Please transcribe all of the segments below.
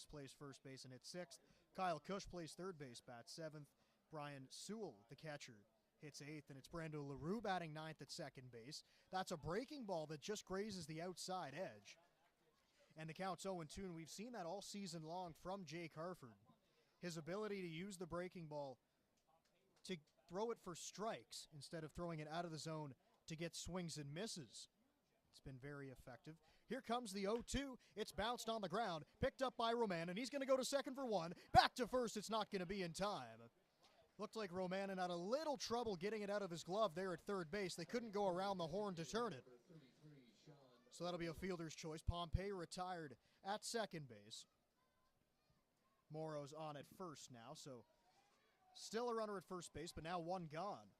Travis plays first base and hits sixth. Kyle Cush plays third base, bats seventh. Brian Sewell, the catcher, hits eighth. And it's Brando LaRue batting ninth at second base. That's a breaking ball that just grazes the outside edge. And the count's 0-2, and we've seen that all season long from Jake Harford. His ability to use the breaking ball to throw it for strikes instead of throwing it out of the zone to get swings and misses. It's been very effective. Here comes the 0-2. It's bounced on the ground, picked up by Roman, and he's going to go to second for one. Back to first. It's not going to be in time. Looked like Romanen had a little trouble getting it out of his glove there at third base. They couldn't go around the horn to turn it. So that'll be a fielder's choice. Pompey retired at second base. Morrow's on at first now, so still a runner at first base, but now one gone.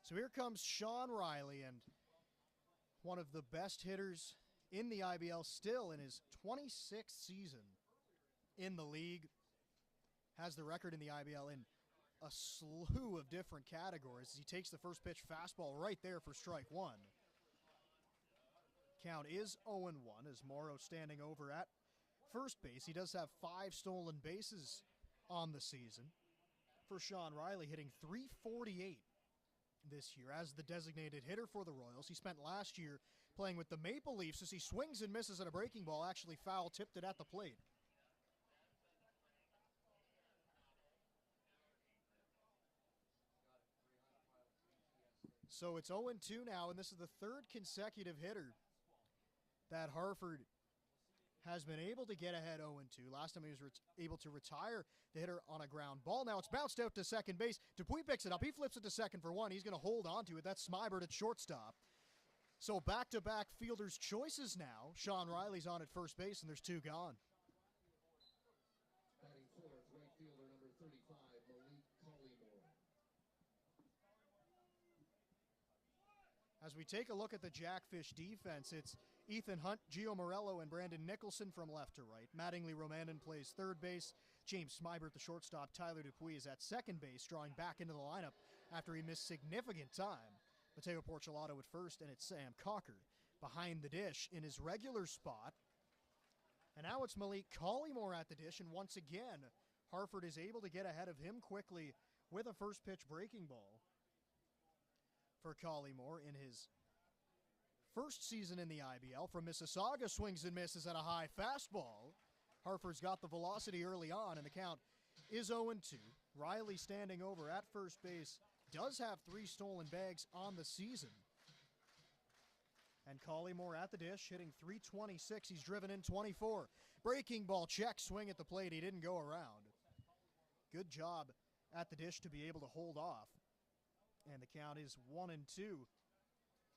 So here comes Sean Riley, and one of the best hitters in the IBL still in his 26th season in the league. Has the record in the IBL in a slew of different categories as he takes the first pitch fastball right there for strike one. Count is 0-1 as Morrow standing over at first base. He does have 5 stolen bases on the season. For Sean Riley, hitting .348 this year as the designated hitter for the Royals. He spent last year playing with the Maple Leafs as he swings and misses at a breaking ball, actually foul tipped it at the plate. So it's 0-2 now, and this is the third consecutive hitter that Harford has been able to get ahead 0-2. Last time he was able to retire the hitter on a ground ball. Now it's bounced out to second base. Dupuis picks it up. He flips it to second for one. He's going to hold on to it. That's Smybert at shortstop. So back-to-back fielders' choices now. Sean Riley's on at first base, and there's 2 gone. Batting fourth, right fielder number 35, Malik Collymore. As we take a look at the Jackfish defense, it's Ethan Hunt, Gio Morello, and Brandon Nicholson from left to right. Mattingly Romanen plays third base. James Smybert, the shortstop. Tyler Dupuis is at second base, drawing back into the lineup after he missed significant time. Mateo Porcelato at first, and it's Sam Cocker behind the dish in his regular spot. And now it's Malik Collymore at the dish, and once again, Harford is able to get ahead of him quickly with a first pitch breaking ball. For Collymore in his first season in the IBL from Mississauga, swings and misses at a high fastball. Harford's got the velocity early on, and the count is 0-2. Riley standing over at first base does have 3 stolen bags on the season. And Collymore at the dish, hitting .326. He's driven in 24. Breaking ball, check, swing at the plate. He didn't go around. Good job at the dish to be able to hold off. And the count is 1-2.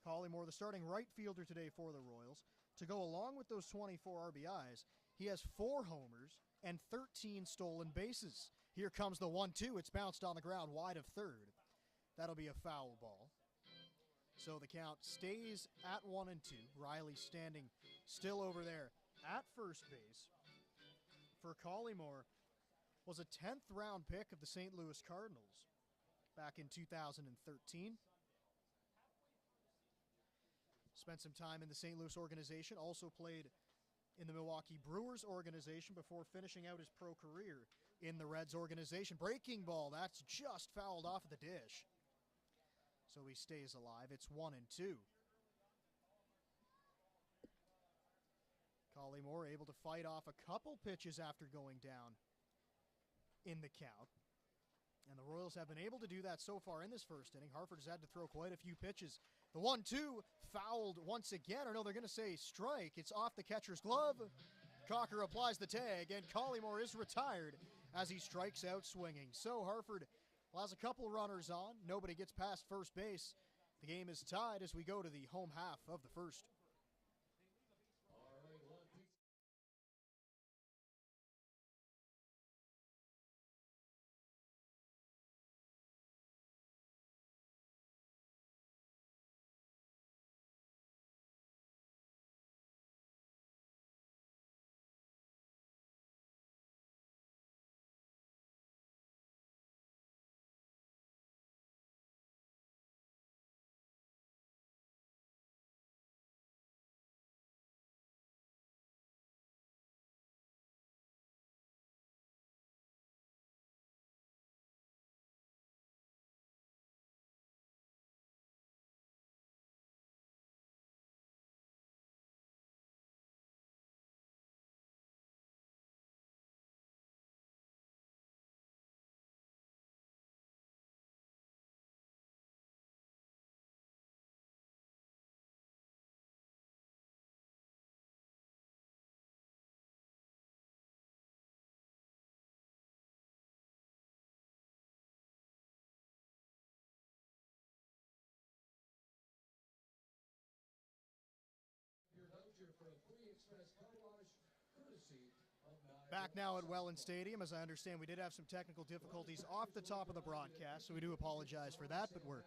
Collymore, the starting right fielder today for the Royals. To go along with those 24 RBIs, he has 4 homers and 13 stolen bases. Here comes the 1-2. It's bounced on the ground wide of third. That'll be a foul ball. So the count stays at 1-2. Riley standing still over there at first base. For Collymore, was a 10th round pick of the St. Louis Cardinals back in 2013. Spent some time in the St. Louis organization, also played in the Milwaukee Brewers organization before finishing out his pro career in the Reds organization. Breaking ball, that's just fouled off of the dish. So he stays alive. It's 1-2. Collymore able to fight off a couple pitches after going down in the count. And the Royals have been able to do that so far in this first inning. Harford has had to throw quite a few pitches. The 1-2 fouled once again. Or no, they're going to say strike. It's off the catcher's glove. Cocker applies the tag, and Collymore is retired as he strikes out swinging. So Harford has a couple runners on. Nobody gets past first base. The game is tied as we go to the home half of the first. Back now at Welland Stadium. As I understand, we did have some technical difficulties off the top of the broadcast, so we do apologize for that, but we're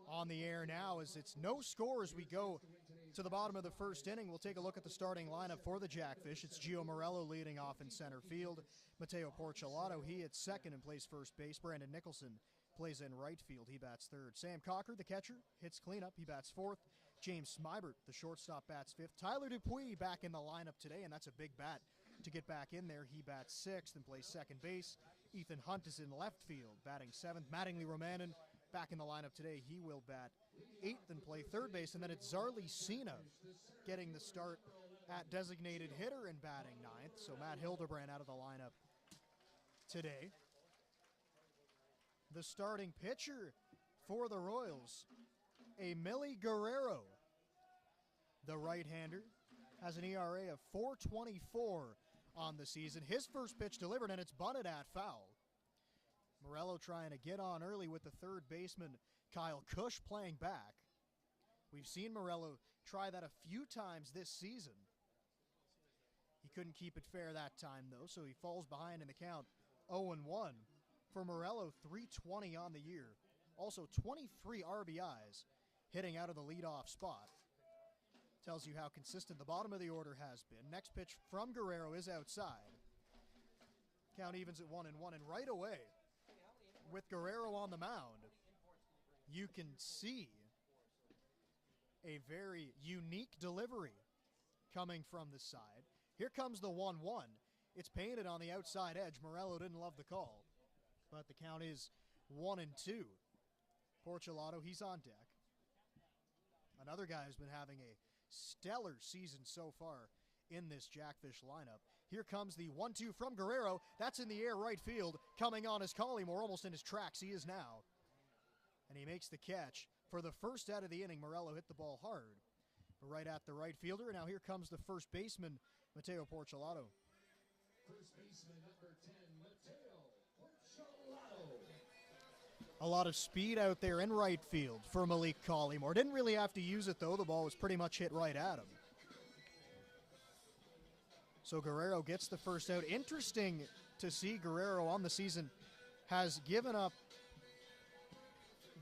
on the air now as it's no score as we go to the bottom of the first inning. We'll take a look at the starting lineup for the Jackfish. It's Gio Morello leading off in center field. Mateo Porcelato, he hits second and plays first base. Brandon Nicholson plays in right field. He bats third. Sam Cocker, the catcher, hits cleanup. He bats fourth. James Smybert, the shortstop, bats fifth. Tyler Dupuis back in the lineup today, and that's a big bat to get back in there. He bats sixth and plays second base. Ethan Hunt is in left field, batting seventh. Mattingly Romanen back in the lineup today. He will bat eighth and play third base. And then it's Zarly Cena getting the start at designated hitter and batting ninth. So Matt Hildebrand out of the lineup today. The starting pitcher for the Royals, Emily Guerrero. The right-hander has an ERA of .424 on the season. His first pitch delivered, and it's bunted at foul. Morello trying to get on early with the third baseman, Kyle Cush, playing back. We've seen Morello try that a few times this season. He couldn't keep it fair that time, though, so he falls behind in the count 0-1. For Morello, .320 on the year. Also 23 RBIs, hitting out of the leadoff spot. Tells you how consistent the bottom of the order has been. Next pitch from Guerrero is outside. Count evens at 1-1, and right away, with Guerrero on the mound, you can see a very unique delivery coming from the side. Here comes the 1-1. It's painted on the outside edge. Morello didn't love the call, but the count is 1-2. Porcelato, he's on deck. Another guy who's been having a stellar season so far in this Jackfish lineup. Here comes the 1-2 from Guerrero. That's in the air right field. Coming on is Collymore, almost in his tracks. He is now. And he makes the catch. For the first out of the inning, Morello hit the ball hard. Right at the right fielder. Now here comes the first baseman, Mateo Porcelato. First baseman number 10, Mateo Porcelato. A lot of speed out there in right field for Malik Collymore. Didn't really have to use it, though. The ball was pretty much hit right at him. So Guerrero gets the first out. Interesting to see Guerrero on the season has given up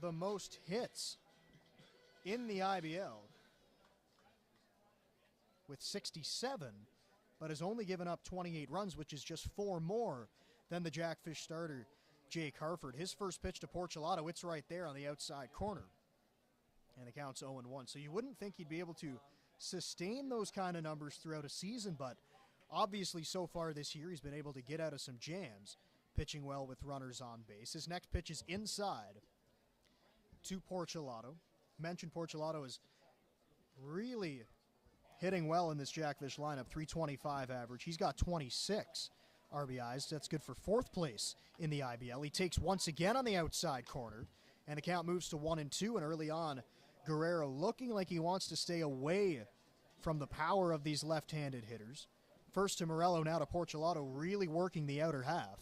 the most hits in the IBL with 67, but has only given up 28 runs, which is just 4 more than the Jackfish starter, Jake Harford. His first pitch to Porcelato, it's right there on the outside corner. And the count's 0-1. So you wouldn't think he'd be able to sustain those kind of numbers throughout a season, but obviously so far this year he's been able to get out of some jams, pitching well with runners on base. His next pitch is inside to Porcelato. Mentioned Porcelato is really hitting well in this Jackfish lineup, .325 average. He's got 26 RBIs. That's good for 4th place in the IBL. He takes once again on the outside corner, and the count moves to 1-2. And early on, Guerrero looking like he wants to stay away from the power of these left-handed hitters. First to Morello, now to Porcelato, really working the outer half.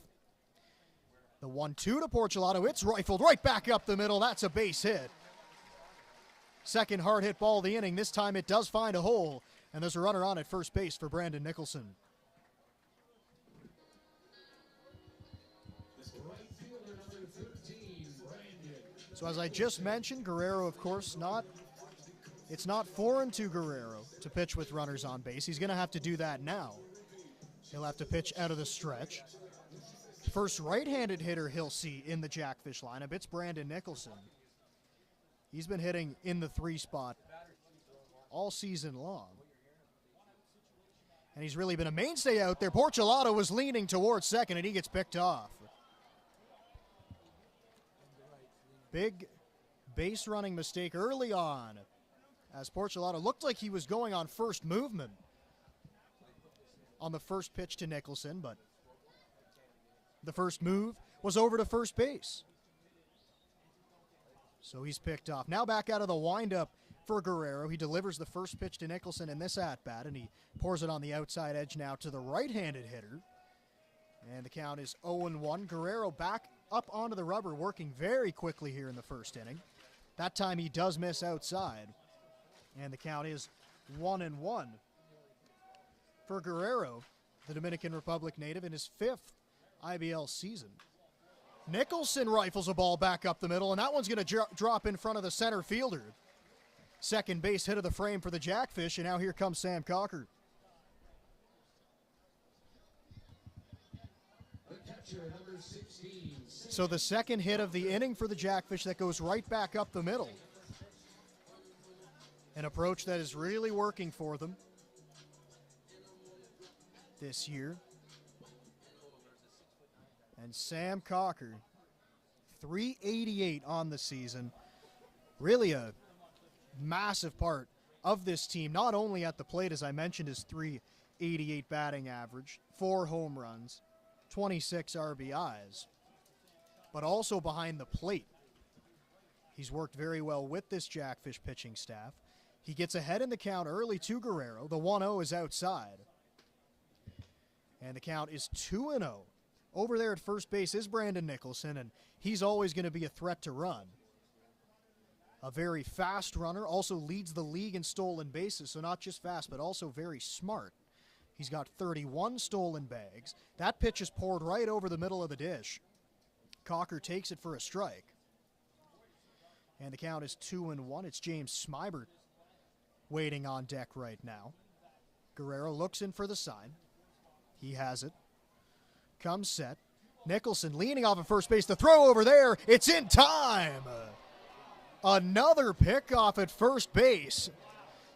The 1-2 to Porcelato, it's rifled right back up the middle. That's a base hit. Second hard hit ball of the inning. This time it does find a hole, and there's a runner on at first base for Brandon Nicholson. So as I just mentioned, Guerrero, of course, it's not foreign to Guerrero to pitch with runners on base. He's going to have to do that now. He'll have to pitch out of the stretch. First right-handed hitter he'll see in the Jackfish lineup, it's Brandon Nicholson. He's been hitting in the 3 spot all season long. And he's really been a mainstay out there. Porcelato was leaning towards second, and he gets picked off. Big base running mistake early on, as Porcelato looked like he was going on first movement on the first pitch to Nicholson, but the first move was over to first base. So he's picked off. Now back out of the windup for Guerrero. He delivers the first pitch to Nicholson in this at-bat, and he pours it on the outside edge now to the right-handed hitter. And the count is 0-1. Guerrero back up onto the rubber, working very quickly here in the first inning. That time he does miss outside, and the count is 1-1. for Guerrero, the Dominican Republic native, in his 5th IBL season. Nicholson rifles a ball back up the middle, and that one's going to drop in front of the center fielder. Second base hit of the frame for the Jackfish, and now here comes Sam Cocker. So the second hit of the inning for the Jackfish that goes right back up the middle. An approach that is really working for them this year. And Sam Cocker, 388 on the season. Really a massive part of this team, not only at the plate, as I mentioned, his 388 batting average, 4 home runs, 26 RBIs, but also behind the plate. He's worked very well with this Jackfish pitching staff. He gets ahead in the count early to Guerrero. The 1-0 is outside. And the count is 2-0. Over there at first base is Brandon Nicholson, and he's always going to be a threat to run. A very fast runner, also leads the league in stolen bases, so not just fast, but also very smart. He's got 31 stolen bags. That pitch is poured right over the middle of the dish. Cocker takes it for a strike. And the count is 2-1. It's James Smybert waiting on deck right now. Guerrero looks in for the sign. He has it. Comes set. Nicholson leaning off of first base. The throw over there. It's in time. Another pickoff at first base.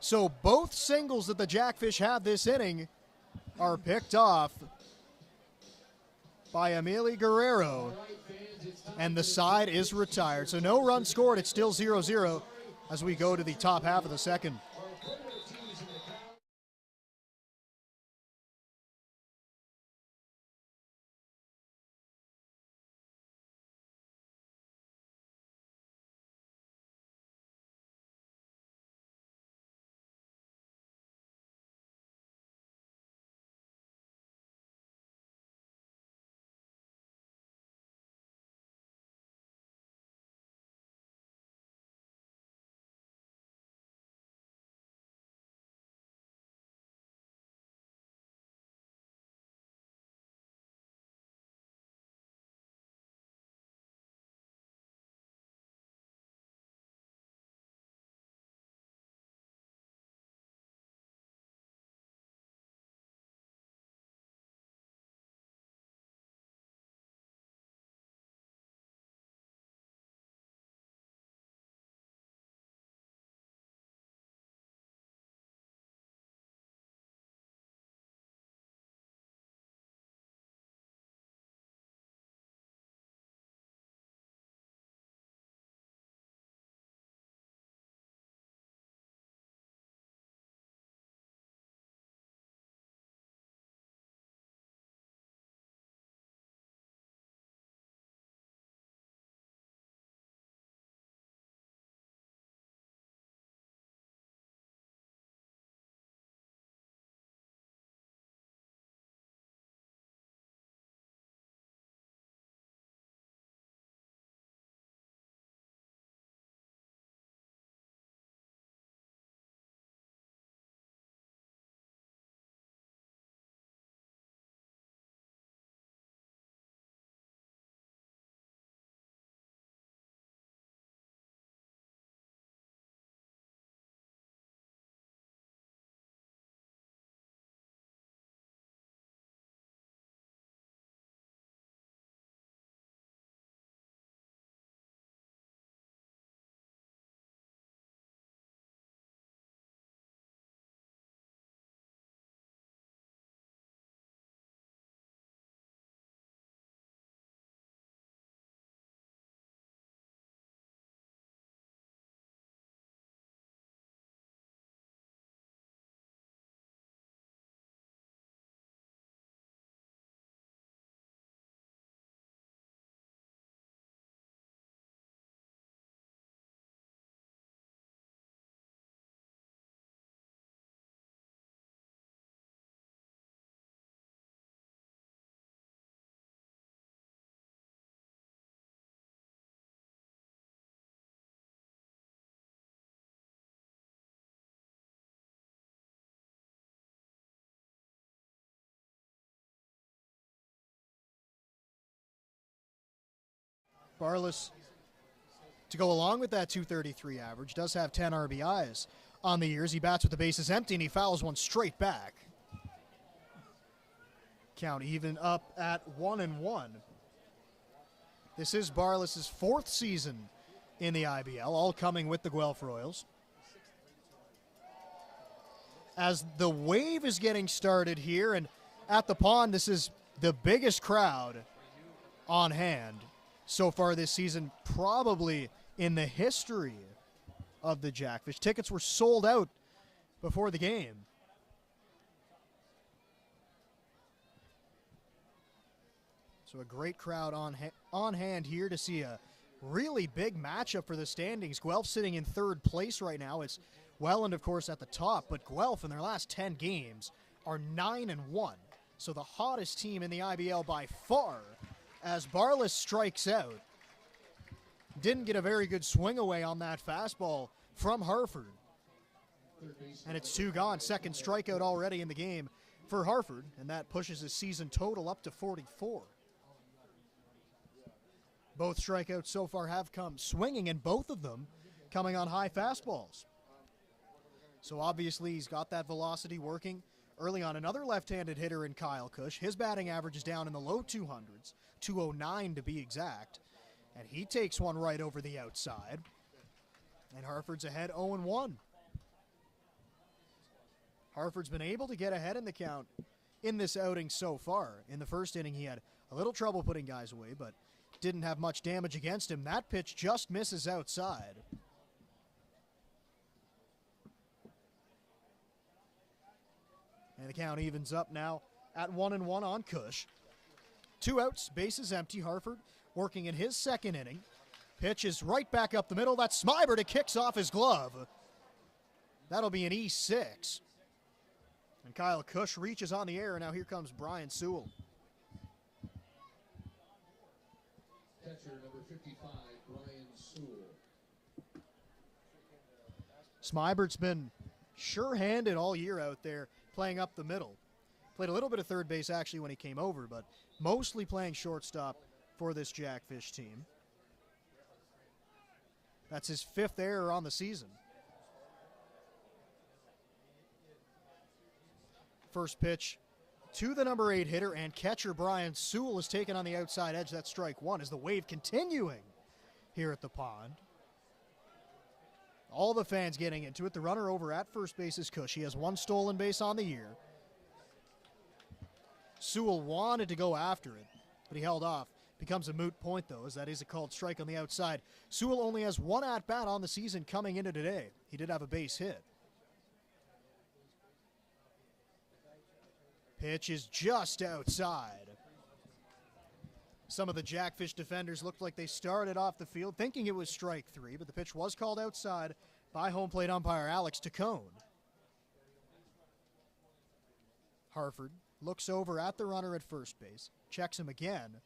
So both singles that the Jackfish have this inning are picked off by Emily Guerrero. And the side is retired. So no run scored. It's still 0-0 as we go to the top half of the second. Barlas, to go along with that 233 average, does have 10 RBIs on the years. He bats with the bases empty, and he fouls one straight back. Count even up at 1-1. This is Barlas' 4th season in the IBL, all coming with the Guelph Royals. As the wave is getting started here, and at the pond, this is the biggest crowd on hand so far this season, probably in the history of the Jackfish. Tickets were sold out before the game. So a great crowd on hand here to see a really big matchup for the standings. Guelph sitting in 3rd place right now. It's Welland, of course, at the top, but Guelph in their last 10 games are 9-1. So the hottest team in the IBL by far, as Barlas strikes out. Didn't get a very good swing away on that fastball from Harford. And it's 2 gone. 2nd strikeout already in the game for Harford, and that pushes his season total up to 44. Both strikeouts so far have come swinging, and both of them coming on high fastballs. So obviously he's got that velocity working early on. Another left-handed hitter in Kyle Cush. His batting average is down in the low 200s, 209 to be exact. And he takes one right over the outside. And Harford's ahead 0-1. Harford's been able to get ahead in the count in this outing so far. In the first inning, he had a little trouble putting guys away, but didn't have much damage against him. That pitch just misses outside. And the count evens up now at 1-1 on Cush. 2 outs, bases empty. Harford working in his 2nd inning. Pitch is right back up the middle. That's Smybert. It kicks off his glove. That'll be an E6. And Kyle Cush reaches on the air, and now here comes Brian Sewell. Catcher number 55, Brian Sewell. Smybert's been sure-handed all year out there, playing up the middle. Played a little bit of third base, actually, when he came over, but mostly playing shortstop for this Jackfish team. That's his 5th error on the season. First pitch to the number 8 hitter, and catcher Brian Sewell is taken on the outside edge. That's strike 1 as the wave continuing here at the pond. All the fans getting into it. The runner over at first base is Cush. He has 1 stolen base on the year. Sewell wanted to go after it, but he held off. Becomes a moot point, though, as that is a called strike on the outside. Sewell only has 1 at-bat on the season coming into today. He did have a base hit. Pitch is just outside. Some of the Jackfish defenders looked like they started off the field thinking it was strike 3, but the pitch was called outside by home plate umpire Alex Tacone. Harford looks over at the runner at first base, checks him again,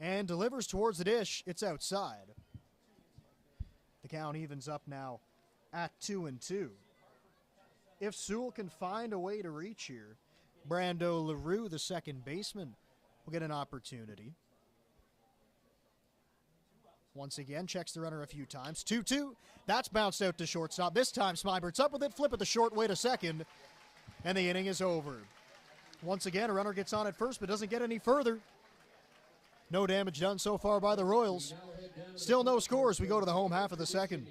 and delivers towards the dish. It's outside. The count evens up now at 2-2. If Sewell can find a way to reach here, Brando LaRue, the second baseman, will get an opportunity. Once again, checks the runner a few times. 2-2. That's bounced out to shortstop. This time, Smybert's up with it. Flip it the short way to second. And the inning is over. Once again, a runner gets on at first but doesn't get any further. No damage done so far by the Royals. Still no scores. We go to the home half of the second.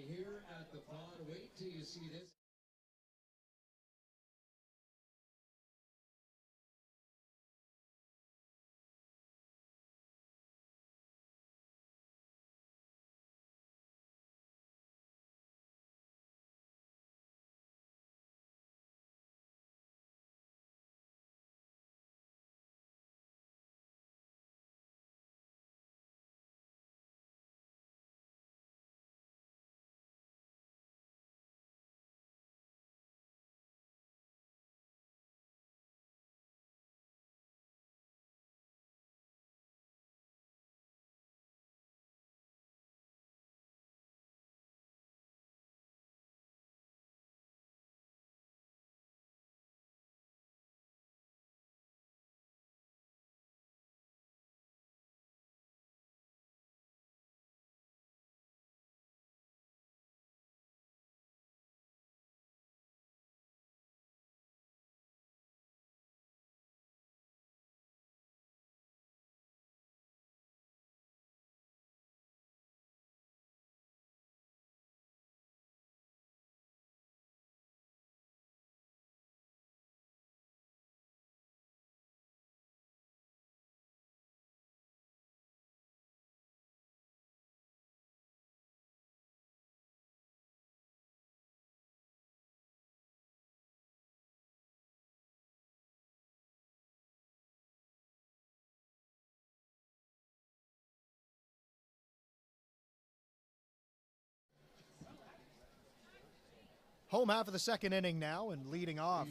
Home half of the second inning now, and leading off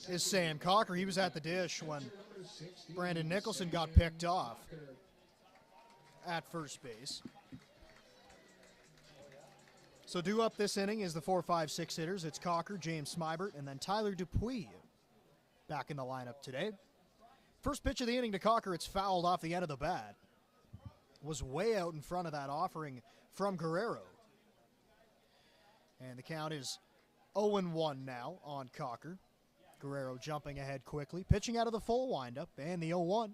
is Sam Cocker. He was at the dish when Brandon Nicholson got picked off at first base. So due up this inning is the 4, 5, 6 hitters. It's Cocker, James Smybert, and then Tyler Dupuis back in the lineup today. First pitch of the inning to Cocker, it's fouled off the end of the bat. Was way out in front of that offering from Guerrero. And the count is 0-1 now on Cocker. Guerrero jumping ahead quickly, pitching out of the full windup, and the 0-1.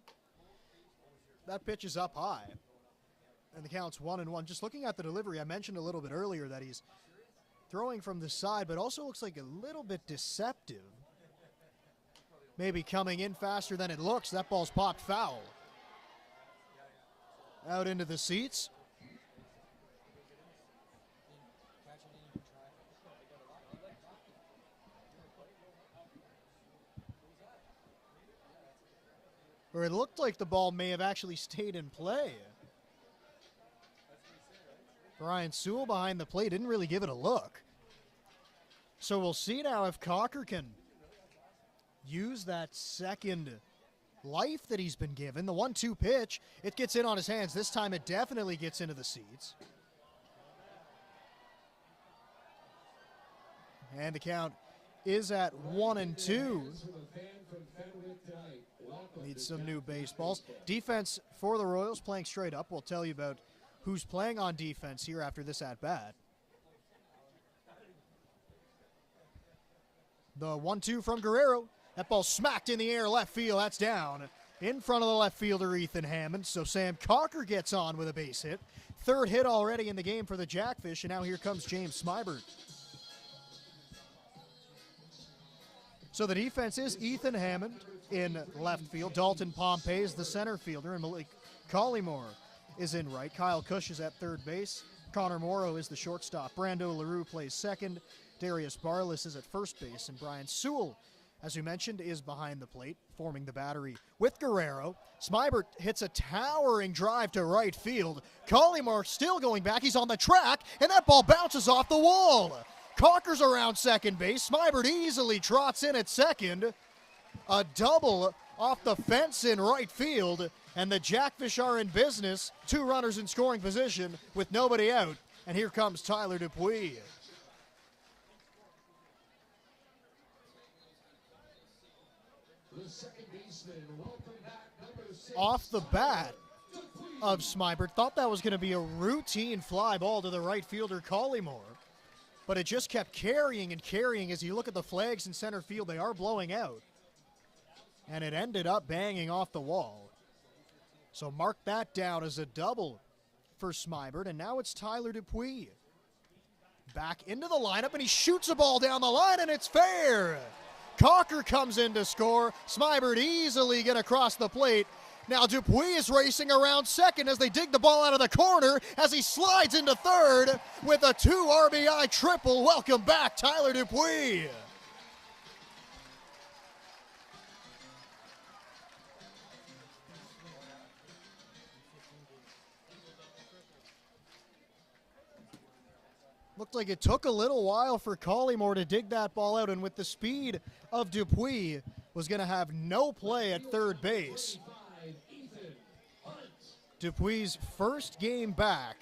That pitch is up high. And the count's 1-1. Just looking at the delivery, I mentioned a little bit earlier that he's throwing from the side, but also looks like a little bit deceptive. Maybe coming in faster than it looks. That ball's popped foul. Out into the seats. Or it looked like the ball may have actually stayed in play. Brian Sewell behind the plate didn't really give it a look. So we'll see now if Cocker can use that second life that he's been given. The 1-2 pitch, it gets in on his hands. This time it definitely gets into the seats. And the count is at 1-2. Need some new baseballs. Defense for the Royals playing straight up. We'll tell you about who's playing on defense here after this at-bat. The 1-2 from Guerrero. That ball smacked in the air left field. That's down in front of the left fielder, Ethan Hammond. So Sam Cocker gets on with a base hit. Third hit already in the game for the Jackfish, and now here comes James Smybert. So the defense is Ethan Hammond in left field. Dalton Pompey is the center fielder, and Malik Collymore is in right. Kyle Cush is at third base. Connor Morrow is the shortstop. Brando LaRue plays second. Darius Barlis is at first base, and Brian Sewell, as we mentioned, is behind the plate, forming the battery with Guerrero. Smybert hits a towering drive to right field. Collymore still going back. He's on the track, and that ball bounces off the wall. Cocker's around second base. Smybert easily trots in at second. A double off the fence in right field, and the Jackfish are in business. 2 runners in scoring position with nobody out, and here comes Tyler Dupuis. Off the bat of Smybert. Thought that was going to be a routine fly ball to the right fielder, Collymore. But it just kept carrying and carrying. As you look at the flags in center field, they are blowing out. And it ended up banging off the wall. So mark that down as a double for Smybert. And now it's Tyler Dupuis. Back into the lineup, and he shoots a ball down the line, and it's fair. Cocker comes in to score. Smybert easily get across the plate. Now Dupuis is racing around second as they dig the ball out of the corner as he slides into third with a 2 RBI triple. Welcome back, Tyler Dupuis. Looked like it took a little while for Collymore to dig that ball out, and with the speed of Dupuis, was going to have no play at third base. Dupuis' first game back.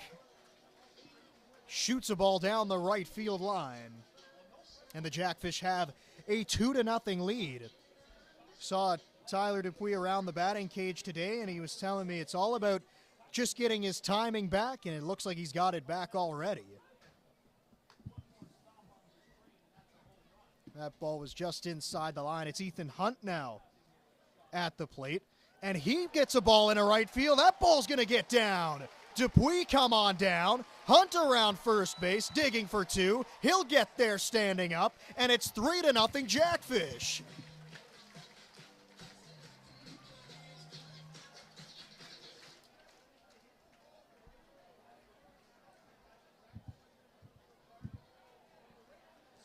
Shoots a ball down the right field line. And the Jackfish have a 2-0 lead. Saw Tyler Dupuis around the batting cage today, and he was telling me it's all about just getting his timing back, and it looks like he's got it back already. That ball was just inside the line. It's Ethan Hunt now at the plate. And he gets a ball into right field. That ball's going to get down. Dupuis come on down. Hunt around first base, digging for 2. He'll get there standing up, and it's 3-0 Jackfish.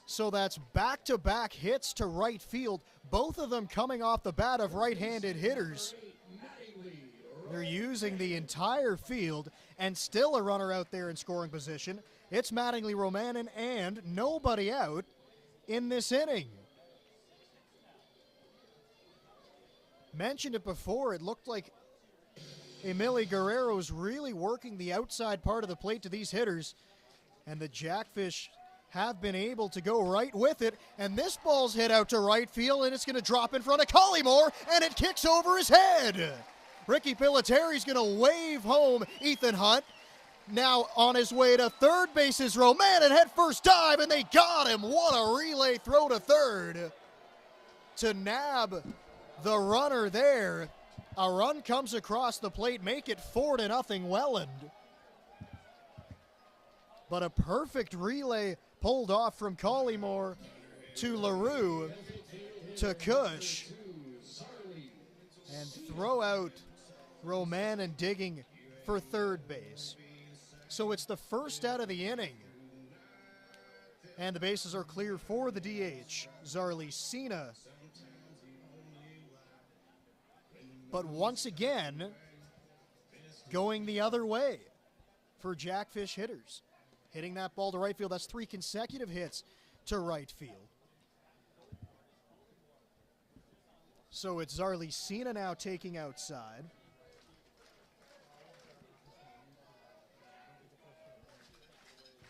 So that's back-to-back hits to right field, both of them coming off the bat of right-handed hitters. They're using the entire field, and still a runner out there in scoring position. It's Mattingly Romanen and nobody out. in this inning. Mentioned it before, it looked like Emily Guerrero is really working the outside part of the plate to these hitters, and the Jackfish have been able to go right with it, and this ball's hit out to right field, and it's going to drop in front of Collymore, and it kicks over his head. Ricky Pilateri's going to wave home Ethan Hunt. Now on his way to third base is Roman, and head first dive, and they got him. What a relay throw to third to nab the runner there. A run comes across the plate, make it 4-0 Welland. But a perfect relay pulled off from Collymore to LaRue to Cush. And throw out Roman and digging for third base. So it's the first out of the inning. And the bases are clear for the DH, Zarly Cena. But once again, going the other way for Jackfish hitters. Hitting that ball to right field. That's 3 consecutive hits to right field. So it's Zarly Cena now taking outside.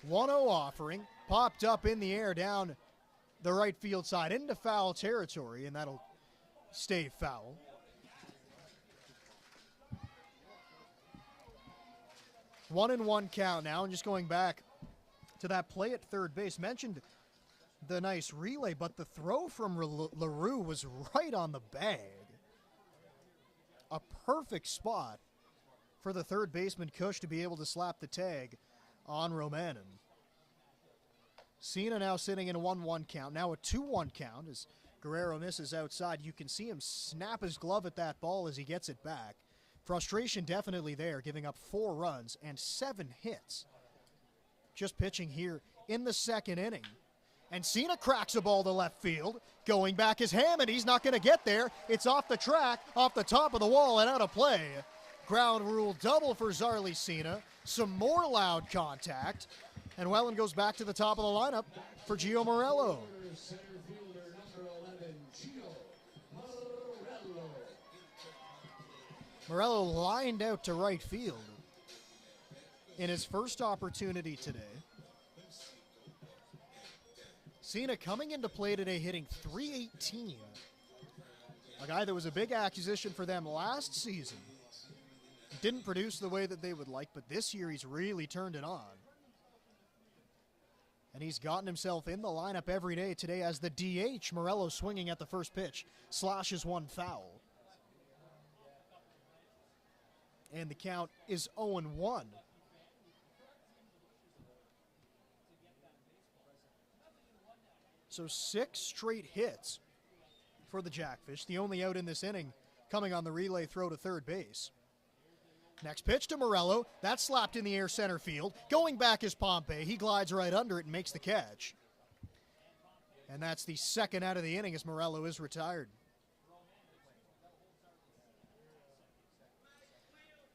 .1-0 offering. Popped up in the air down the right field side into foul territory, and that'll stay foul. 1-1 count now, and just going back to that play at third base. Mentioned the nice relay, but the throw from LaRue was right on the bag. A perfect spot for the third baseman Cush to be able to slap the tag on Romanen. Cena now sitting in a 1-1 count, now a 2-1 count as Guerrero misses outside. You can see him snap his glove at that ball as he gets it back. Frustration definitely there, giving up 4 runs and 7 hits. Just pitching here in the second inning. And Cena cracks a ball to left field. Going back is Hammond. He's not going to get there. It's off the track, off the top of the wall, and out of play. Ground rule double for Zarly Cena. Some more loud contact. And Welland goes back to the top of the lineup for Gio Morello. Morello lined out to right field in his first opportunity today. Cena coming into play today hitting .318. A guy that was a big acquisition for them last season. Didn't produce the way that they would like, but this year he's really turned it on. And he's gotten himself in the lineup every day today as the DH. Morello swinging at the first pitch. Slashes one foul. And the count is 0-1. So 6 straight hits for the Jackfish. The only out in this inning coming on the relay throw to third base. Next pitch to Morello. That's slapped in the air center field. Going back is Pompey. He glides right under it and makes the catch. And that's the second out of the inning as Morello is retired.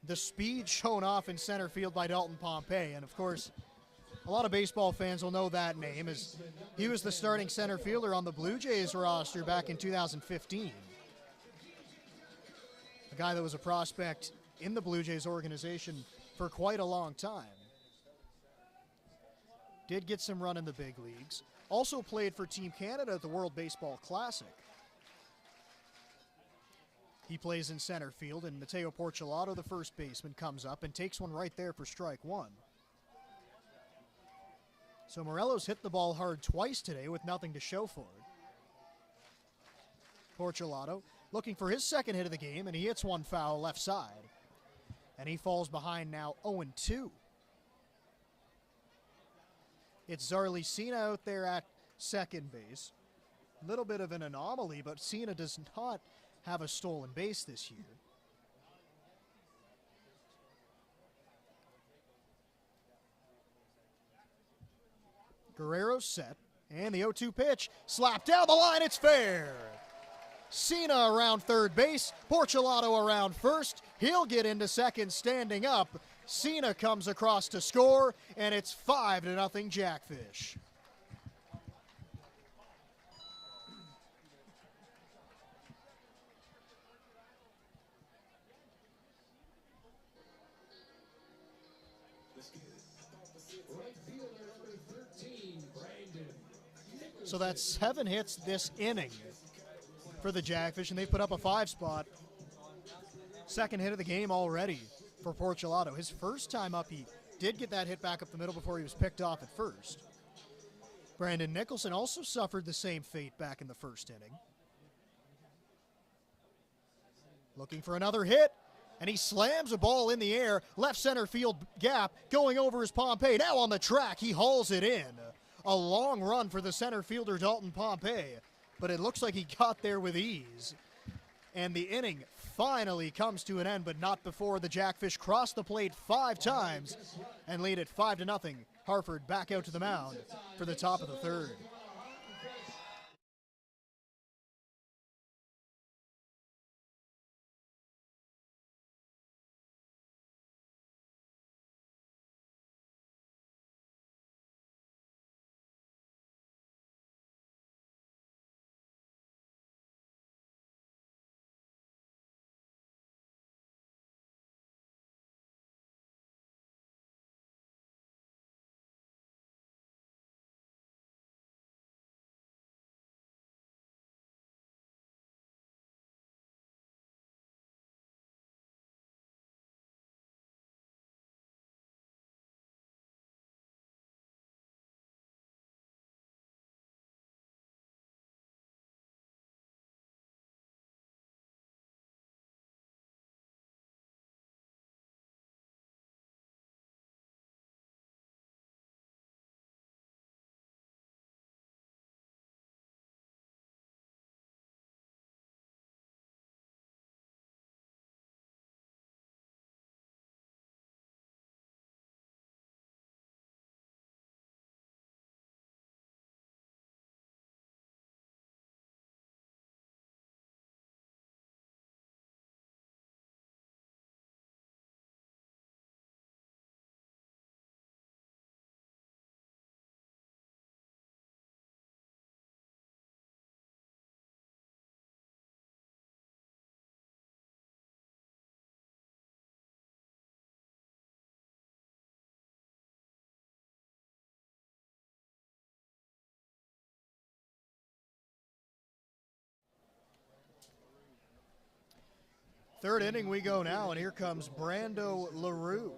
The speed shown off in center field by Dalton Pompey. And, of course, a lot of baseball fans will know that name as he was the starting center fielder on the Blue Jays roster back in 2015. A guy that was a prospect in the Blue Jays organization for quite a long time. Did get some run in the big leagues. Also played for Team Canada at the World Baseball Classic. He plays in center field, and Mateo Porcelato, the first baseman, comes up and takes one right there for strike one. So Morello's hit the ball hard twice today with nothing to show for it. Porcelato looking for his second hit of the game, and he hits one foul left side. And he falls behind now 0-2. It's Zarly Cena out there at second base. A little bit of an anomaly, but Cena does not have a stolen base this year. Guerrero's set, and the 0-2 pitch slapped down the line. It's fair. Cena around third base, Porcelato around first. He'll get into second standing up. Cena comes across to score, and it's 5-0 Jackfish. So that's 7 hits this inning for the Jackfish, and they put up a 5 spot. Second hit of the game already for Porchelato. His first time up, he did get that hit back up the middle before he was picked off at first. Brandon Nicholson also suffered the same fate back in the first inning. Looking for another hit, and he slams a ball in the air, left center field gap, going over his Pompey. Now on the track, he hauls it in. A long run for the center fielder, Dalton Pompey, but it looks like he got there with ease. And the inning finally comes to an end, but not before the Jackfish crossed the plate 5 times and lead it 5-0. Harford back out to the mound for the top of the third. Third inning we go now, and here comes Brando LaRue.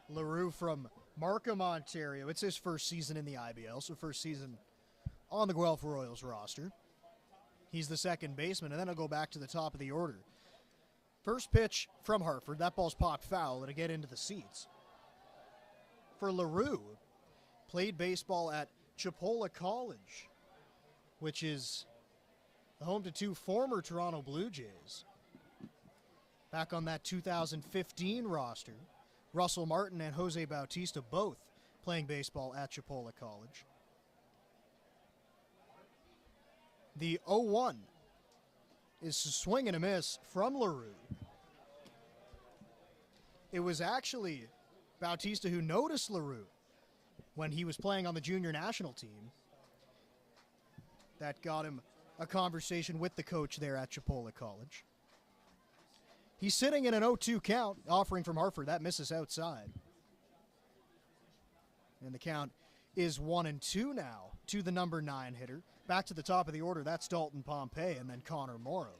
LaRue from Markham, Ontario. It's his first season in the IBL, so first season on the Guelph Royals roster. He's the second baseman, and then I'll go back to the top of the order. First pitch from Hartford. That ball's popped foul, and it'll get into the seats. For LaRue, played baseball at Chipola College, which is the home to 2 former Toronto Blue Jays. Back on that 2015 roster, Russell Martin and Jose Bautista both playing baseball at Chipola College. The 0-1 is a swing and a miss from LaRue. It was actually Bautista who noticed LaRue when he was playing on the junior national team. That got him a conversation with the coach there at Chipola College. He's sitting in an 0-2 count, offering from Hartford. That misses outside. And the count is 1-2 now to the number 9 hitter. Back to the top of the order, that's Dalton Pompey and then Connor Morrow.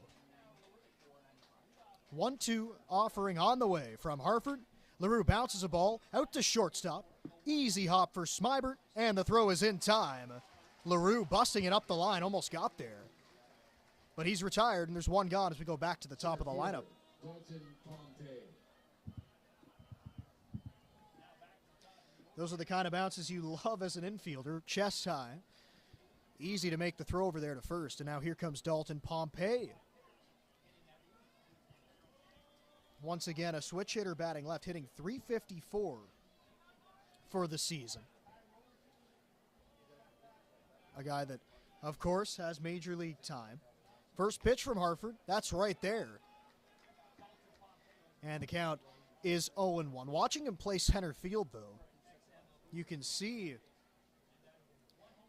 1-2 offering on the way from Hartford. LaRue bounces a ball out to shortstop. Easy hop for Smybert, and the throw is in time. LaRue busting it up the line, almost got there. But he's retired, and there's one gone as we go back to the top of the lineup. Those are the kind of bounces you love as an infielder, chest high. Easy to make the throw over there to first, and now here comes Dalton Pompey. Once again, a switch hitter batting left, hitting .354 for the season. A guy that, of course, has major league time. First pitch from Hartford, that's right there. And the count is 0-1. Watching him play center field, though, you can see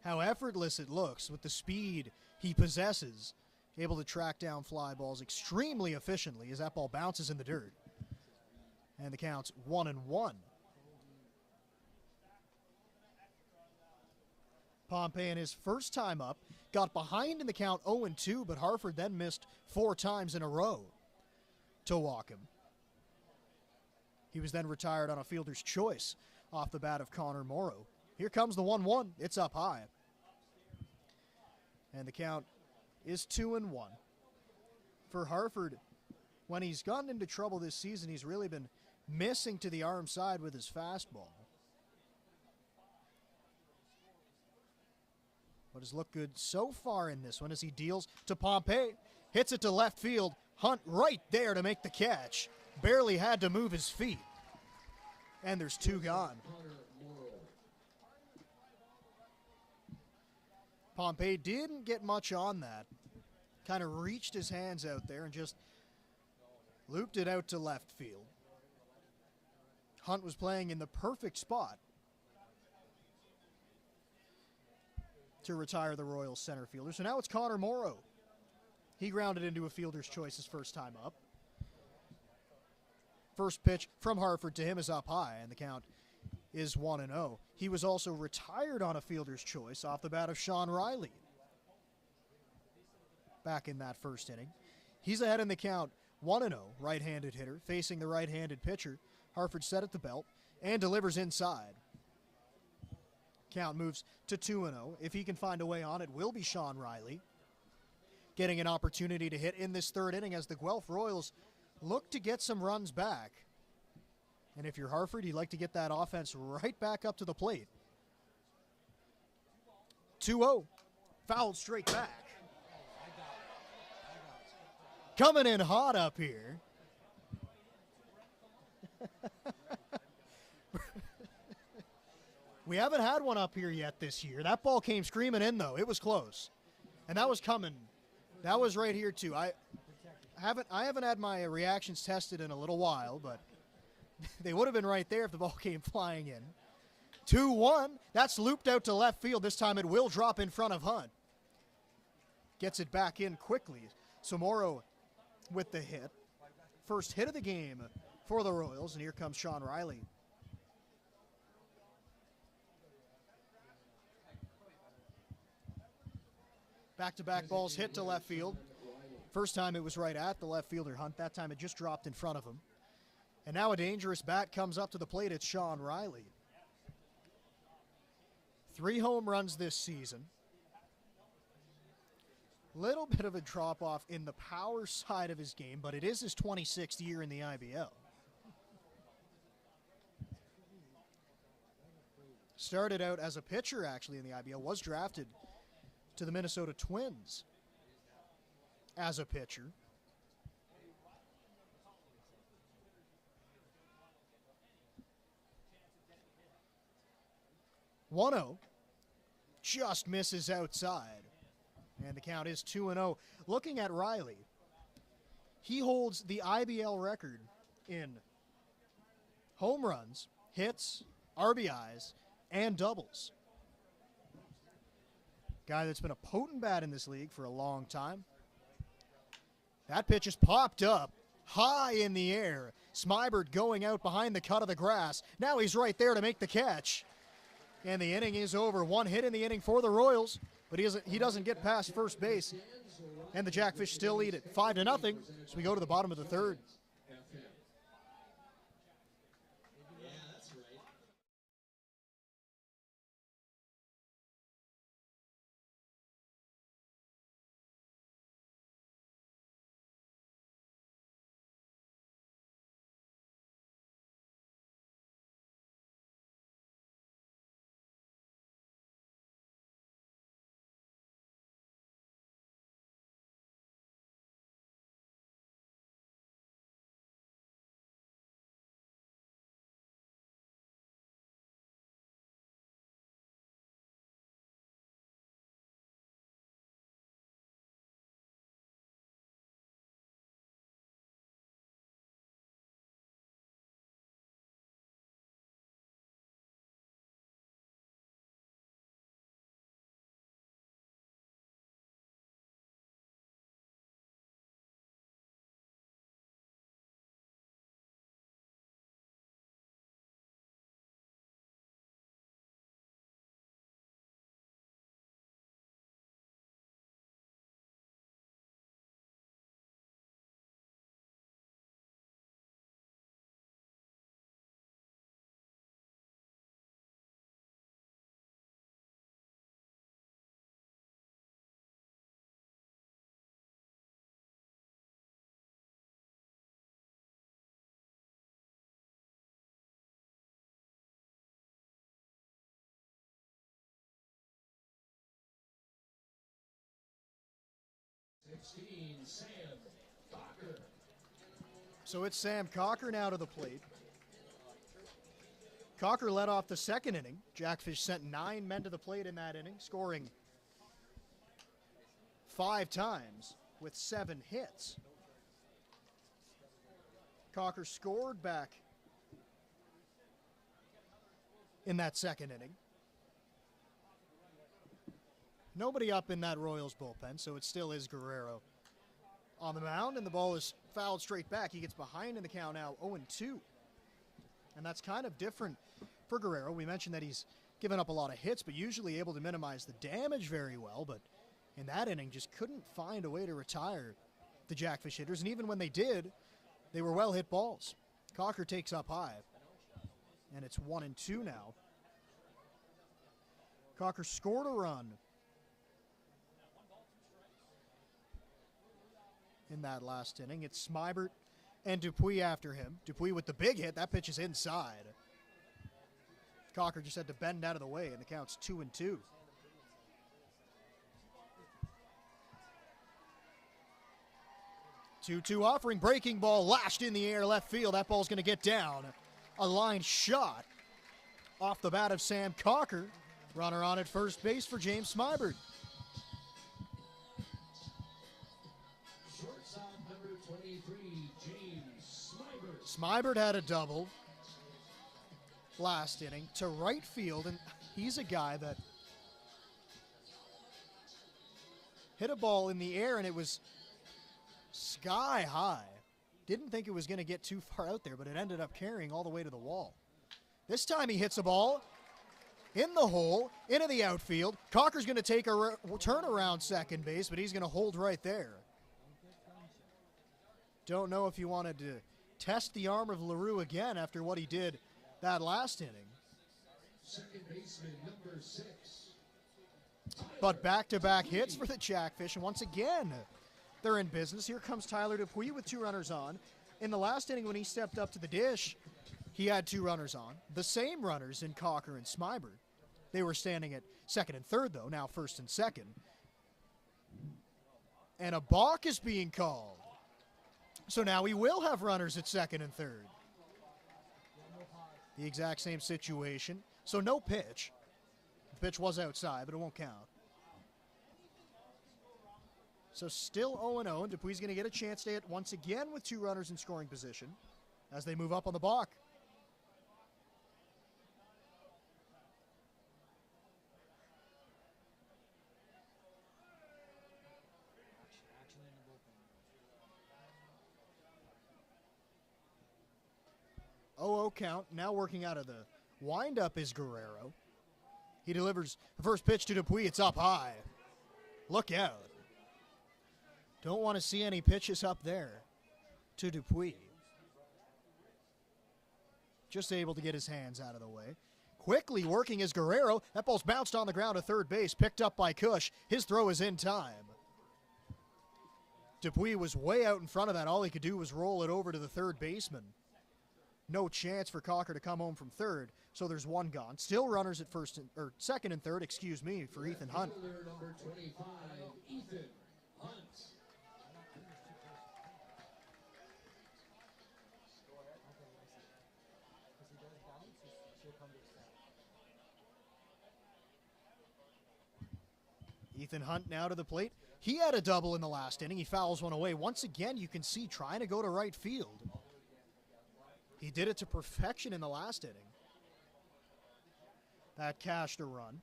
how effortless it looks with the speed he possesses, able to track down fly balls extremely efficiently as that ball bounces in the dirt. And the count's 1-1. Pompey in his first time up got behind in the count 0-2, but Harford then missed 4 times in a row to walk him. He was then retired on a fielder's choice off the bat of Connor Morrow. Here comes the 1-1. It's up high. And the count is 2-1. For Harford, when he's gotten into trouble this season, he's really been missing to the arm side with his fastball. But has looked good so far in this one as he deals to Pompey. Hits it to left field. Hunt right there to make the catch. Barely had to move his feet. And there's 2 gone. Pompey didn't get much on that. Kind of reached his hands out there and just looped it out to left field. Hunt was playing in the perfect spot to retire the Royals center fielder. So now it's Connor Morrow. He grounded into a fielder's choice his first time up. First pitch from Harford to him is up high, and the count is 1-0. He was also retired on a fielder's choice off the bat of Sean Riley back in that first inning. He's ahead in the count 1-0, right-handed hitter, facing the right-handed pitcher. Harford set at the belt and delivers inside. Count moves to 2-0. If he can find a way on, it will be Sean Riley getting an opportunity to hit in this third inning as the Guelph Royals look to get some runs back. And if you're Harford, you'd like to get that offense right back up to the plate. 2-0. Fouled straight back. Coming in hot up here. We haven't had one up here yet this year. That ball came screaming in, though. It was close. And that was coming. That was right here, too. I haven't had my reactions tested in a little while, but they would have been right there if the ball came flying in. 2-1. That's looped out to left field. This time it will drop in front of Hunt. Gets it back in quickly. So Morrow with the hit. First hit of the game for the Royals, and here comes Sean Riley. Back-to-back balls hit to left field. First time it was right at the left fielder, Hunt. That time it just dropped in front of him. And now a dangerous bat comes up to the plate. It's Sean Riley. 3 home runs this season. Little bit of a drop-off in the power side of his game, but it is his 26th year in the IBL. Started out as a pitcher, actually, in the IBL. Was drafted to the Minnesota Twins as a pitcher. (1-0) just misses outside, and the count is 2-0. Looking at Riley, he holds the IBL record in home runs, hits, RBIs, and doubles. Guy that's been a potent bat in this league for a long time. That pitch is popped up high in the air. Smybert going out behind the cut of the grass. Now he's right there to make the catch. And the inning is over. 1 hit in the inning for the Royals, but he doesn't get past first base. And the Jackfish still lead it 5-0 as we go to the bottom of the third. 16, Sam Cocker. So it's Sam Cocker now to the plate. Cocker led off the second inning. Jackfish sent 9 men to the plate in that inning, scoring 5 times with 7 hits. Cocker scored back in that second inning. Nobody up in that Royals bullpen, so it still is Guerrero on the mound, and the ball is fouled straight back. He gets behind in the count now, 0-2. And that's kind of different for Guerrero. We mentioned that he's given up a lot of hits, but usually able to minimize the damage very well. But in that inning, just couldn't find a way to retire the Jackfish hitters. And even when they did, they were well-hit balls. Cocker takes up high, and it's 1-2 now. Cocker scored a run in that last inning. It's Smybert and Dupuis after him. Dupuis with the big hit. That pitch is inside. Cocker just had to bend out of the way, and the count's 2-2. Two offering, breaking ball lashed in the air left field. That ball's going to get down. A line shot off the bat of Sam Cocker. Runner on at first base for James Smybert. Shortstop number 23, James Smybert. Smybert had a double last inning to right field, and he's a guy that hit a ball in the air, and it was sky high. Didn't think it was going to get too far out there, but it ended up carrying all the way to the wall. This time he hits a ball in the hole, into the outfield. Cocker's going to take a turnaround second base, but he's going to hold right there. Don't know if he wanted to test the arm of LaRue again after what he did that last inning. Second baseman number 6. But back-to-back hits for the Jackfish, and once again, they're in business. Here comes Tyler Dupuis with 2 runners on. In the last inning when he stepped up to the dish, he had 2 runners on. The same runners in Cocker and Smybert. They were standing at second and third, though, now first and second. And a balk is being called. So now we will have runners at second and third. The exact same situation. So no pitch. The pitch was outside, but it won't count. So still 0-0, and Dupuis going to get a chance to hit once again with 2 runners in scoring position as they move up on the balk. Count. Now working out of the windup is Guerrero. He delivers the first pitch to Dupuis. It's up high. Look out. Don't want to see any pitches up there to Dupuis. Just able to get his hands out of the way. Quickly working is Guerrero. That ball's bounced on the ground to third base. Picked up by Cush. His throw is in time. Dupuis was way out in front of that. All he could do was roll it over to the third baseman. No chance for Cocker to come home from third, so there's 1 gone. Still runners at second and third, for Ethan Hunt. Fielder number 25, Ethan Hunt. Ethan Hunt now to the plate. He had a double in the last inning. He fouls one away. Once again, you can see trying to go to right field. He did it to perfection in the last inning. That cashed a run.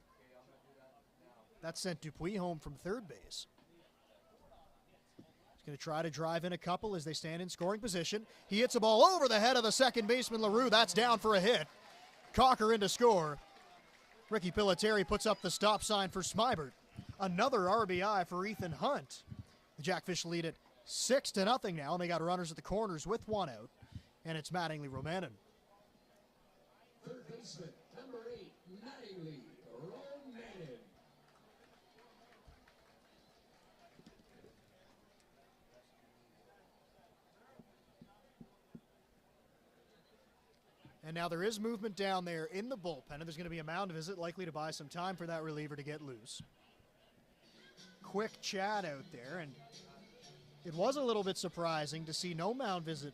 That sent Dupuis home from third base. He's going to try to drive in a couple as they stand in scoring position. He hits a ball over the head of the second baseman, LaRue. That's down for a hit. Cocker in to score. Ricky Piliteri puts up the stop sign for Smybert. Another RBI for Ethan Hunt. The Jackfish lead it 6-0 now, and they got runners at the corners with 1 out. And it's Mattingly Romanen. Third baseman, number 8, Mattingly Romanen. And now there is movement down there in the bullpen, and there's going to be a mound visit likely to buy some time for that reliever to get loose. Quick chat out there, and It was a little bit surprising to see no mound visit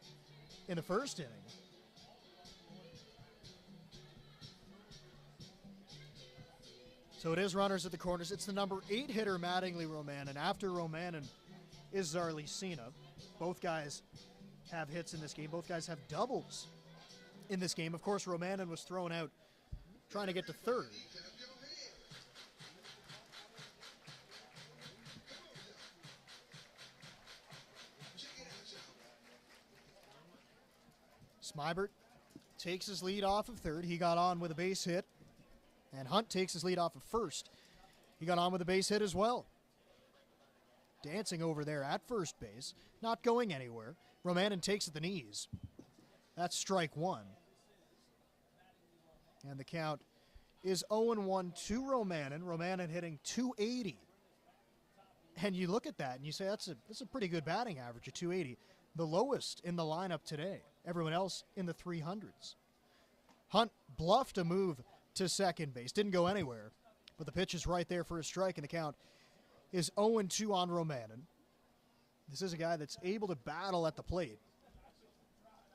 in the first inning. So it is runners at the corners. It's the number 8 hitter, Mattingly Romanen. After Romanen is Zarly Cena. Both guys have hits in this game. Both guys have doubles in this game. Of course, Romanen was thrown out trying to get to third. Smybert takes his lead off of third. He got on with a base hit. And Hunt takes his lead off of first. He got on with a base hit as well. Dancing over there at first base. Not going anywhere. Romanen takes at the knees. That's strike one. And the count is 0-1 to Romanen. Romanen hitting .280. And you look at that and you say that's a pretty good batting average of .280. The lowest in the lineup today. Everyone else in the 300s. Hunt bluffed a move to second base. Didn't go anywhere. But the pitch is right there for a strike, and the count is 0-2 on Romanen. This is a guy that's able to battle at the plate.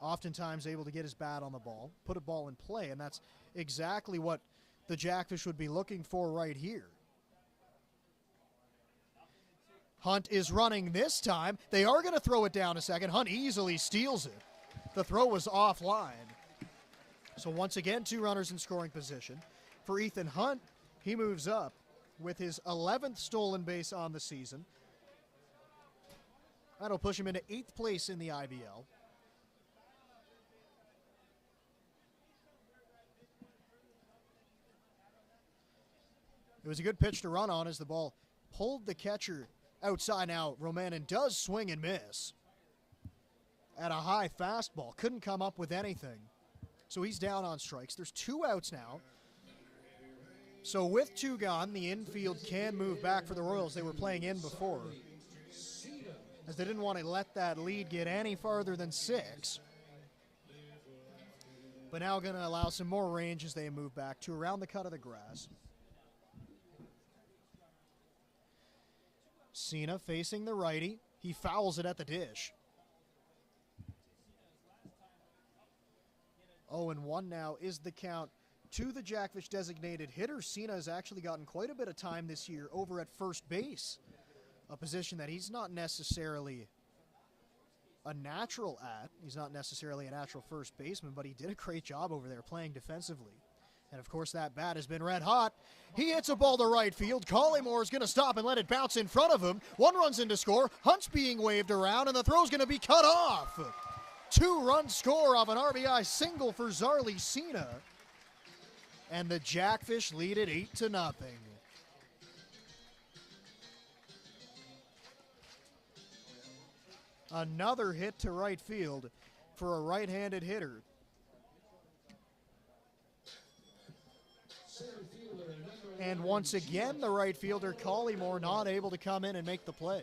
Oftentimes able to get his bat on the ball, put a ball in play, and that's exactly what the Jackfish would be looking for right here. Hunt is running this time. They are going to throw it down a second. Hunt easily steals it. The throw was offline. So once again, 2 runners in scoring position. For Ethan Hunt, he moves up with his 11th stolen base on the season. That'll push him into 8th place in the IBL. It was a good pitch to run on as the ball pulled the catcher outside. Now Romanen does swing and miss at a high fastball. Couldn't come up with anything. So he's down on strikes. There's 2 outs now. So with 2 gone, the infield can move back for the Royals. They were playing in before, as they didn't want to let that lead get any farther than 6. But now going to allow some more range as they move back to around the cut of the grass. Cena facing the righty. He fouls it at the dish. 0-1 now is the count to the Jackfish designated hitter. Cena has actually gotten quite a bit of time this year over at first base, a position that he's not necessarily a natural at. He's not necessarily a natural first baseman, but he did a great job over there playing defensively. And of course that bat has been red hot. He hits a ball to right field. Collymore is going to stop and let it bounce in front of him. 1 runs in to score. Hunt's being waved around, and the throw's going to be cut off. 2-run score off an RBI single for Zarly Cena. And the Jackfish lead it 8-0. Another hit to right field for a right-handed hitter. And once again, the right fielder, Collymore, not able to come in and make the play.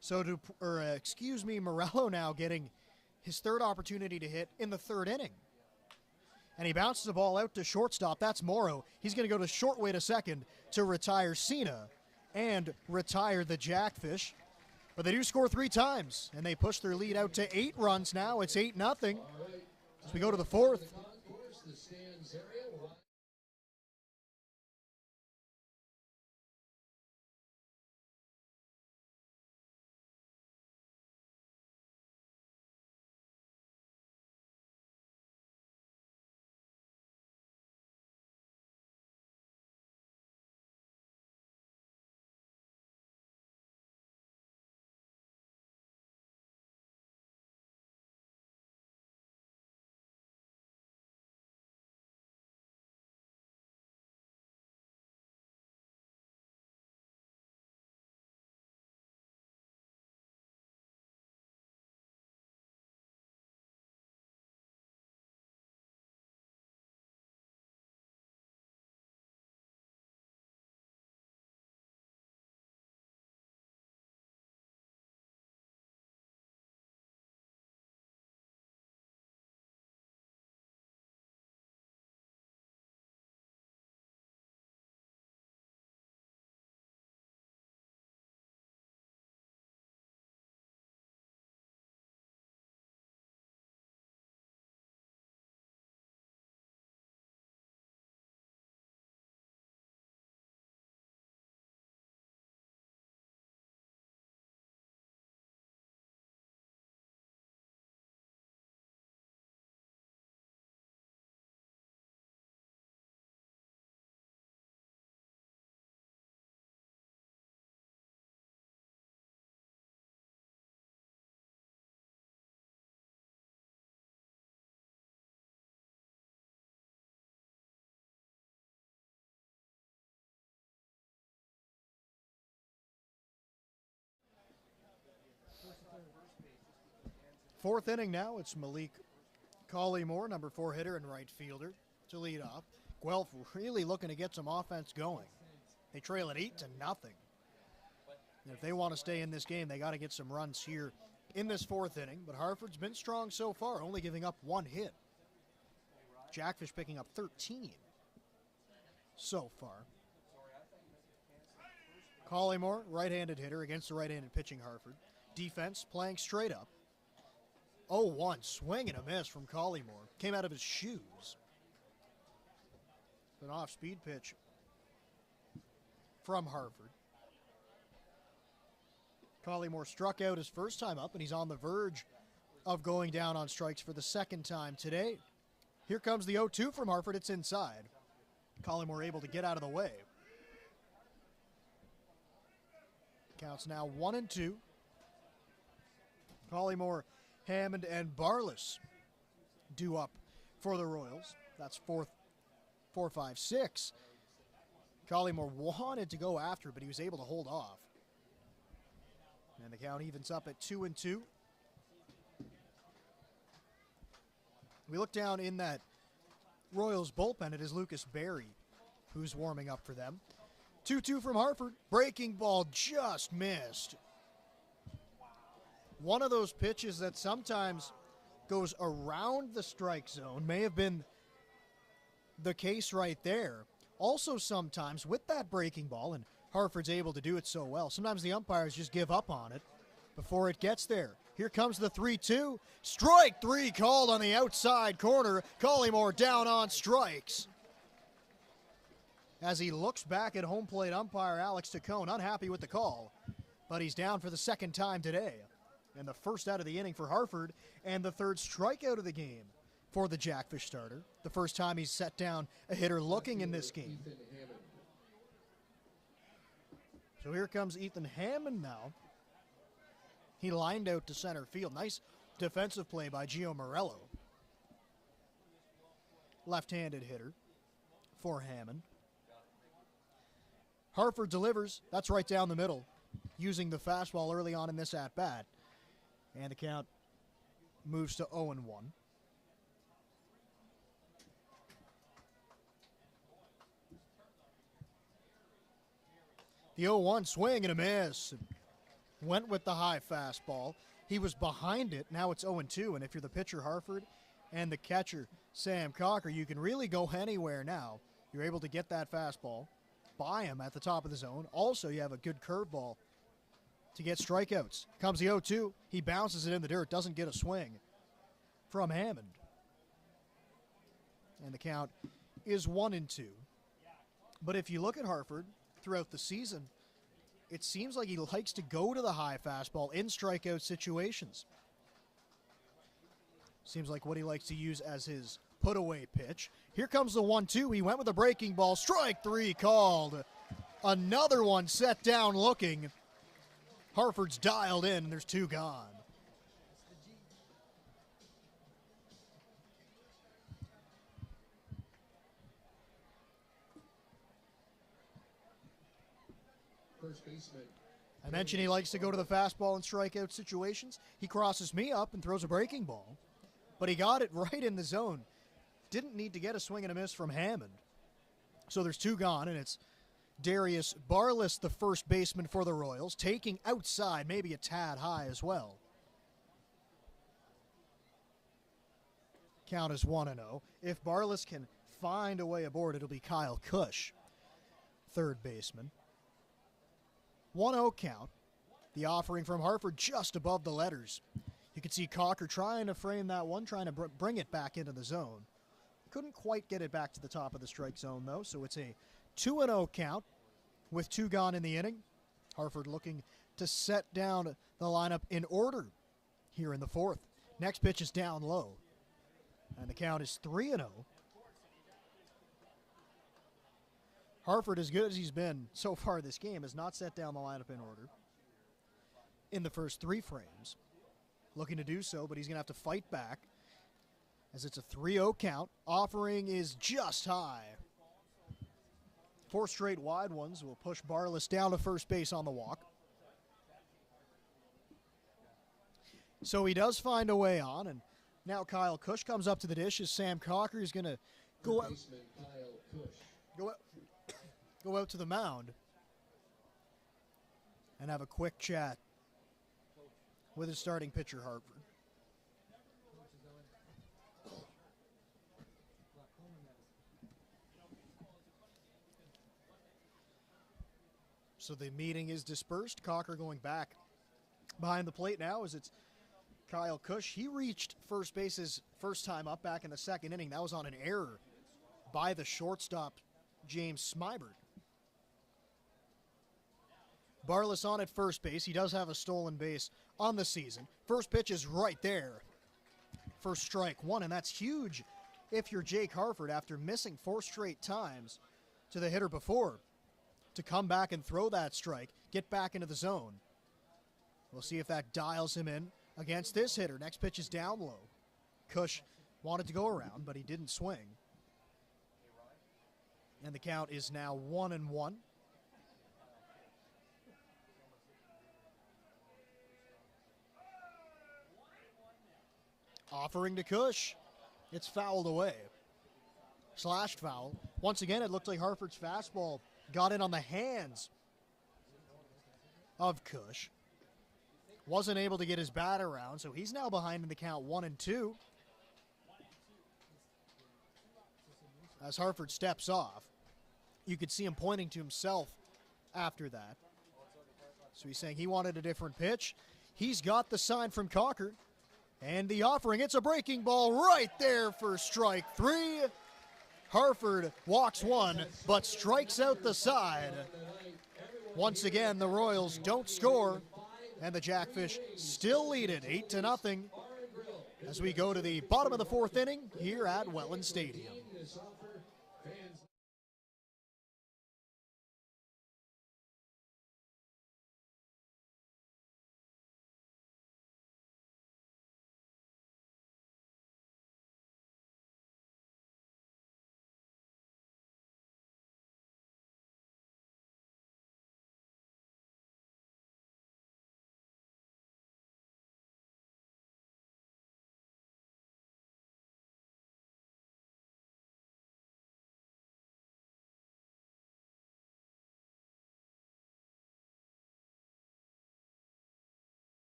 So, Morello now getting his 3rd opportunity to hit in the 3rd inning. And he bounces the ball out to shortstop. That's Morrow. He's going to go to short way to second to retire Cena and retire the Jackfish. But they do score 3 times, and they push their lead out to 8 runs now. It's 8-0 as we go to the 4th. Fourth inning now. It's Malik Collymore, number 4 hitter and right fielder, to lead off. Guelph really looking to get some offense going. They trail at 8-0. And if they want to stay in this game, they got to get some runs here in this fourth inning. But Hartford's been strong so far, only giving up 1 hit. Jackfish picking up 13 so far. Collymore, right-handed hitter against the right-handed pitching Hartford. Defense playing straight up. 0-1, swing and a miss from Collymore. Came out of his shoes. An off-speed pitch from Hartford. Collymore struck out his first time up, and he's on the verge of going down on strikes for the second time today. Here comes the 0-2 from Hartford. It's inside. Collymore able to get out of the way. Counts now 1-2. Collymore, Hammond, and Barlis due up for the Royals. That's 4, 5, 6. Collymore wanted to go after, but he was able to hold off. And the count evens up at 2-2. We look down in that Royals bullpen. It is Lucas Berry who's warming up for them. 2-2 from Hartford. Breaking ball just missed. One of those pitches that sometimes goes around the strike zone. May have been the case right there. Also sometimes with that breaking ball, and Hartford's able to do it so well, sometimes the umpires just give up on it before it gets there. Here comes the 3-2. Strike 3 called on the outside corner. Collymore down on strikes. As he looks back at home plate umpire Alex Tacone, unhappy with the call, but he's down for the second time today. And the first out of the inning for Hartford, and the third strikeout of the game for the Jackfish starter. The first time he's set down a hitter looking in this game. So here comes Ethan Hammond now. He lined out to center field. Nice defensive play by Gio Morello. Left-handed hitter for Hammond. Hartford delivers. That's right down the middle, using the fastball early on in this at-bat. And the count moves to 0-1. The 0-1 swing and a miss. Went with the high fastball. He was behind it. Now it's 0-2. And if you're the pitcher, Hartford, and the catcher, Sam Cocker, you can really go anywhere now. You're able to get that fastball by him at the top of the zone. Also, you have a good curveball to get strikeouts. Comes the 0-2. He bounces it in the dirt. Doesn't get a swing from Hammond. And the count is 1-2. But if you look at Hartford throughout the season, it seems like he likes to go to the high fastball in strikeout situations. Seems like what he likes to use as his put-away pitch. Here comes the 1-2. He went with a breaking ball. Strike 3 called. Another one set down looking. Hartford's dialed in, and there's 2 gone. First baseman. I mentioned he likes to go to the fastball in strikeout situations. He crosses me up and throws a breaking ball, but he got it right in the zone. Didn't need to get a swing and a miss from Hammond. So there's 2 gone, and it's Darius Barlis, the first baseman for the Royals, taking outside, maybe a tad high as well. Count is 1-0. If Barlis can find a way aboard, it'll be Kyle Cush, third baseman. 1-0 count. The offering from Hartford just above the letters. You can see Cocker trying to frame that one, trying to bring it back into the zone. Couldn't quite get it back to the top of the strike zone, though, so it's a 2-0 count with 2 gone in the inning. Hartford looking to set down the lineup in order here in the fourth. Next pitch is down low, and the count is 3-0. Hartford, as good as he's been so far this game, has not set down the lineup in order in the first 3 frames. Looking to do so, but he's going to have to fight back as it's a 3-0 count. Offering is just high. 4 straight wide ones will push Barlis down to first base on the walk. So he does find a way on, and now Kyle Cush comes up to the dish as Sam Cocker is going to go out, Baseman Kyle Cush. go out to the mound and have a quick chat with his starting pitcher, Hartford. So the meeting is dispersed. Cocker going back behind the plate now as it's Kyle Cush. He reached first base his first time up back in the second inning. That was on an error by the shortstop, James Smybert. Barless on at first base. He does have a stolen base on the season. First pitch is right there for strike one, and that's huge if you're Jake Hartford after missing 4 straight times to the hitter before. To come back and throw that strike, get back into the zone. We'll see if that dials him in against this hitter. Next pitch is down low. Cush wanted to go around, but he didn't swing. And the count is now 1-1. Offering to Cush. It's fouled away. Slashed foul. Once again, it looked like Hartford's fastball got in on the hands of Cush. Wasn't able to get his bat around, so he's now behind in the count 1-2. As Hartford steps off, you could see him pointing to himself after that. So he's saying he wanted a different pitch. He's got the sign from Cocker. And the offering, it's a breaking ball right there for strike 3. Hartford walks one, but strikes out the side. Once again, the Royals don't score, and the Jackfish still lead it 8-0 as we go to the bottom of the 4th inning here at Welland Stadium.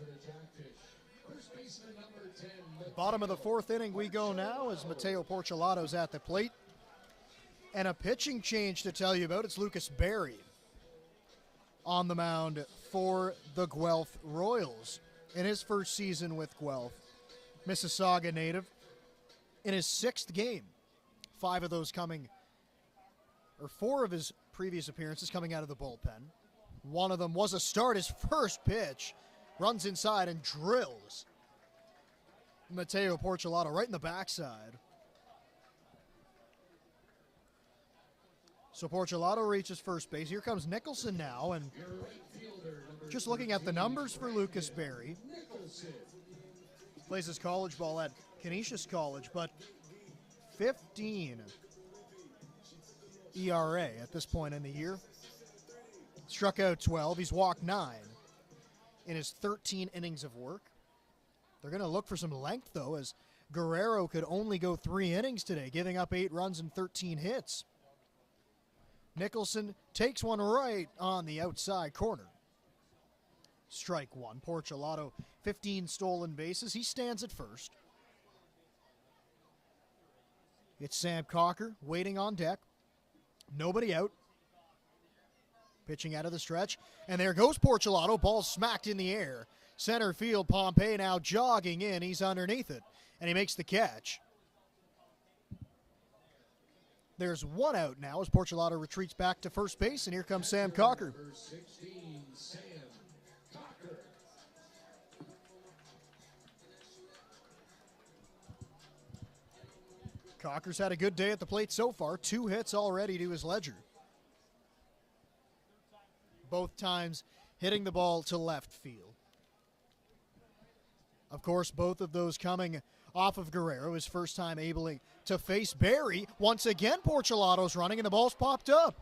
for the Jackfish. First baseman number 10. Bottom of the fourth inning we go now as Mateo Porcelato's at the plate. And a pitching change to tell you about. It's Lucas Berry on the mound for the Guelph Royals in his first season with Guelph. Mississauga native in his sixth game. Four of his previous appearances coming out of the bullpen. One of them was a start. His first pitch runs inside and drills Mateo Porcelato right in the backside. So Porcelato reaches first base. Here comes Nicholson now, and just looking at the numbers for Lucas Berry. Plays his college ball at Canisius College, but 15 ERA at this point in the year. Struck out 12. He's walked 9 in his 13 innings of work. They're going to look for some length, though, as Guerrero could only go 3 innings today, giving up 8 runs and 13 hits. Nicholson takes one right on the outside corner. Strike one. Porcelato, 15 stolen bases. He stands at first. It's Sam Cocker waiting on deck. Nobody out. Pitching out of the stretch. And there goes Porcelato. Ball smacked in the air. Center field, Pompey now jogging in. He's underneath it. And he makes the catch. There's one out now as Porcelato retreats back to first base. And here comes Sam Cocker. Number 16, Sam Cocker. Cocker's had a good day at the plate so far. 2 hits already to his ledger. Both times hitting the ball to left field. Of course, both of those coming off of Guerrero, his first time able to face Berry. Once again, Porcelato's running, and the ball's popped up.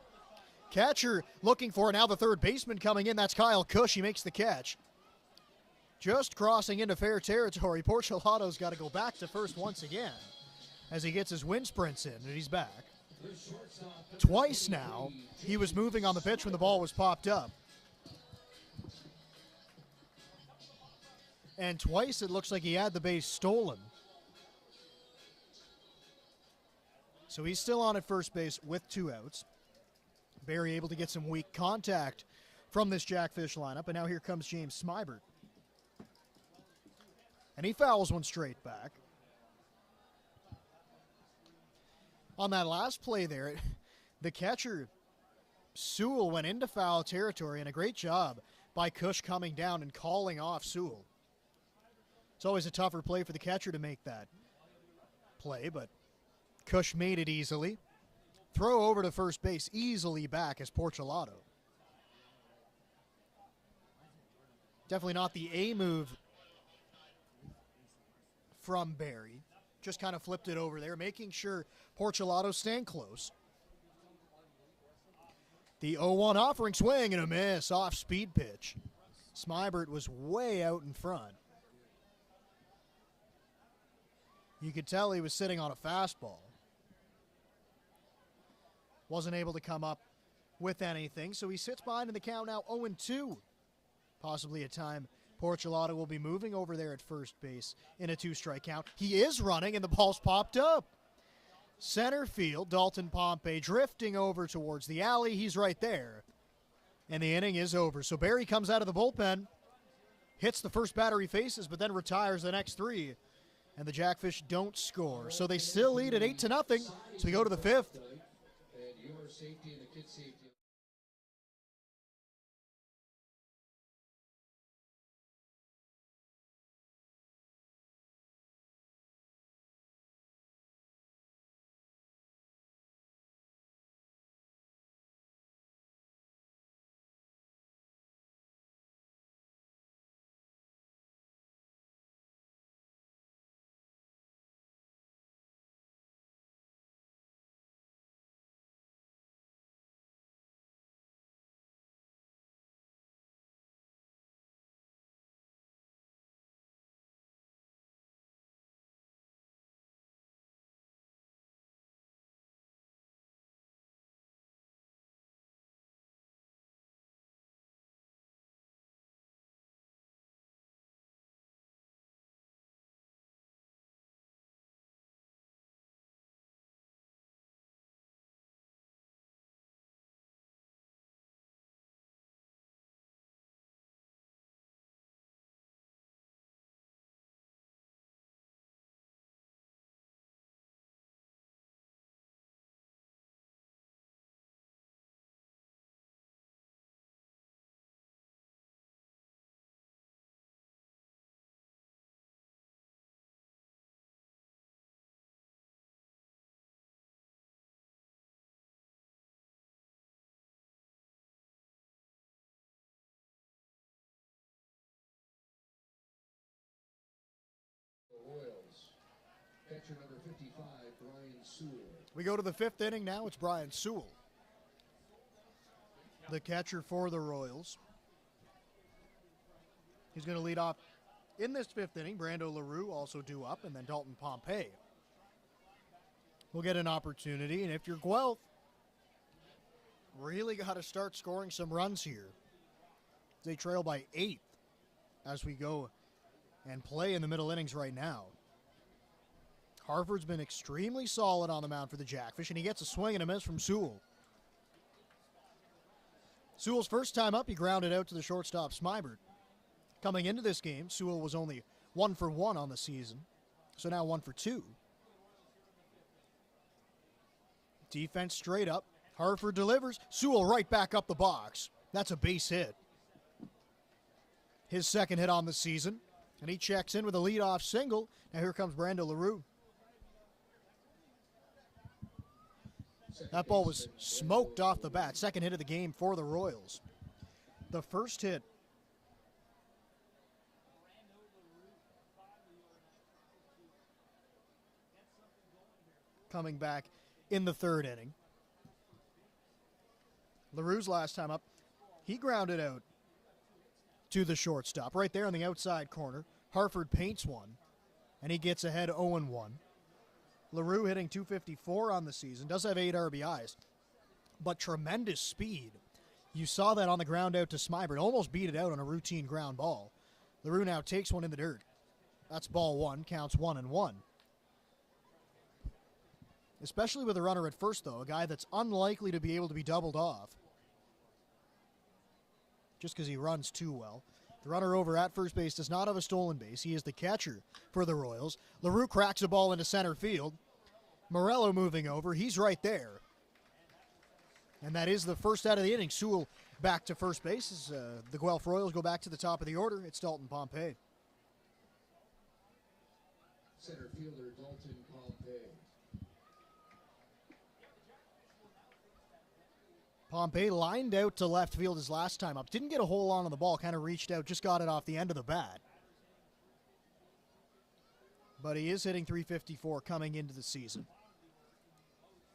Catcher looking for it. Now the third baseman coming in. That's Kyle Cush. He makes the catch. Just crossing into fair territory. Porcelato's got to go back to first once again as he gets his wind sprints in, and he's back. Twice now, he was moving on the pitch when the ball was popped up. And twice it looks like he had the base stolen. So he's still on at first base with 2 outs. Berry able to get some weak contact from this Jackfish lineup. And now here comes James Smybert. And he fouls one straight back. On that last play there, the catcher, Sewell, went into foul territory, and a great job by Cush coming down and calling off Sewell. It's always a tougher play for the catcher to make that play, but Cush made it easily. Throw over to first base, easily back as Porcelato. Definitely not the A move from Berry. Just kind of flipped it over there, making sure Porcelato staying close. The 0-1 offering, swing and a miss, off speed pitch. Smybert was way out in front. You could tell he was sitting on a fastball. Wasn't able to come up with anything, so he sits behind in the count now 0-2. Possibly a time Porcelato will be moving over there at first base in a 2-strike count. He is running, and the ball's popped up. Center field, Dalton Pompey drifting over towards the alley. He's right there. And the inning is over. So Berry comes out of the bullpen, hits the first batter he faces, but then retires the next 3. And the Jackfish don't score. So they still lead at 8-0. So we go to the 5th. And your safety and the kid's safety. Catcher number 55, Brian Sewell. We go to the fifth inning now. It's Brian Sewell, the catcher for the Royals. He's going to lead off in this fifth inning. Brando LaRue also due up, and then Dalton Pompey will get an opportunity. And if you're Guelph, really got to start scoring some runs here. They trail by 8 as we go and play in the middle innings right now. Harford's been extremely solid on the mound for the Jackfish, and he gets a swing and a miss from Sewell. Sewell's first time up, he grounded out to the shortstop Smybert. Coming into this game, Sewell was only 1 for 1 on the season, so now 1 for 2. Defense straight up. Harford delivers. Sewell right back up the box. That's a base hit. His second hit on the season, and he checks in with a leadoff single. Now here comes Brando LaRue. That ball was smoked off the bat. Second hit of the game for the Royals. The first hit coming back in the third inning. LaRue's last time up, he grounded out to the shortstop right there on the outside corner. Harford paints one, and he gets ahead 0-1. LaRue hitting .254 on the season, does have 8 RBIs, but tremendous speed. You saw that on the ground out to Smybert, almost beat it out on a routine ground ball. LaRue now takes one in the dirt. That's ball 1, counts 1-1. Especially with a runner at first, though, a guy that's unlikely to be able to be doubled off just because he runs too well. The runner over at first base does not have a stolen base. He is the catcher for the Royals. LaRue cracks a ball into center field. Morello moving over. He's right there. And that is the first out of the inning. Sewell back to first base as the Guelph Royals go back to the top of the order. It's Dalton Pompey. Center fielder Dalton Pompey. Pompey lined out to left field his last time up. Didn't get a whole lot on the ball, kind of reached out, just got it off the end of the bat. But he is hitting .354 coming into the season.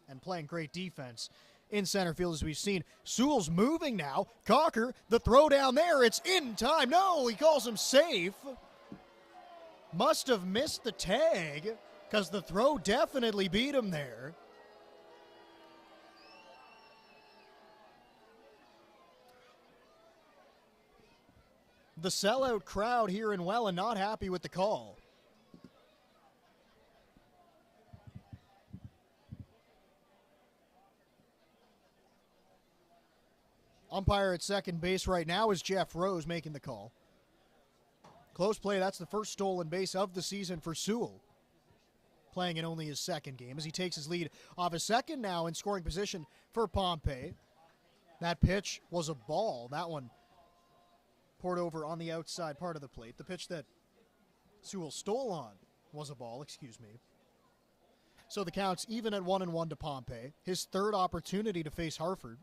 And playing great defense in center field as we've seen. Sewell's moving now. Cocker, the throw down there, it's in time. No, he calls him safe. Must have missed the tag because the throw definitely beat him there. The sellout crowd here in Welland not happy with the call. Umpire at second base right now is Jeff Rose making the call. Close play, that's the first stolen base of the season for Sewell. Playing in only his second game as he takes his lead off his second now in scoring position for Pompey. That pitch was a ball. That one poured over on the outside part of the plate. The pitch that Sewell stole on was a ball, excuse me. So the count's even at 1-1 to Pompey. His third opportunity to face Harford.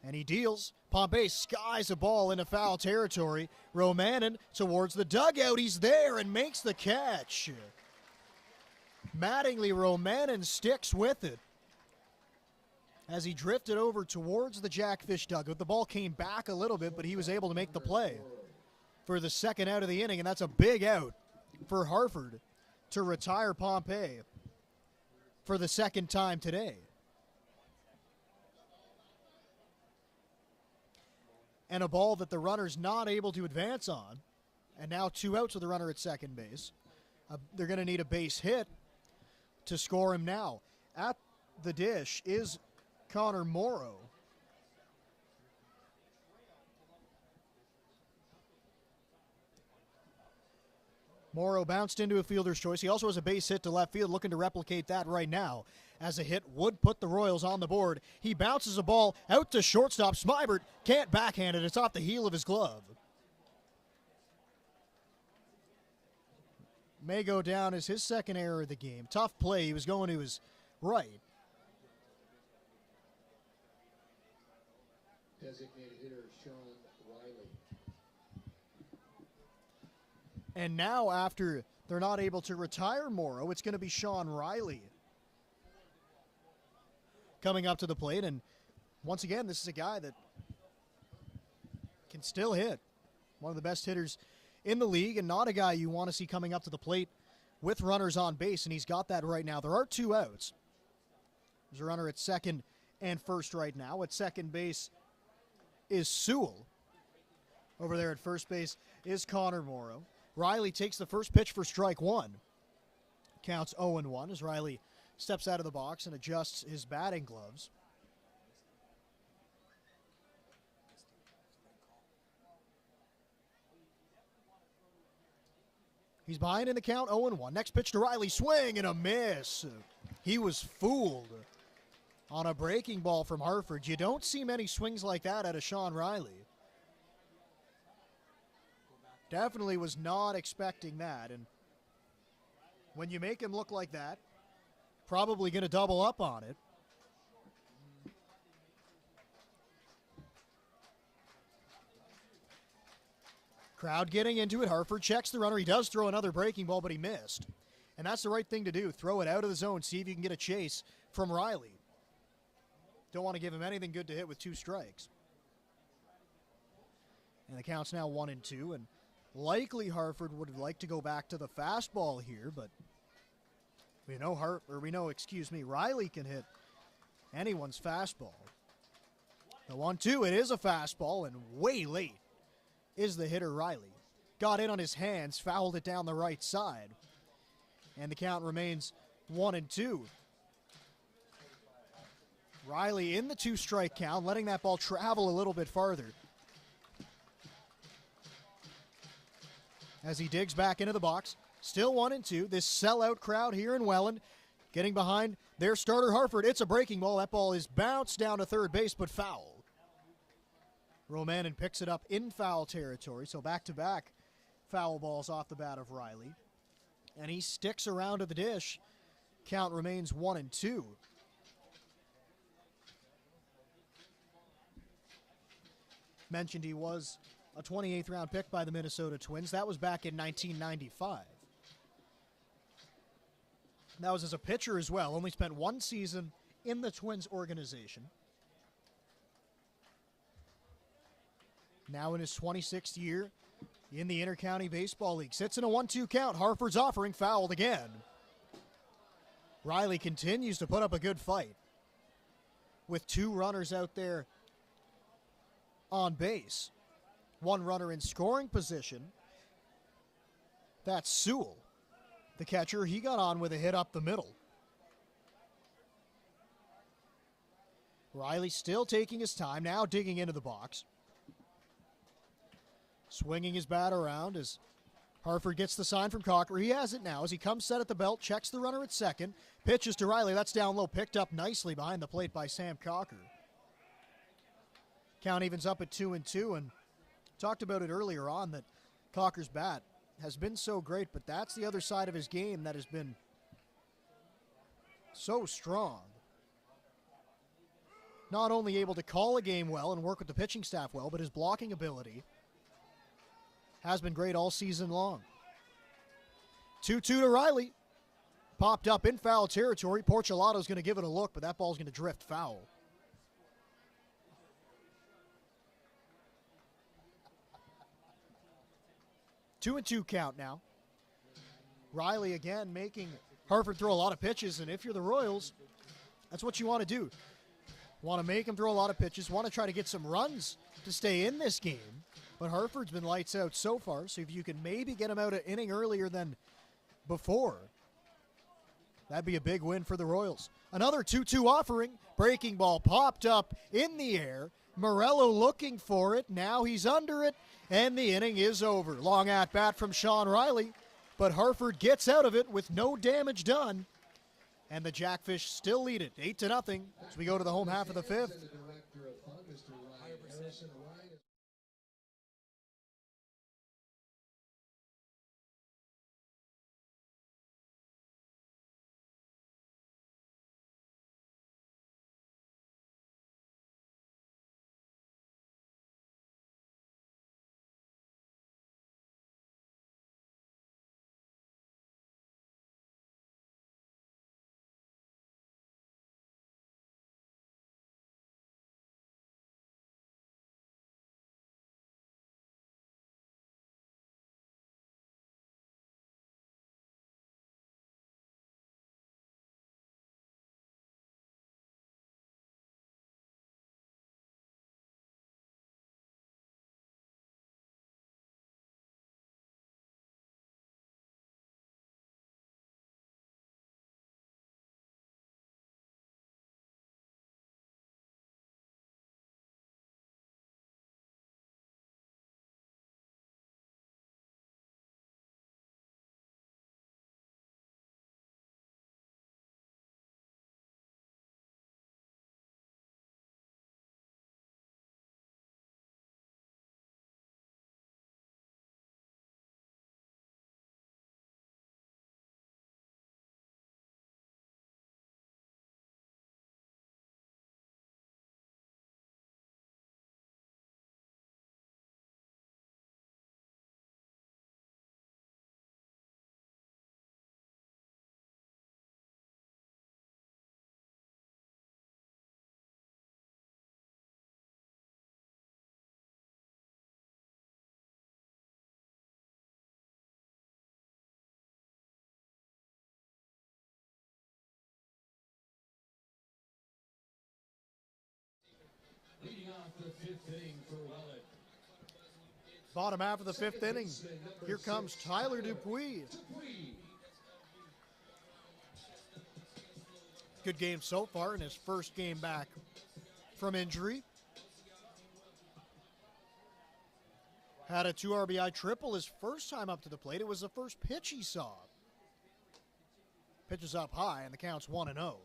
And he deals. Pompey skies a ball into foul territory. Romanen towards the dugout. He's there and makes the catch. Mattingly, Romanen sticks with it as he drifted over towards the Jackfish dugout. The ball came back a little bit, but he was able to make the play for the second out of the inning, and that's a big out for Harford to retire Pompey for the second time today. And a ball that the runner's not able to advance on, and now 2 outs with the runner at second base. They're going to need a base hit to score him now. At the dish is Connor Morrow. Morrow bounced into a fielder's choice. He also has a base hit to left field, looking to replicate that right now, as a hit would put the Royals on the board. He bounces a ball out to shortstop. Smybert can't backhand it. It's off the heel of his glove. May go down as his second error of the game. Tough play. He was going to his right. Designated hitter Sean Riley. And now after they're not able to retire Morrow. It's going to be Sean Riley coming up to the plate. And once again, this is a guy that can still hit. One of the best hitters in the league, and not a guy you want to see coming up to the plate with runners on base, and he's got that right now. There are 2 outs. There's a runner at second and first right now. At second base is Sewell. Over there at first base is Connor Morrow. Riley takes the first pitch for strike 1. Counts 0-1 as Riley steps out of the box and adjusts his batting gloves. He's behind in the count, 0-1. Next pitch to Riley, swing and a miss. He was fooled on a breaking ball from Hartford. You don't see many swings like that out of Sean Riley. Definitely was not expecting that. And when you make him look like that, probably going to double up on it. Crowd getting into it. Hartford checks the runner. He does throw another breaking ball, but he missed. And that's the right thing to do. Throw it out of the zone. See if you can get a chase from Riley. Don't want to give him anything good to hit with 2 strikes. And the count's now 1-2. And likely Hartford would like to go back to the fastball here, but Riley can hit anyone's fastball. The 1-2, it is a fastball, and way late is the hitter Riley. Got in on his hands, fouled it down the right side. And the count remains 1-2. Riley in the 2-strike count, letting that ball travel a little bit farther. As he digs back into the box, still 1-2. This sellout crowd here in Welland getting behind their starter Hartford. It's a breaking ball. That ball is bounced down to third base, but foul. Romanin picks it up in foul territory, so back-to-back foul balls off the bat of Riley. And he sticks around to the dish. Count remains 1-2. Mentioned he was a 28th round pick by the Minnesota Twins. That was back in 1995. That was as a pitcher as well. Only spent 1 season in the Twins organization. Now in his 26th year in the Intercounty Baseball League. Sits in a 1-2 count. Hartford's offering, fouled again. Riley continues to put up a good fight with 2 runners out there on base. 1 runner in scoring position. That's Sewell, the catcher. He got on with a hit up the middle. Riley still taking his time, now digging into the box. Swinging his bat around as Hartford gets the sign from Cocker. He has it now as he comes set at the belt, checks the runner at second, pitches to Riley. That's down low, picked up nicely behind the plate by Sam Cocker. Count evens up at 2-2, and talked about it earlier on that Cocker's bat has been so great, but that's the other side of his game that has been so strong. Not only able to call a game well and work with the pitching staff well, but his blocking ability has been great all season long. 2-2 to Riley. Popped up in foul territory. Porcelato's going to give it a look, but that ball's going to drift foul. Two and 2 count now. Riley again making Hartford throw a lot of pitches, and if you're the Royals, that's what you want to do. Want to make him throw a lot of pitches, want to try to get some runs to stay in this game. But Hartford's been lights out so far, so if you can maybe get him out an inning earlier than before, that'd be a big win for the Royals. Another 2-2 offering. Breaking ball popped up in the air. Morello looking for it. Now he's under it, and the inning is over. Long at-bat from Sean Riley, but Hartford gets out of it with no damage done. And the Jackfish still lead it 8-0 as we go to the home half of the 5th. inning for Welland. Bottom half of the fifth inning. Here comes Tyler Dupuis. Good game so far in his first game back from injury. Had a 2 RBI triple his first time up to the plate. It was the first pitch he saw. Pitch is up high, and the count's 1-0.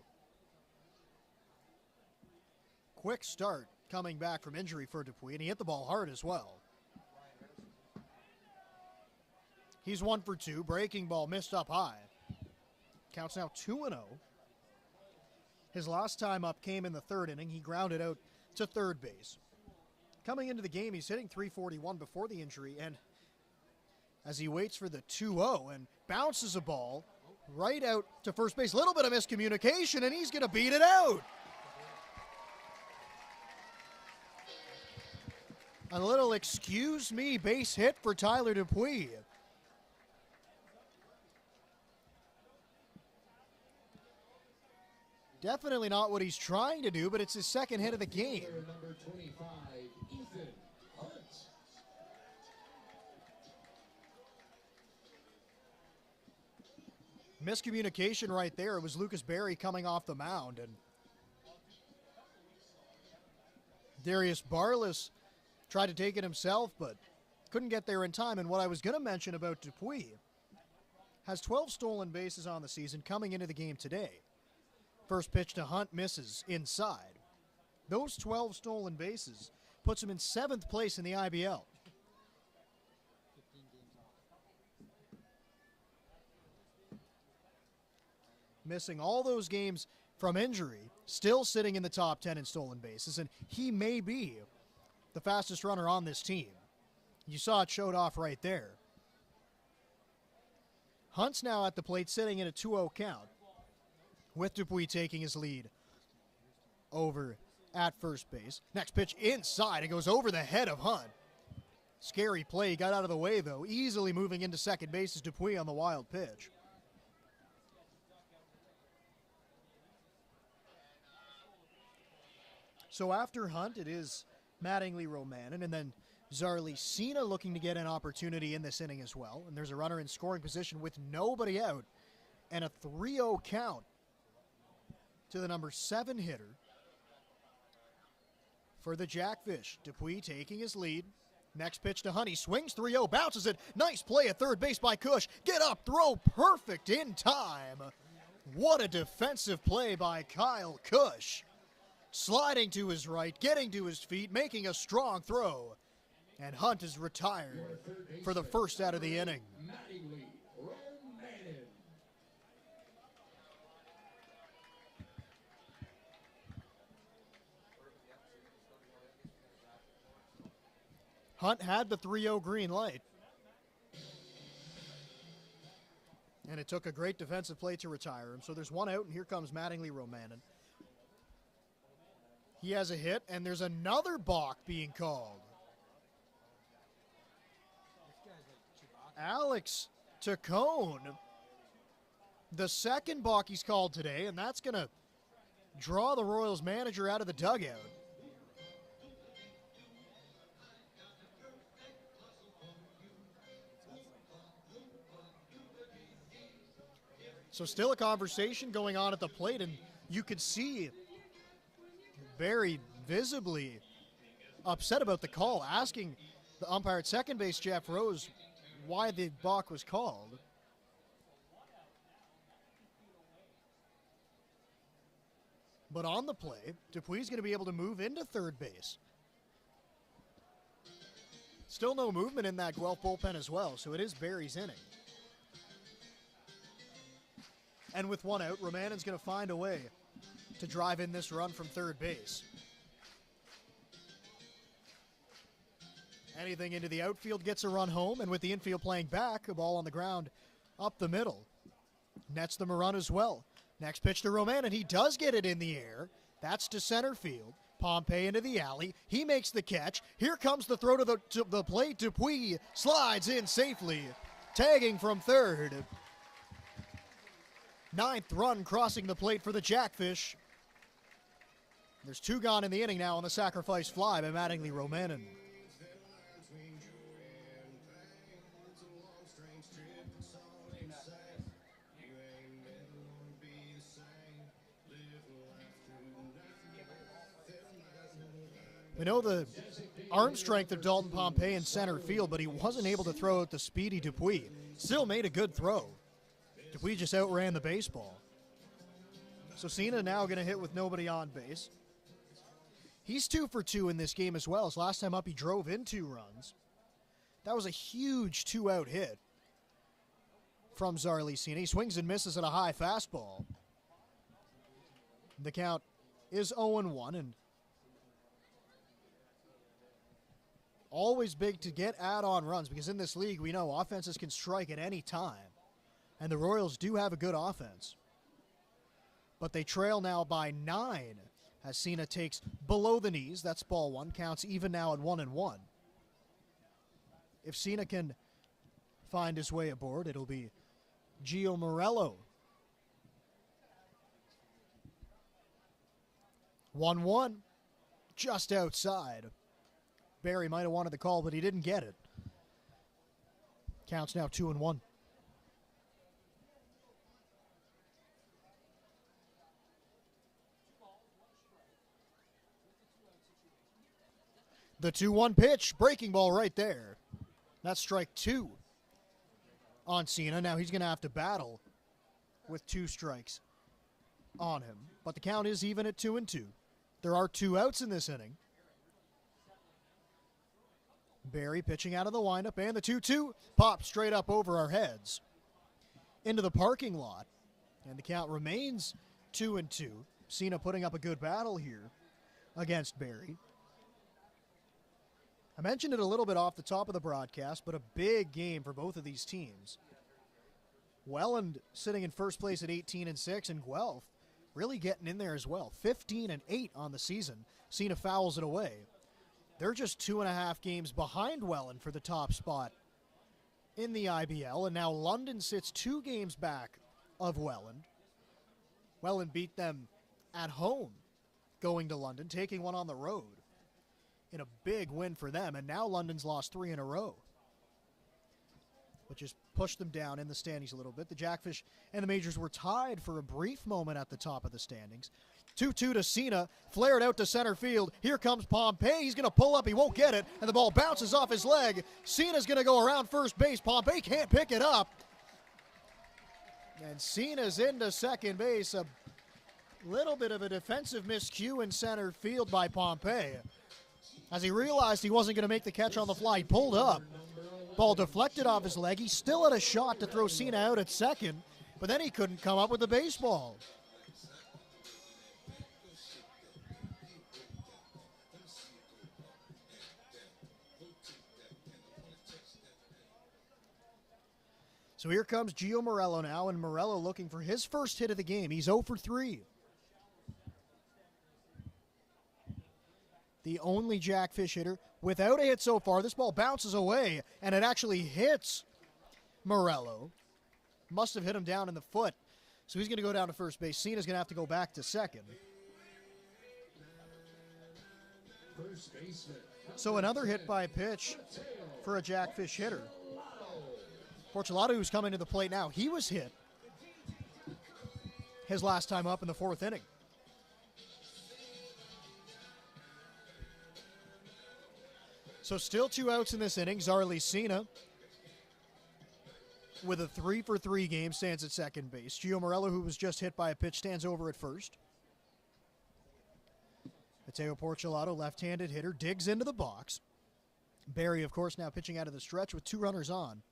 Quick start coming back from injury for Dupuis, and he hit the ball hard as well. He's 1 for 2. Breaking ball missed up high. Count's now 2-0. His last time up came in the third inning. He grounded out to third base. Coming into the game, he's hitting .341 before the injury, and as he waits for the 2-0 and bounces a ball right out to first base. Little bit of miscommunication, and he's going to beat it out. A little excuse me base hit for Tyler Dupuis. Definitely not what he's trying to do, but it's his second hit of the game. Number 25, Ethan Hunt. Miscommunication right there. It was Lucas Berry coming off the mound, and Darius Barlas tried to take it himself, but couldn't get there in time. And what I was going to mention about Dupuis, has 12 stolen bases on the season coming into the game today. First pitch to Hunt misses inside. Those 12 stolen bases puts him in 7th place in the IBL. Missing all those games from injury, still sitting in the top 10 in stolen bases, and he may be the fastest runner on this team. You saw it showed off right there. Hunt's now at the plate sitting in a 2-0 count, with Dupuis taking his lead over at first base. Next pitch inside. It goes over the head of Hunt. Scary play. He got out of the way, though. Easily moving into second base is Dupuis on the wild pitch. So after Hunt, it is Mattingly Romanen, and then Zarly Cena looking to get an opportunity in this inning as well. And there's a runner in scoring position with nobody out, and a 3-0 count to the number 7 hitter for the Jackfish. Dupuis taking his lead. Next pitch to Hunt. He swings 3-0, bounces it. Nice play at third base by Cush. Get up, throw perfect in time. What a defensive play by Kyle Cush. Sliding to his right, getting to his feet, making a strong throw. And Hunt is retired for the first out of the inning. Mattingly Romanen. Hunt had the 3-0 green light. And it took a great defensive play to retire him. So there's one out, and here comes Mattingly Romanen. He has a hit, and there's another balk being called. Alex Tacone, the second balk he's called today, and that's going to draw the Royals manager out of the dugout. So still a conversation going on at the plate, and you could see Barry visibly upset about the call, asking the umpire at second base, Jeff Rose, why the balk was called. But on the play, Dupuis is going to be able to move into third base. Still no movement in that Guelph bullpen as well, so it is Barry's inning. And with one out, Romanen's going to find a way to drive in this run from third base. Anything into the outfield gets a run home, and with the infield playing back, a ball on the ground up the middle. Nets them a run as well. Next pitch to Romanen. He does get it in the air. That's to center field. Pompey into the alley. He makes the catch. Here comes the throw to the plate. Dupuis slides in safely, tagging from third. 9th run crossing the plate for the Jackfish. There's 2 gone in the inning now on the sacrifice fly by Mattingly Romanen. We know the arm strength of Dalton Pompey in center field, but he wasn't able to throw out the speedy Dupuis. Still made a good throw. Dupuis just outran the baseball. So Cena now going to hit with nobody on base. He's 2 for 2 in this game as well. His last time up, he drove in 2 runs. That was a huge 2-out hit from Zarly Cena. He swings and misses at a high fastball. The count is 0-1, and always big to get add-on runs, because in this league we know offenses can strike at any time, and the Royals do have a good offense. But they trail now by 9 as Cena takes below the knees. That's ball 1. Counts even now at 1-1. If Cena can find his way aboard, it'll be Gio Morello. 1-1, just outside. Barry might have wanted the call, but he didn't get it. Counts now 2-1. The 2-1 pitch, breaking ball right there. That's strike 2 on Cena. Now he's going to have to battle with 2 strikes on him. But the count is even at 2-2. There are 2 outs in this inning. Barry pitching out of the windup, and the 2-2 pops straight up over our heads into the parking lot. And the count remains 2-2. Cena putting up a good battle here against Barry. I mentioned it a little bit off the top of the broadcast, but a big game for both of these teams. Welland sitting in first place at 18-6, and Guelph really getting in there as well. 15-8 on the season. Cena fouls it away. They're just 2.5 games behind Welland for the top spot in the IBL, and now London sits 2 games back of Welland. Welland beat them at home going to London, taking one on the road in a big win for them, and now London's lost 3 in a row, which has pushed them down in the standings a little bit. The Jackfish and the Majors were tied for a brief moment at the top of the standings. 2-2 to Cena, flared out to center field. Here comes Pompey. He's going to pull up. He won't get it, and the ball bounces off his leg. Cena's going to go around first base. Pompey can't pick it up. And Cena's into second base. A little bit of a defensive miscue in center field by Pompey. As he realized he wasn't going to make the catch on the fly, he pulled up. Ball deflected off his leg. He still had a shot to throw Cena out at second, but then he couldn't come up with the baseball. So here comes Gio Morello now, and Morello looking for his first hit of the game. He's 0 for 3. The only Jackfish hitter without a hit so far. This ball bounces away, and it actually hits Morello. Must have hit him down in the foot. So he's going to go down to first base. Cena's going to have to go back to second. So another hit by pitch for a Jackfish hitter. Porcelado, who's coming to the plate now, he was hit his last time up in the 4th inning. So still 2 outs in this inning. Zarly Cena with a 3 for 3 game stands at second base. Gio Morello, who was just hit by a pitch, stands over at first. Mateo Porcelado, left-handed hitter, digs into the box. Barry, of course, now pitching out of the stretch with 2 runners on.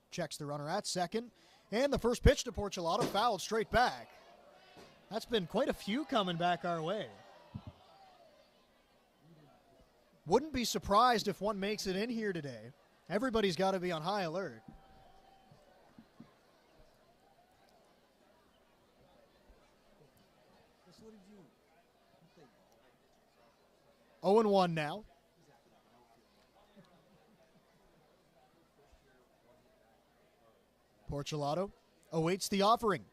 Checks the runner at second. And the first pitch to Porcelado, fouled straight back. That's been quite a few coming back our way. Wouldn't be surprised if one makes it in here today. Everybody's got to be on high alert. Oh and 1 now. Porcelado awaits the offering.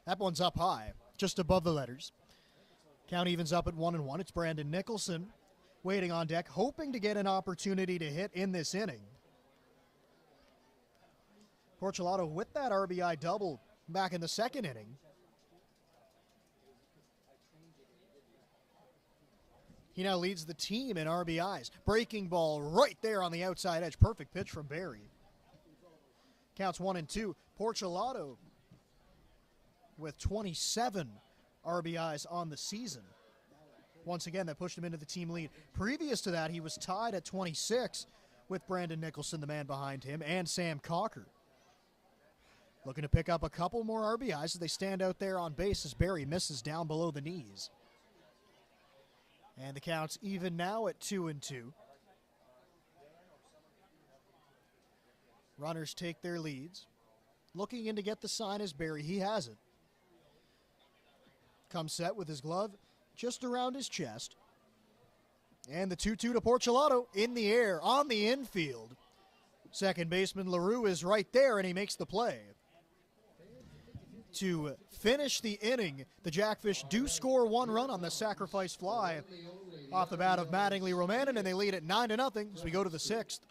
That one's up high, just above the letters. Count evens up at 1-1. It's Brandon Nicholson waiting on deck, hoping to get an opportunity to hit in this inning. Porcelato with that RBI double back in the second inning. He now leads the team in RBIs. Breaking ball right there on the outside edge. Perfect pitch from Barry. Counts 1-2. Porcelato with 27 RBIs on the season. Once again, that pushed him into the team lead. Previous to that, he was tied at 26 with Brandon Nicholson, the man behind him, and Sam Cocker. Looking to pick up a couple more RBIs as they stand out there on base as Barry misses down below the knees. And the count's even now at 2-2. Runners take their leads. Looking in to get the sign is Barry. He has it. Comes set with his glove just around his chest. And the 2-2 to Porcelato in the air on the infield. Second baseman LaRue is right there, and he makes the play. To finish the inning, the Jackfish do score one run on the sacrifice fly off the bat of Mattingly Romanen, and they lead it 9-0 as we go to the sixth.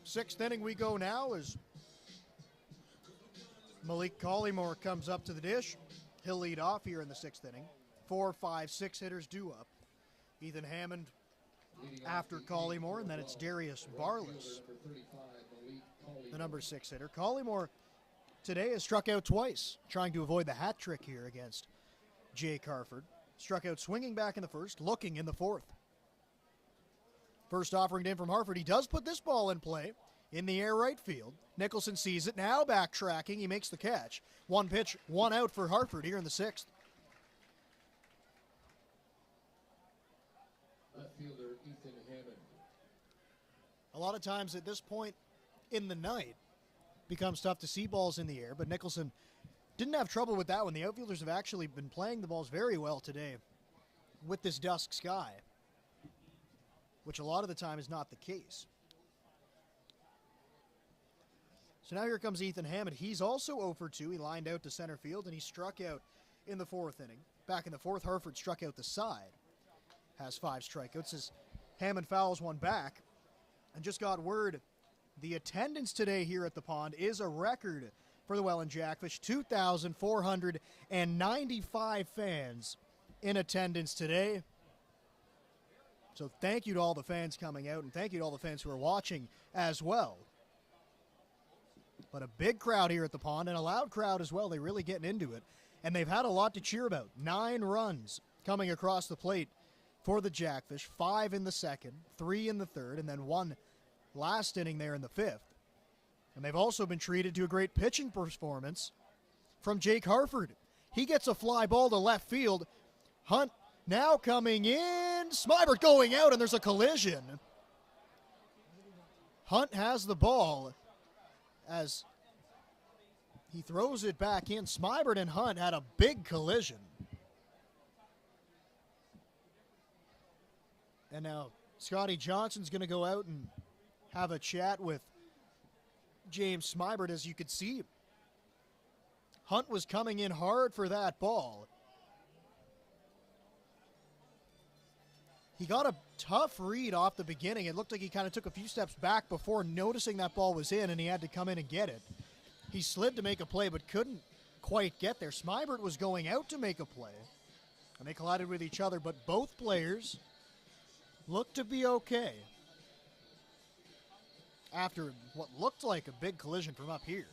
Sixth inning we go now as Malik Collymore comes up to the dish. He'll lead off here in the sixth inning. 4, 5, 6 hitters due up. Ethan Hammond after Collymore, and then it's Darius Barlas, the number 6 hitter. Collymore today has struck out twice, trying to avoid the hat trick here against Jake Harford. Struck out swinging back in the first, looking in the fourth. First offering in from Harford. He does put this ball in play in the air right field. Nicholson sees it, now backtracking. He makes the catch. One pitch, one out for Harford here in the sixth. Left fielder Ethan Hammond. A lot of times at this point in the night, becomes tough to see balls in the air, but Nicholson didn't have trouble with that one. The outfielders have actually been playing the balls very well today with this dusk sky, which a lot of the time is not the case. So now here comes Ethan Hammond. He's also 0 for 2. He lined out to center field, and he struck out in the fourth inning. Back in the fourth, Harford struck out the side. Has 5 strikeouts as Hammond fouls one back. And just got word, the attendance today here at the pond is a record for the Welland Jackfish. 2,495 fans in attendance today. So thank you to all the fans coming out, and thank you to all the fans who are watching as well. But a big crowd here at the pond, and a loud crowd as well. They're really getting into it. And they've had a lot to cheer about. 9 runs coming across the plate for the Jackfish. 5 in the second, 3 in the third, and then 1 last inning there in the fifth. And they've also been treated to a great pitching performance from Jake Harford. He gets a fly ball to left field. Hunt now coming in. Smybert going out, and there's a collision. Hunt has the ball as he throws it back in. Smybert and Hunt had a big collision. And now Scotty Johnson's going to go out and have a chat with James Smybert. As you could see, Hunt was coming in hard for that ball. He got a tough read off the beginning. It looked like he kind of took a few steps back before noticing that ball was in, and he had to come in and get it. He slid to make a play but couldn't quite get there. Smybert was going out to make a play, and they collided with each other, but both players looked to be okay after what looked like a big collision from up here.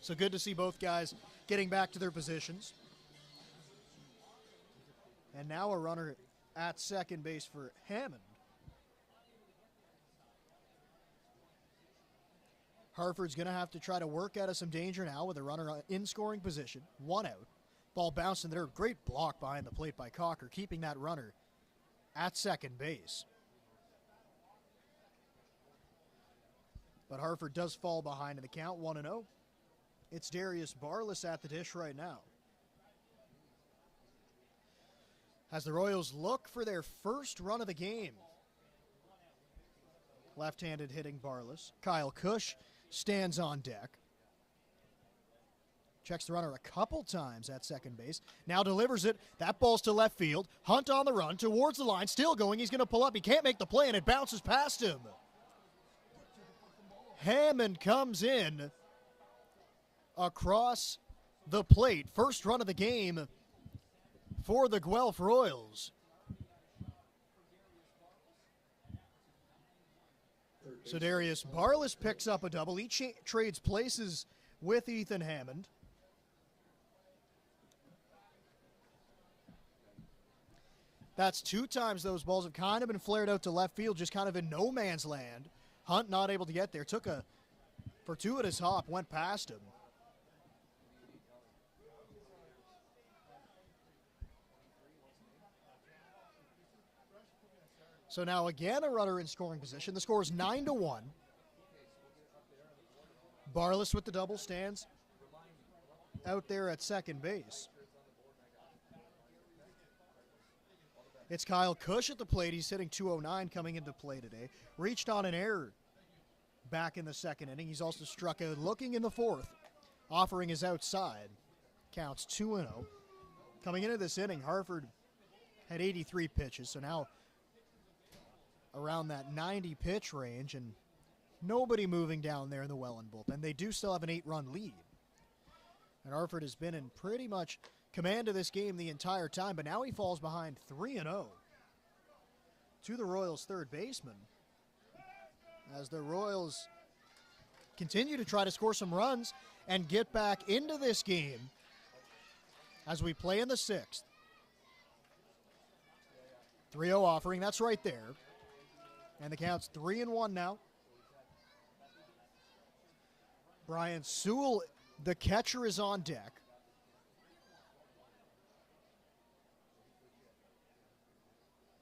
So good to see both guys getting back to their positions. And now a runner at second base for Hammond. Hartford's going to have to try to work out of some danger now with a runner in scoring position. 1 out. Ball bounced in there. Great block behind the plate by Cocker, keeping that runner at second base. But Hartford does fall behind in the count, 1-0. It's Darius Barless at the dish right now, as the Royals look for their first run of the game. Left-handed hitting Barless. Kyle Cush stands on deck. Checks the runner a couple times at second base. Now delivers it. That ball's to left field. Hunt on the run towards the line. Still going. He's going to pull up. He can't make the play, and it bounces past him. Hammond comes in across the plate. First run of the game for the Guelph Royals. So Darius Barless picks up a double. He trades places with Ethan Hammond. That's 2 times those balls have kind of been flared out to left field, just kind of in no man's land. Hunt not able to get there. Took a fortuitous hop, went past him. So now again a runner in scoring position. The score is 9-1. Barless with the double stands out there at second base. It's Kyle Cush at the plate. He's hitting .209 coming into play today. Reached on an error back in the second inning. He's also struck out looking in the fourth. Offering is outside. Counts 2-0. Coming into this inning, Hartford had 83 pitches, so now around that 90 pitch range, and nobody moving down there in the Welland bullpen. They do still have an 8-run lead. And Hartford has been in pretty much command of this game the entire time, but now he falls behind 3-0 to the Royals' third baseman, as the Royals continue to try to score some runs and get back into this game as we play in the 6th. 3-0 offering, that's right there. And the count's 3-1 now. Brian Sewell, the catcher, is on deck.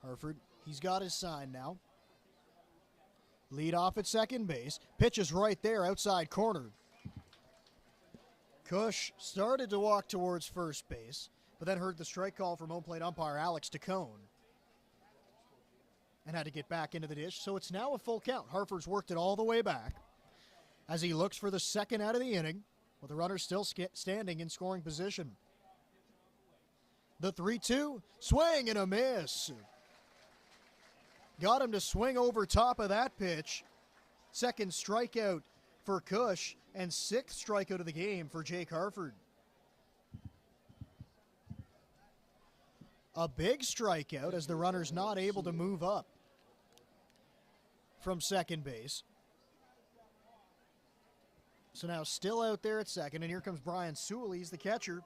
Hartford, he's got his sign now. Lead off at second base. Pitch is right there, outside corner. Cush started to walk towards first base, but then heard the strike call from home plate umpire Alex Tacone and had to get back into the dish. So it's now a full count. Hartford's worked it all the way back as he looks for the second out of the inning, with the runner still standing in scoring position. The 3-2, swing and a miss. Got him to swing over top of that pitch. Second strikeout for Cush, and 6th strikeout of the game for Jake Hartford. A big strikeout as the runner's not able to move up from second base. So now still out there at second, and here comes Brian Sewell. He's the catcher.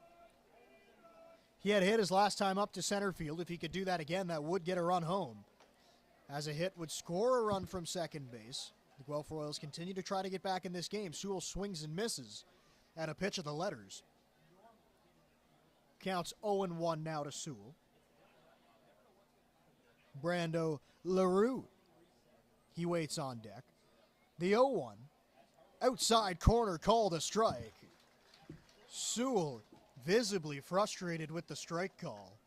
He had hit his last time up to center field. If he could do that again, that would get a run home, as a hit would score a run from second base. The Guelph Royals continue to try to get back in this game. Sewell swings and misses at a pitch of the letters. Counts 0-1 now to Sewell. Brando LaRue. He waits on deck. The 0-1. Outside corner called a strike. Sewell visibly frustrated with the strike call.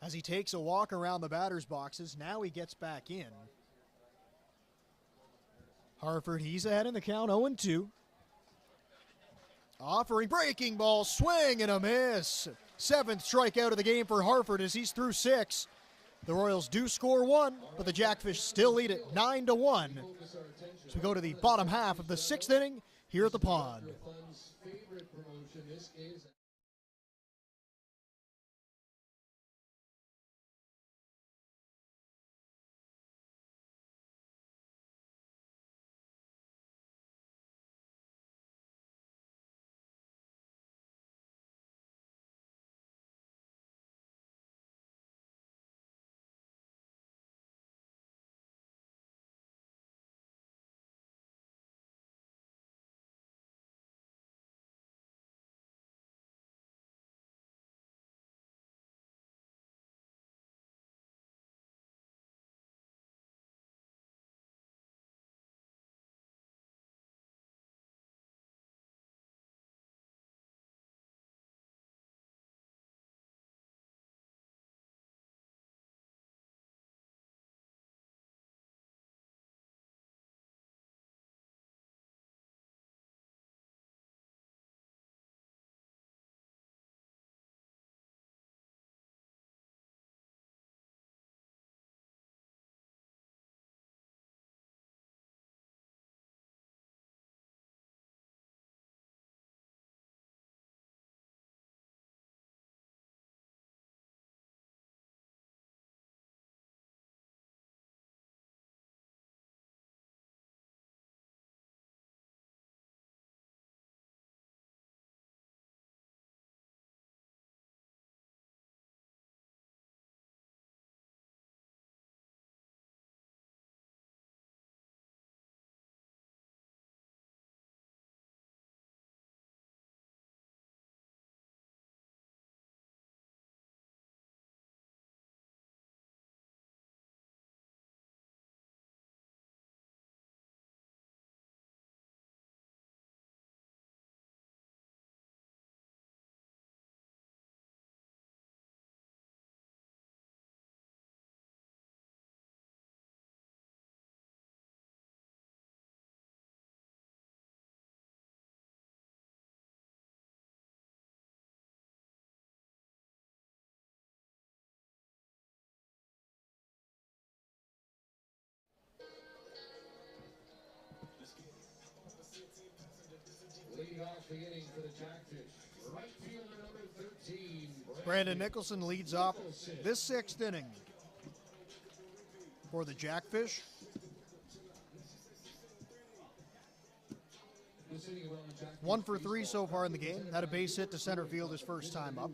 As he takes a walk around the batter's boxes, now he gets back in. Harford, he's ahead in the count, 0-2. Offering breaking ball, swing and a miss. 7th strikeout of the game for Harford as he's through 6. The Royals do score 1, but the Jackfish still lead it 9-1. So we go to the bottom half of the 6th inning here at the Pond. Leading off the inning for the Jackfish, right fielder number 13. Brandon Nicholson leads off this 6th inning for the Jackfish. One for 3 so far in the game. Had a base hit to center field his first time up.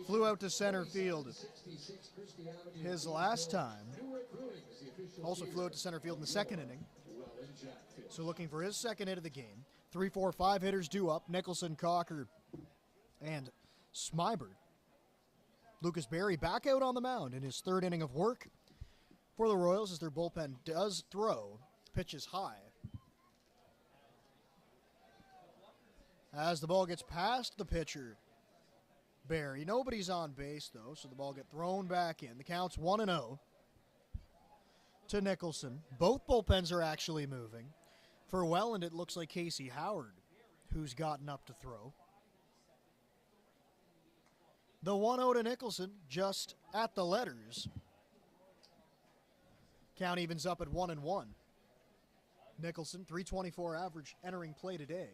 Flew out to center field his last time. Also flew out to center field in the 2nd inning. So looking for his 2nd hit of the game. 3, 4, 5 hitters due up. Nicholson, Cocker, and Smybert. Lucas Berry back out on the mound in his 3rd inning of work for the Royals as their bullpen does throw. Pitch is high. As the ball gets past the pitcher, Berry. Nobody's on base, though, so the ball gets thrown back in. The count's 1-0 to Nicholson. Both bullpens are actually moving. For Welland, it looks like Casey Howard, who's gotten up to throw. The 1-0 to Nicholson, just at the letters. Count evens up at 1-1. Nicholson, .324 average, entering play today.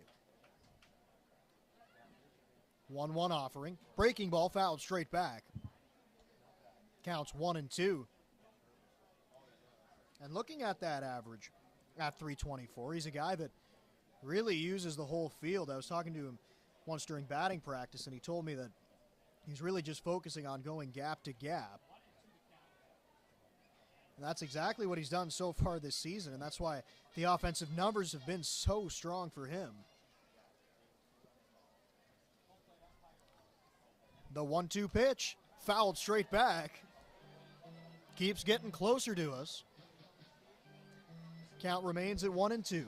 1-1 offering. Breaking ball fouled straight back. Counts 1-2. And looking at that average at .324, he's a guy that really uses the whole field. I was talking to him once during batting practice, and he told me that he's really just focusing on going gap to gap. And that's exactly what he's done so far this season, and that's why the offensive numbers have been so strong for him. The 1-2 pitch, fouled straight back. Keeps getting closer to us. Count remains at 1-2.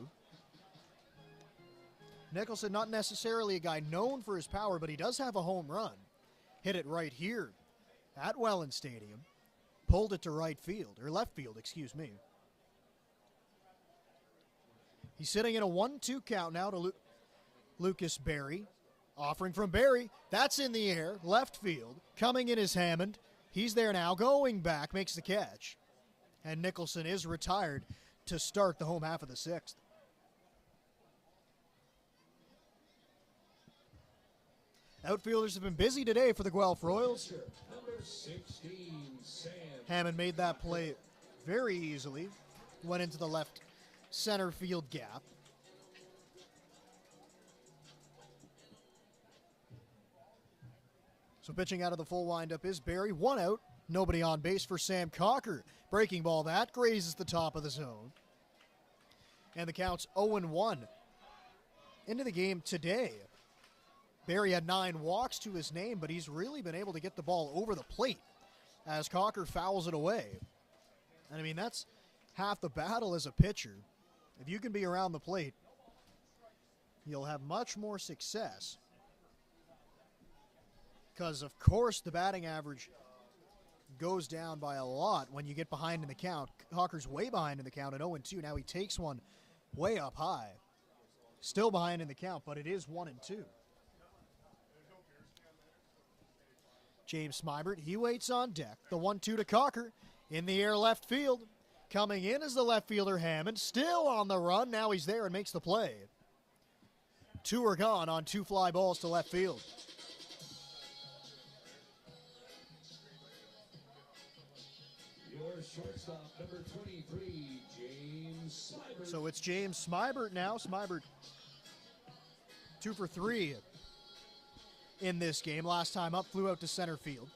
Nicholson, not necessarily a guy known for his power, but he does have a home run. Hit it right here at Welland Stadium. Pulled it to right field, or left field, excuse me. He's sitting in a 1-2 count now to Lucas Berry. Offering from Berry. That's in the air. Left field. Coming in is Hammond. He's there now. Going back. Makes the catch. And Nicholson is retired to start the home half of the sixth. Outfielders have been busy today for the Guelph Royals. Number 16, Sam. Hammond made that play very easily. Went into the left center field gap. So pitching out of the full windup is Berry. One out. Nobody on base for Sam Cocker. Breaking ball that grazes the top of the zone. And the count's 0-1. Into the game today. Berry had 9 walks to his name, but he's really been able to get the ball over the plate as Cocker fouls it away. And I mean, that's half the battle as a pitcher. If you can be around the plate, you'll have much more success. Because, of course, the batting average goes down by a lot when you get behind in the count. Cocker's way behind in the count at 0-2. Now he takes one way up high. Still behind in the count, but it is 1-2. James Smybert, he waits on deck. The 1-2 to Cocker. In the air left field. Coming in is the left fielder Hammond. Still on the run. Now he's there and makes the play. 2 are gone on 2 fly balls to left field. Your shortstop, number 23, James Smybert. So it's James Smybert now. Smybert 2 for 3 in this game. Last time up, flew out to center field.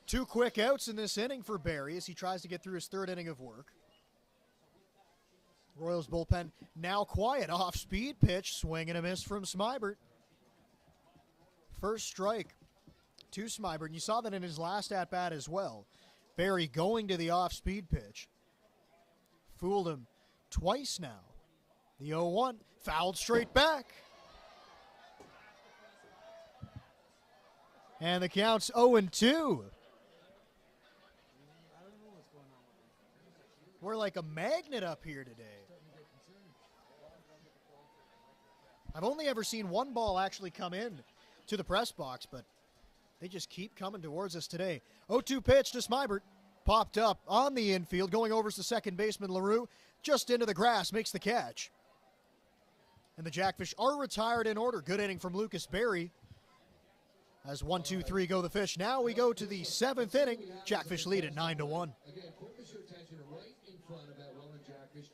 2 quick outs in this inning for Berry as he tries to get through his 3rd inning of work. Royals bullpen now quiet. Off-speed pitch, swing and a miss from Smybert. First strike to Smybert, and you saw that in his last at-bat as well. Berry going to the off-speed pitch. Fooled him twice now. The 0-1, fouled straight back. And the count's 0-2. We're like a magnet up here today. I've only ever seen one ball actually come in to the press box, but they just keep coming towards us today. 0-2 pitch to Smybert. Popped up on the infield, going over to second baseman LaRue. Just into the grass, makes the catch. And the Jackfish are retired in order. Good inning from Lucas Berry. As 1-2-3 go the Fish. Now we go to the 7th inning. Jackfish lead at 9-1. Again, focus your attention right in front of that Welland Jackfish.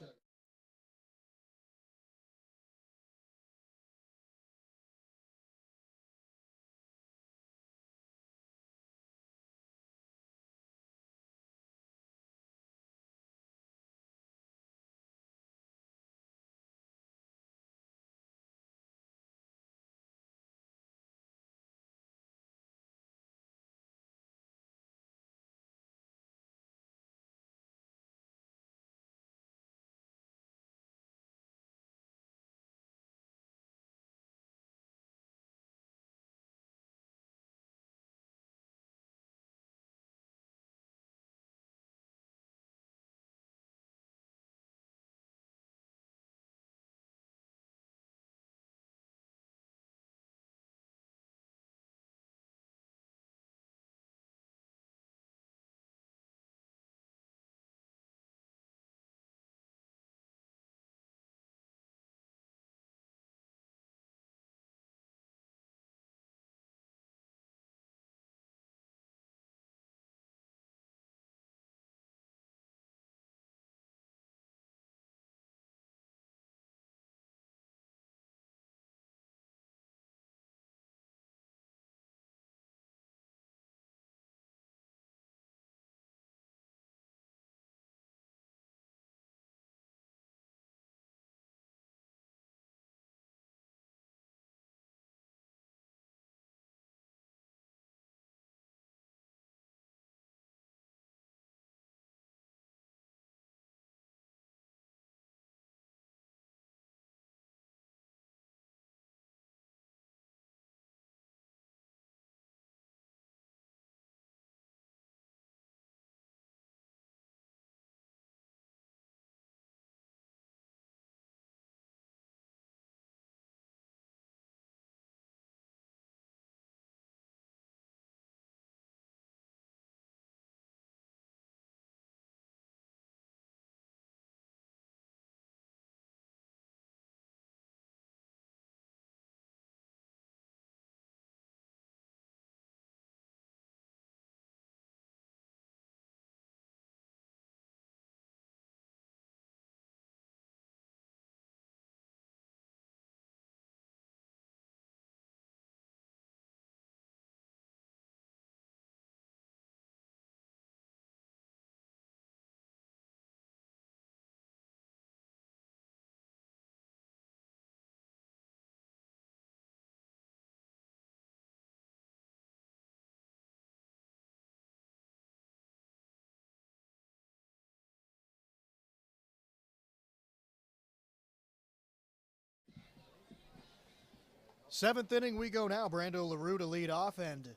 Seventh inning we go now. Brando LaRue to lead off, and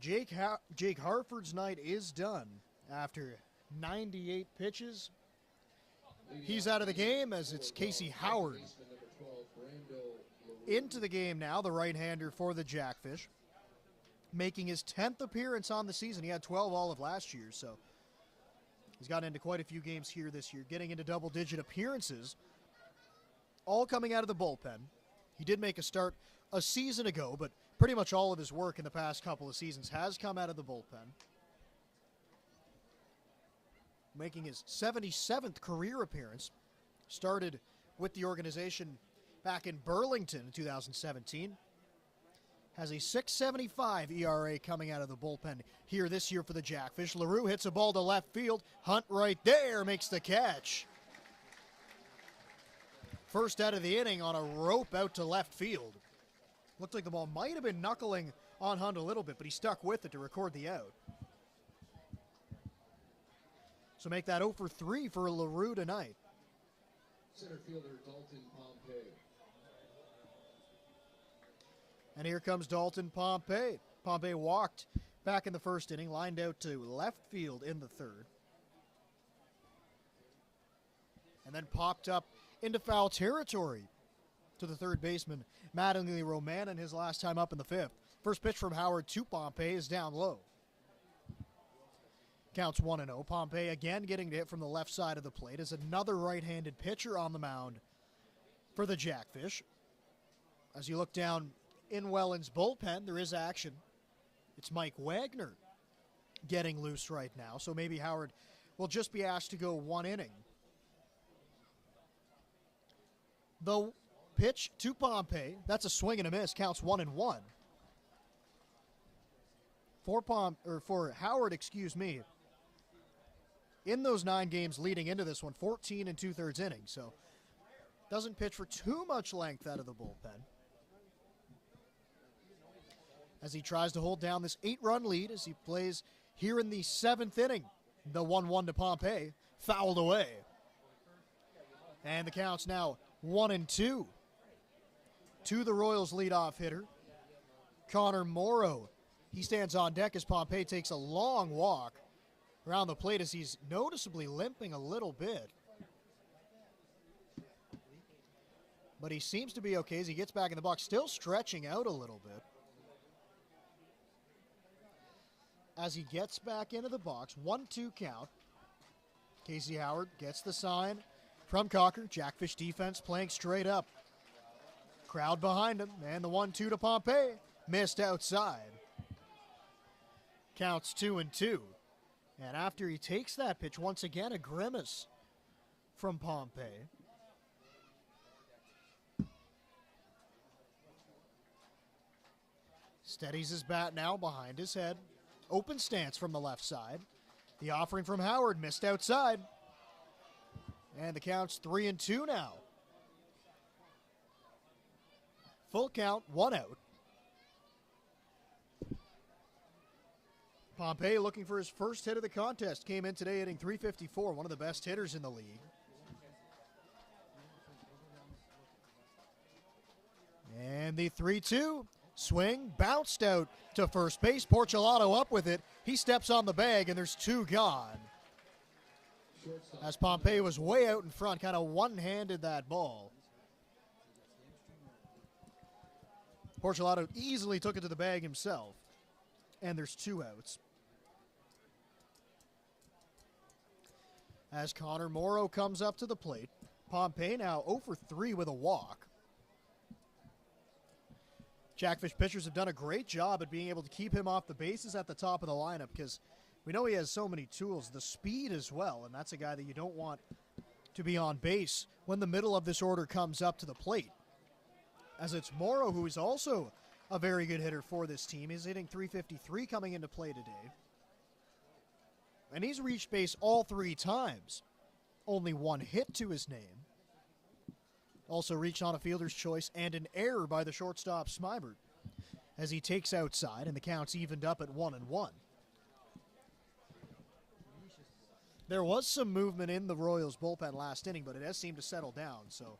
Jake Harford's night is done after 98 pitches. He's out of the game as it's Casey Howard into the game now, the right-hander for the Jackfish, making his 10th appearance on the season. He had 12 all of last year, so he's gotten into quite a few games here this year, getting into double-digit appearances, all coming out of the bullpen. He did make a start a season ago, but pretty much all of his work in the past couple of seasons has come out of the bullpen. Making his 77th career appearance. Started with the organization back in Burlington in 2017. Has a 6.75 ERA coming out of the bullpen here this year for the Jackfish. LaRue hits a ball to left field. Hunt right there makes the catch. First out of the inning on a rope out to left field. Looked like the ball might have been knuckling on Hunt a little bit, but he stuck with it to record the out. So make that 0 for 3 for LaRue tonight. Center fielder Dalton Pompey. And here comes Dalton Pompey. Pompey walked back in the first inning, lined out to left field in the third. And then popped up into foul territory to the third baseman, Mattingly Roman, in his last time up in the fifth. First pitch from Howard to Pompey is down low. Counts 1-0. Pompey again getting to hit from the left side of the plate as another right-handed pitcher on the mound for the Jackfish. As you look down in Welland's bullpen, there is action. It's Mike Wagner getting loose right now, so maybe Howard will just be asked to go one inning. The pitch to Pompey, that's a swing and a miss, counts 1-1. For Howard, in those 9 games leading into this one, 14 2/3 innings, so doesn't pitch for too much length out of the bullpen. As he tries to hold down this 8-run lead as he plays here in the 7th inning. The 1-1 to Pompey, fouled away. And the count's now 1-2 to the Royals leadoff hitter, Connor Morrow. He stands on deck as Pompey takes a long walk around the plate as he's noticeably limping a little bit. But he seems to be okay as he gets back in the box, still stretching out a little bit. As he gets back into the box, 1-2 count. Casey Howard gets the sign from Cocker. Jackfish defense playing straight up. Crowd behind him, and the 1-2 to Pompey. Missed outside. Counts 2-2. And after he takes that pitch, once again, a grimace from Pompey. Steadies his bat now behind his head. Open stance from the left side. The offering from Howard missed outside. And the count's 3-2 now. Full count, 1 out. Pompey looking for his first hit of the contest. Came in today hitting .354, one of the best hitters in the league. And the 3-2. Swing, bounced out to first base. Porcelato up with it. He steps on the bag, and there's 2 gone. As Pompey was way out in front, kind of one-handed that ball. Porcelato easily took it to the bag himself. And there's 2 outs. As Connor Morrow comes up to the plate, Pompey now 0 for 3 with a walk. Jackfish pitchers have done a great job at being able to keep him off the bases at the top of the lineup because we know he has so many tools, the speed as well, and that's a guy that you don't want to be on base when the middle of this order comes up to the plate. As it's Morrow, who is also a very good hitter for this team. He's hitting .353 coming into play today. And he's reached base all 3 times. Only 1 hit to his name. Also reached on a fielder's choice and an error by the shortstop Smybert as he takes outside, and the count's evened up at 1-1. There was some movement in the Royals bullpen last inning, but it has seemed to settle down. So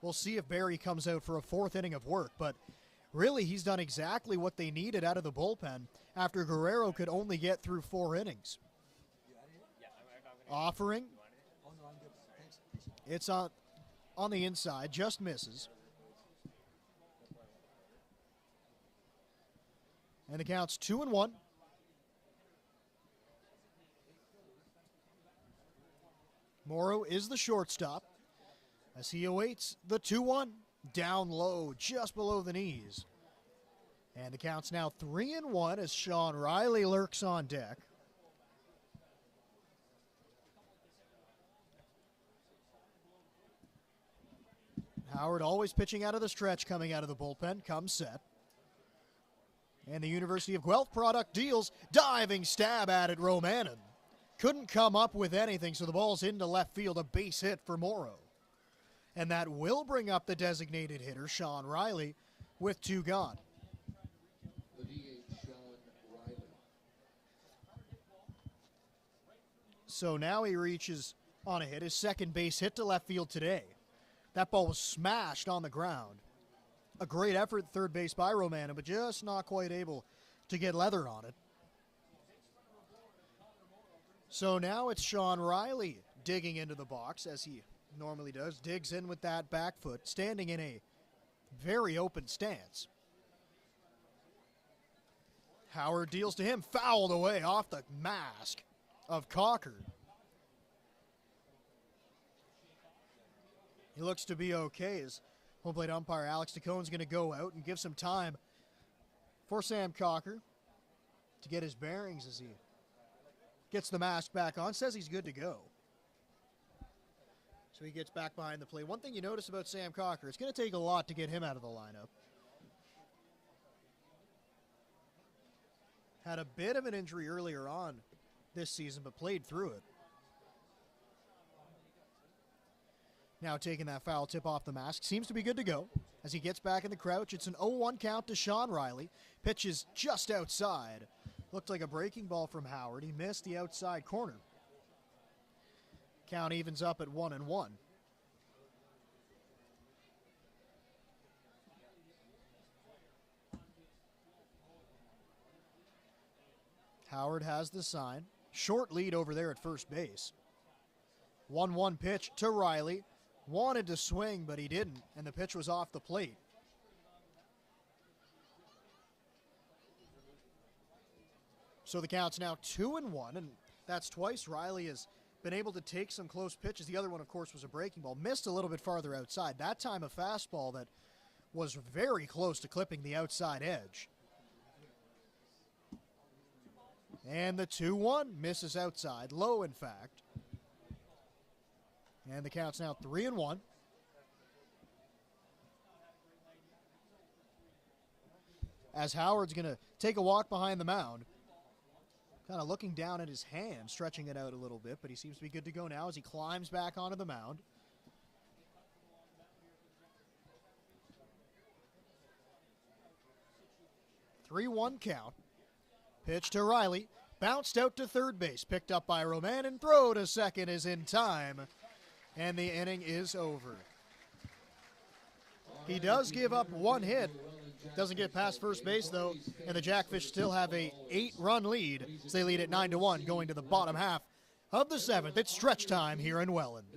we'll see if Barry comes out for a 4th inning of work. But really he's done exactly what they needed out of the bullpen after Guerrero could only get through 4 innings. Offering. It's on the inside, just misses. And the count's 2-1. Morrow is the shortstop as he awaits the 2-1. Down low, just below the knees. And the count's now 3-1 as Sean Riley lurks on deck. Howard always pitching out of the stretch, coming out of the bullpen, comes set. And the University of Guelph product deals, diving stab at it, Romanen. Couldn't come up with anything, so the ball's into left field, a base hit for Morrow. And that will bring up the designated hitter, Sean Riley, with 2 gone. The DH, Sean Riley. So now he reaches on a hit, his second base hit to left field today. That ball was smashed on the ground. A great effort at third base by Romanen, but just not quite able to get leather on it. So now it's Sean Riley digging into the box, as he normally does, digs in with that back foot, standing in a very open stance. Howard deals to him, fouled away off the mask of Cocker. He looks to be okay as home plate umpire Alex DeCone's going to go out and give some time for Sam Cocker to get his bearings as he gets the mask back on, says he's good to go. So he gets back behind the plate. One thing you notice about Sam Cocker, it's going to take a lot to get him out of the lineup. Had a bit of an injury earlier on this season, but played through it. Now taking that foul tip off the mask. Seems to be good to go. As he gets back in the crouch, it's an 0-1 count to Sean Riley. Pitches just outside. Looked like a breaking ball from Howard. He missed the outside corner. Count evens up at 1-1. Howard has the sign. Short lead over there at first base. 1-1 pitch to Riley. Wanted to swing, but he didn't, and the pitch was off the plate. So the count's now 2-1, and that's twice Riley has been able to take some close pitches. The other one, of course, was a breaking ball. Missed a little bit farther outside. That time a fastball that was very close to clipping the outside edge. And the 2-1 misses outside. Low, in fact. And the count's now 3-1. As Howard's going to take a walk behind the mound. Kind of looking down at his hand, stretching it out a little bit, but he seems to be good to go now as he climbs back onto the mound. Three-1 count. Pitch to Riley. Bounced out to third base. Picked up by Romanen. Throw to second is in time. And the inning is over. He does give up 1 hit. Doesn't get past first base, though, and the Jackfish still have a 8-run lead as they lead at 9-1 going to the bottom half of the 7th. It's stretch time here in Welland.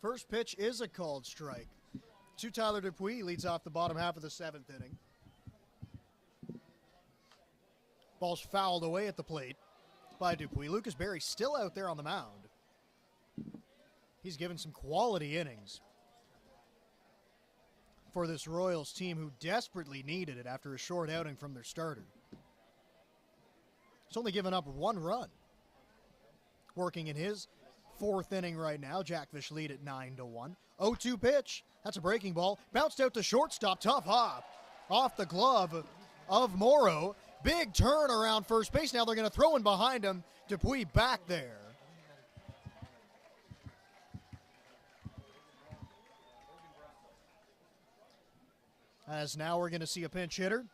First pitch is a called strike. Tyler Dupuis leads off the bottom half of the 7th inning. Ball's fouled away at the plate by Dupuis. Lucas Berry still out there on the mound. He's given some quality innings for this Royals team who desperately needed it after a short outing from their starter. He's only given up 1 run. Working in his 4th inning right now. Jackfish lead at 9-1. 0-2 pitch. That's a breaking ball. Bounced out to shortstop. Tough hop off the glove of Morrow. Big turn around first base. Now they're going to throw in behind him. Dupuis back there. As now we're going to see a pinch hitter.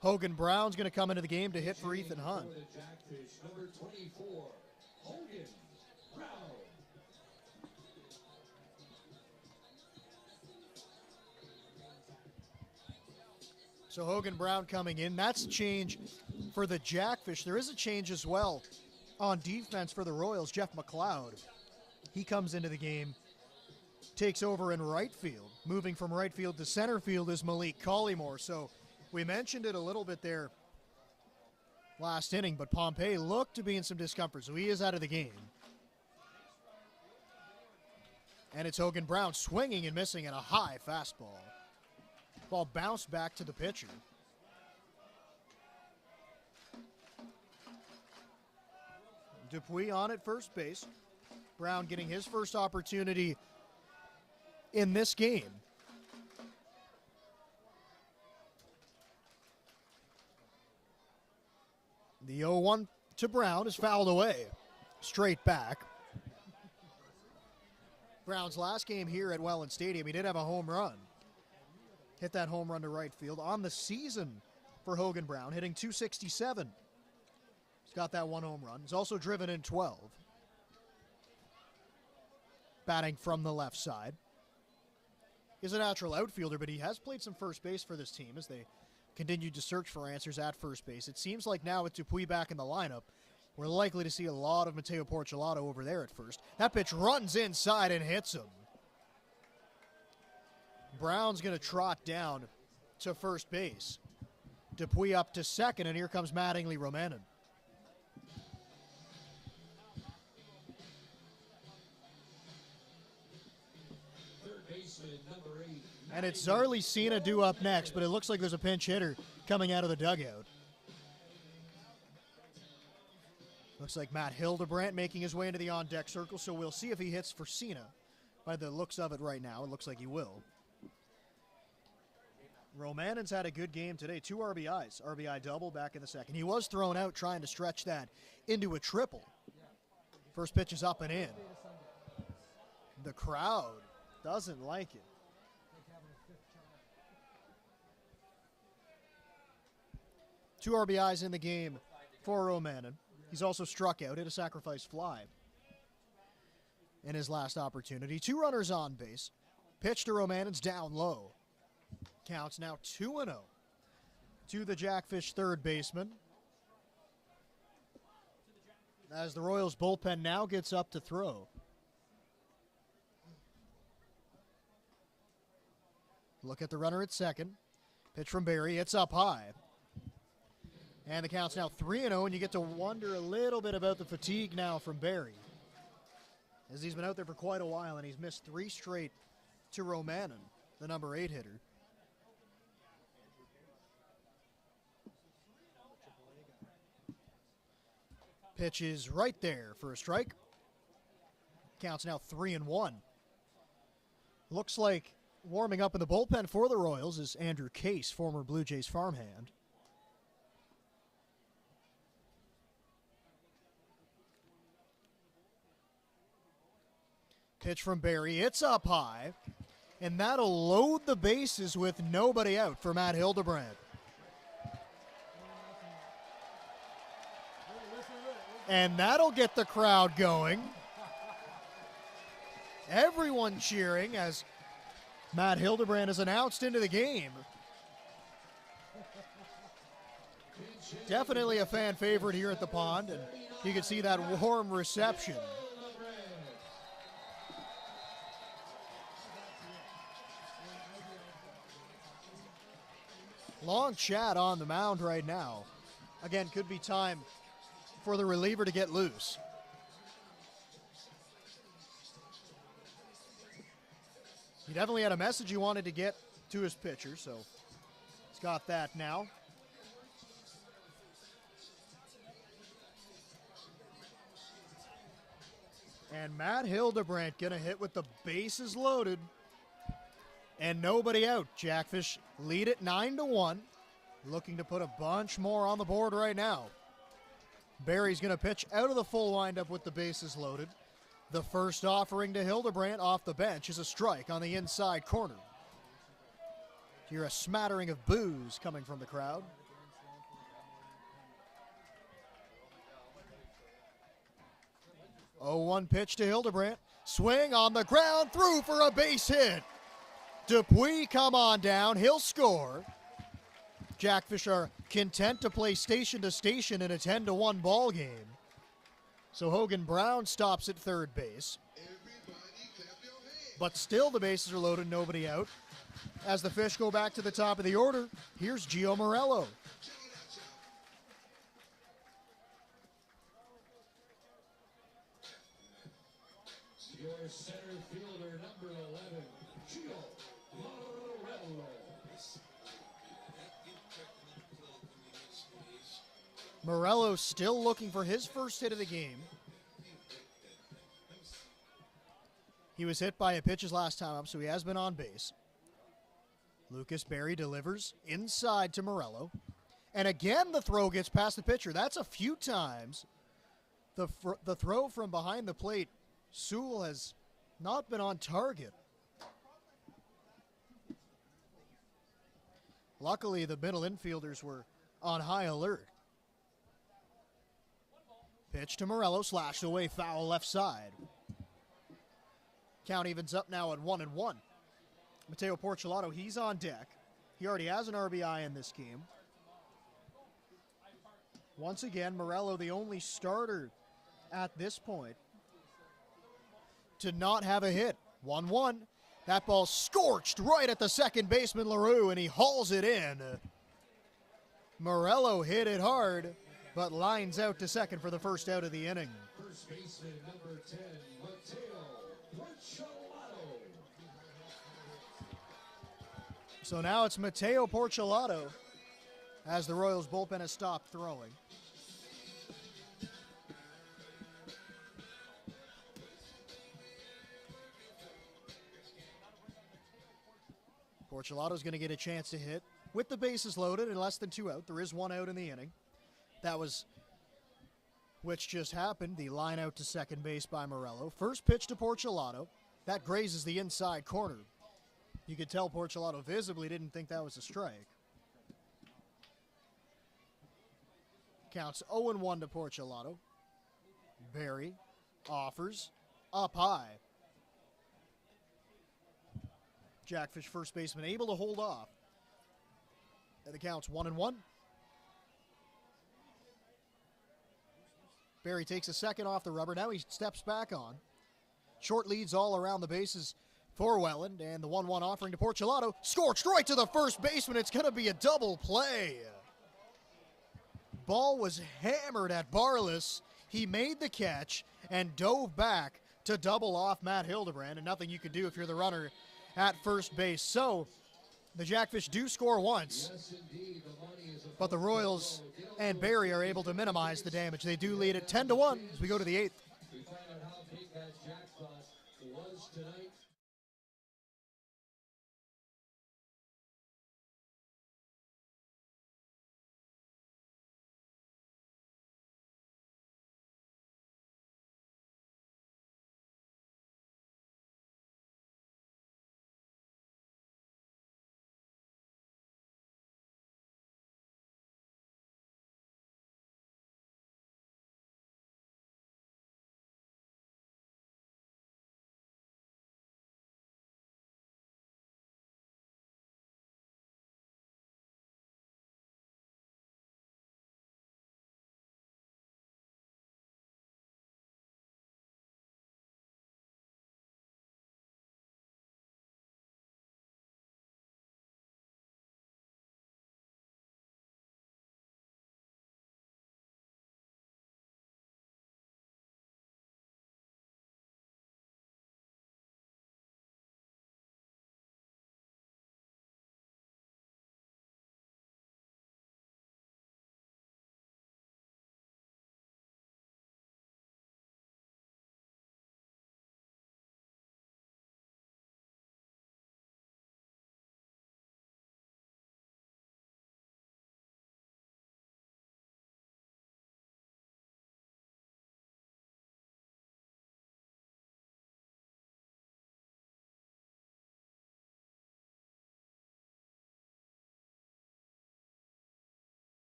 Hogan Brown's going to come into the game to hit for Ethan Hunt. Number 24, Hogan Brown. So Hogan Brown coming in. That's a change for the Jackfish. There is a change as well on defense for the Royals. Jeff McLeod, he comes into the game, takes over in right field. Moving from right field to center field is Malik Collymore. So we mentioned it a little bit there last inning, but Pompey looked to be in some discomfort, so he is out of the game. And it's Hogan Brown swinging and missing at a high fastball. Ball bounced back to the pitcher. Dupuis on at first base. Brown getting his first opportunity in this game. The 0-1 to Brown is fouled away. Straight back. Brown's last game here at Welland Stadium, he did have a home run. Hit that home run to right field on the season for Hogan Brown, hitting .267. He's got that 1 home run. He's also driven in 12. Batting from the left side. He's a natural outfielder, but he has played some first base for this team as they continued to search for answers at first base. It seems like now with Dupuis back in the lineup, we're likely to see a lot of Mateo Porchelato over there at first. That pitch runs inside and hits him. Brown's going to trot down to first base. Dupuis up to second, and here comes Mattingly Romanen. Third baseman, number 8. And it's Zarly Cena due up next, but it looks like there's a pinch hitter coming out of the dugout. Looks like Matt Hildebrandt making his way into the on-deck circle, so we'll see if he hits for Cena. By the looks of it right now, it looks like he will. Romanen's had a good game today. 2 RBIs. RBI double back in the second. He was thrown out trying to stretch that into a triple. First pitch is up and in. The crowd doesn't like it. Two RBIs in the game for Romanen. He's also struck out, hit a sacrifice fly in his last opportunity. 2 runners on base. Pitch to Romanen's down low. Counts now 2-0 to the Jackfish third baseman. As the Royals bullpen now gets up to throw. Look at the runner at second. Pitch from Barry. It's up high. And the count's now 3-0, and you get to wonder a little bit about the fatigue now from Barry, as he's been out there for quite a while, and he's missed 3 straight to Romanen, the number 8 hitter. Pitch is right there for a strike. Count's now 3-1. Looks like warming up in the bullpen for the Royals is Andrew Case, former Blue Jays farmhand. Pitch from Barry. It's up high. And that'll load the bases with nobody out for Matt Hildebrandt. And that'll get the crowd going. Everyone cheering as Matt Hildebrandt is announced into the game. Definitely a fan favorite here at the Pond, and you can see that warm reception. Long chat on the mound right now. Again, could be time for the reliever to get loose. He definitely had a message he wanted to get to his pitcher, so he's got that now. And Matt Hildebrandt gonna hit with the bases loaded and nobody out. Jackfish lead it 9-1. Looking to put a bunch more on the board right now. Barry's gonna pitch out of the full windup with the bases loaded. The first offering to Hildebrandt off the bench is a strike on the inside corner. Hear a smattering of boos coming from the crowd. Oh, 1 pitch to Hildebrandt. Swing on the ground, through for a base hit. Dupuis come on down, he'll score. Jackfish are content to play station to station in a 10-1 ball game. So Hogan Brown stops at third base. But still the bases are loaded, nobody out. As the Fish go back to the top of the order, here's Gio Morello. Your center fielder, number 11, Gio Morello. Morello still looking for his first hit of the game. He was hit by a pitch his last time up, so he has been on base. Lucas Berry delivers inside to Morello. And again, the throw gets past the pitcher. That's a few times. The throw from behind the plate, Sewell has not been on target. Luckily, the middle infielders were on high alert. Pitch to Morello, slashed away, foul left side. Count evens up now at 1-1. Mateo Porcelato, he's on deck. He already has an RBI in this game. Once again, Morello, the only starter at this point to not have a hit. 1-1. That ball scorched right at the second baseman, LaRue, and he hauls it in. Morello hit it hard, but lines out to second for the first out of the inning. First baseman, number 10, Mateo Porcelato. So now it's Mateo Porcelato as the Royals bullpen has stopped throwing. Porcelato's going to get a chance to hit with the bases loaded and less than 2 out. There is 1 out in the inning. That was which just happened, the line out to second base by Morello. First pitch to Porcelato. That grazes the inside corner. You could tell Porcelato visibly didn't think that was a strike. Counts 0-1 to Porcelato. Berry offers up high. Jackfish first baseman able to hold off. And the count's 1-1. Berry takes a second off the rubber. Now he steps back on. Short leads all around the bases for Welland. And the 1-1 offering to Porcelato. Scorched right to the first baseman. It's going to be a double play. Ball was hammered at Barless. He made the catch and dove back to double off Matt Hildebrandt. And nothing you could do if you're the runner at first base. So the Jackfish do score once, but the Royals and Barry are able to minimize the damage. They do lead at 10-1 as we go to the 8th. We find out how big that jackpot was tonight.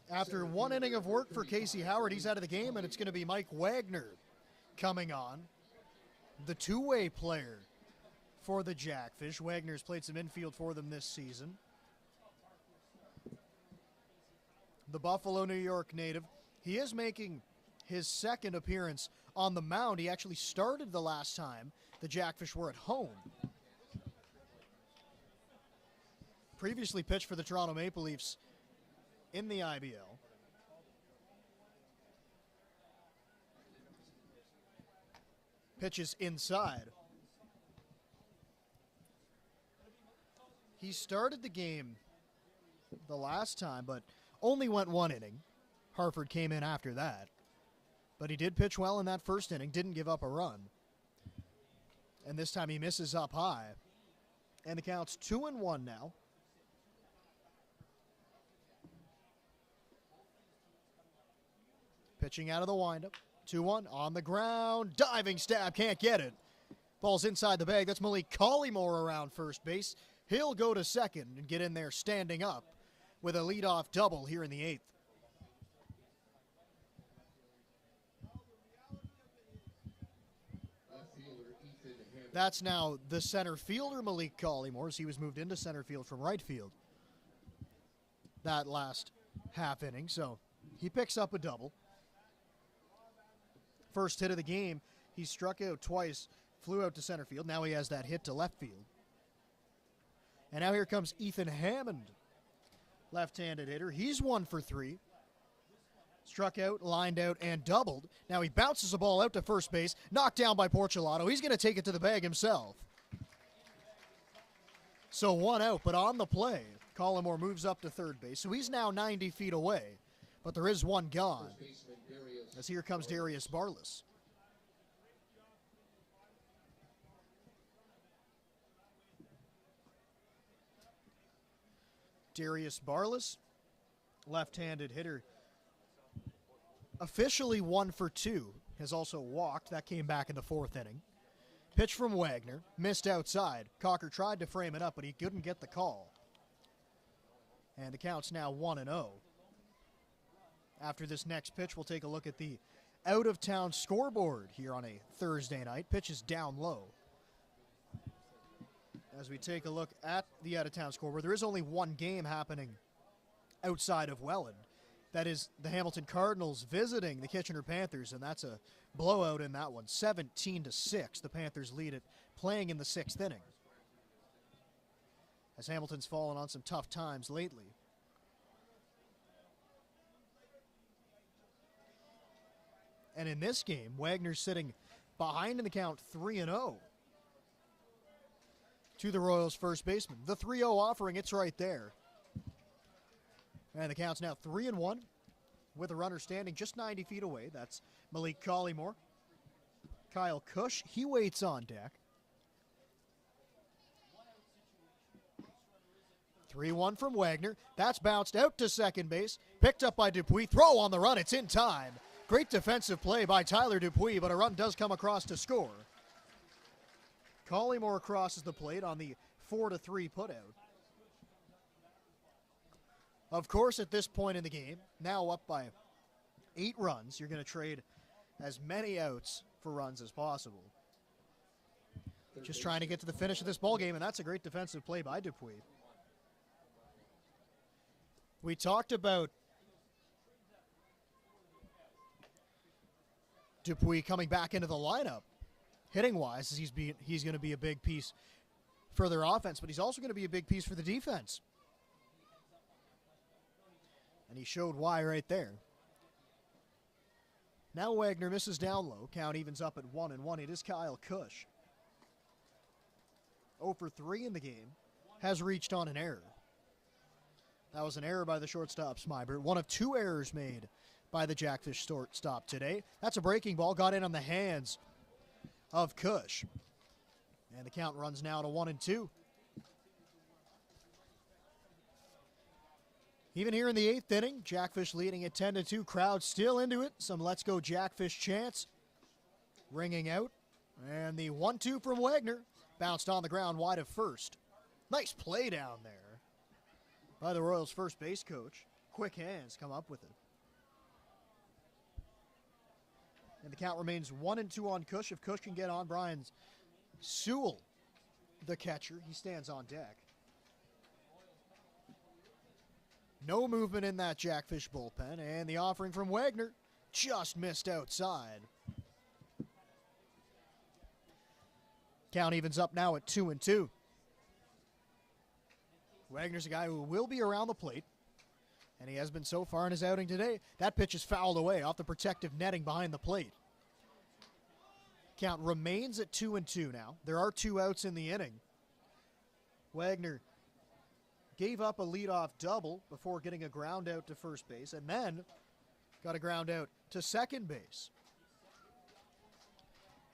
After one inning of work for Casey Howard, he's out of the game, and it's going to be Mike Wagner coming on, the two-way player for the Jackfish. Wagner's played some infield for them this season. The Buffalo, New York native. He is making his second appearance on the mound. He actually started the last time the Jackfish were at home. Previously pitched for the Toronto Maple Leafs in the IBL. Pitches inside. He started the game the last time, but only went one inning. Harford came in after that. But he did pitch well in that first inning, didn't give up a run. And this time he misses up high. And the count's 2-1 now. Pitching out of the windup. 2-1 on the ground. Diving stab, can't get it. Ball's inside the bag. That's Malik Collymore around first base. He'll go to second and get in there standing up with a leadoff double here in the eighth. That's now the center fielder, Malik Collymore, as he was moved into center field from right field that last half inning. So he picks up a double. First hit of the game, he struck out twice, flew out to center field. Now he has that hit to left field. And now here comes Ethan Hammond, left-handed hitter. He's 1 for 3. Struck out, lined out, and doubled. Now he bounces the ball out to first base, knocked down by Porcelato. He's going to take it to the bag himself. So 1 out, but on the play, Collymore moves up to third base. So he's now 90 feet away, but there is one gone. As here comes Darius Barlas. Darius Barlas, left-handed hitter, officially 1 for 2, has also walked. That came back in the fourth inning. Pitch from Wagner, missed outside. Cocker tried to frame it up, but he couldn't get the call. And the count's now 1-0. After this next pitch, we'll take a look at the out-of-town scoreboard here on a Thursday night. Pitch is down low. As we take a look at the out-of-town scoreboard, there is only one game happening outside of Welland. That is the Hamilton Cardinals visiting the Kitchener Panthers, and that's a blowout in that one. 17-6, the Panthers lead it, playing in the 6th inning. As Hamilton's fallen on some tough times lately. And in this game, Wagner's sitting behind in the count 3-0 to the Royals' first baseman. The 3-0 offering, it's right there. And the count's now 3-1 with a runner standing just 90 feet away. That's Malik Collymore. Kyle Cush, he waits on deck. 3-1 from Wagner. That's bounced out to second base. Picked up by Dupuis. Throw on the run. It's in time. Great defensive play by Tyler Dupuis, but a run does come across to score. Collymore crosses the plate on the 4-3 putout. Of course, at this point in the game, now up by 8 runs, you're going to trade as many outs for runs as possible. Just trying to get to the finish of this ball game, and that's a great defensive play by Dupuis. We talked about Dupuis coming back into the lineup, hitting-wise, as he's going to be a big piece for their offense, but he's also going to be a big piece for the defense. And he showed why right there. Now Wagner misses down low. Count evens up at 1-1. It is Kyle Cush. 0 for 3 in the game. Has reached on an error. That was an error by the shortstop, Smybert. One of 2 errors made by the Jackfish shortstop today. That's a breaking ball. Got in on the hands of Cush. And the count runs now to 1-2. Even here in the 8th inning, Jackfish leading at 10-2. Crowd still into it. Some Let's Go Jackfish chants ringing out. And the 1-2 from Wagner. Bounced on the ground wide of first. Nice play down there by the Royals' first base coach. quick hands come up with it. And the count remains 1-2 on Cush. If Cush can get on, Brian Sewell, the catcher, he stands on deck. No movement in that Jackfish bullpen, and the offering from Wagner just missed outside. Count evens up now at 2-2. Wagner's a guy who will be around the plate, and he has been so far in his outing today. That pitch is fouled away off the protective netting behind the plate. Count remains at 2-2 now. There are 2 outs in the inning. Wagner gave up a leadoff double before getting a ground out to first base, and then got a ground out to second base.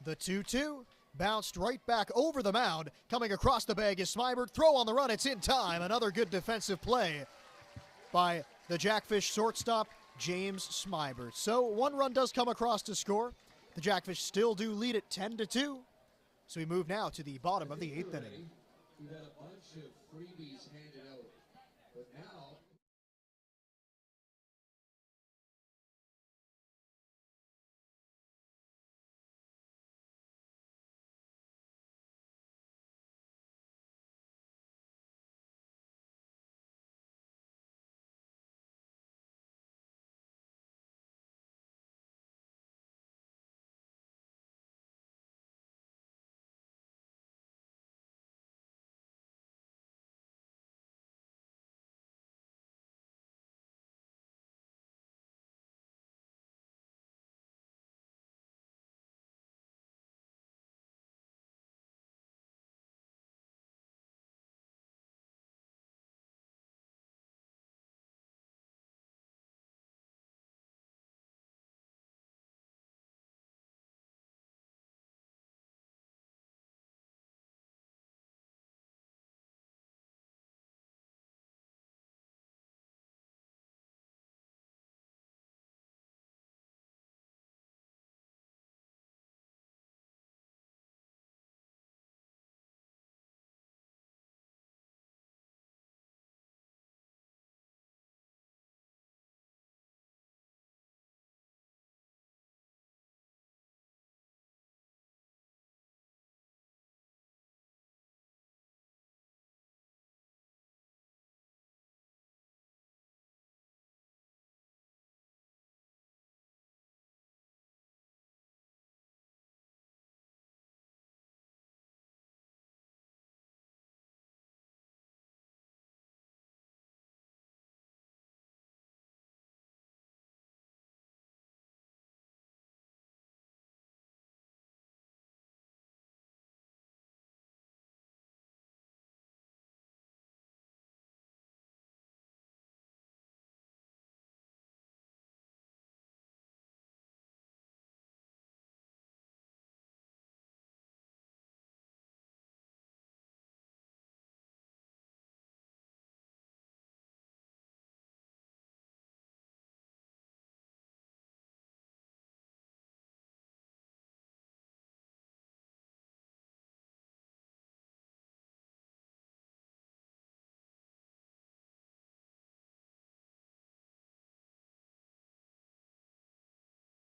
The 2-2 bounced right back over the mound. Coming across the bag is Smybert. Throw on the run. It's in time. Another good defensive play by the Jackfish shortstop, James Smybert. So 1 run does come across to score. The Jackfish still do lead it 10-2. So we move now to the bottom of the 8th inning. We've had a bunch of freebies handed out, but now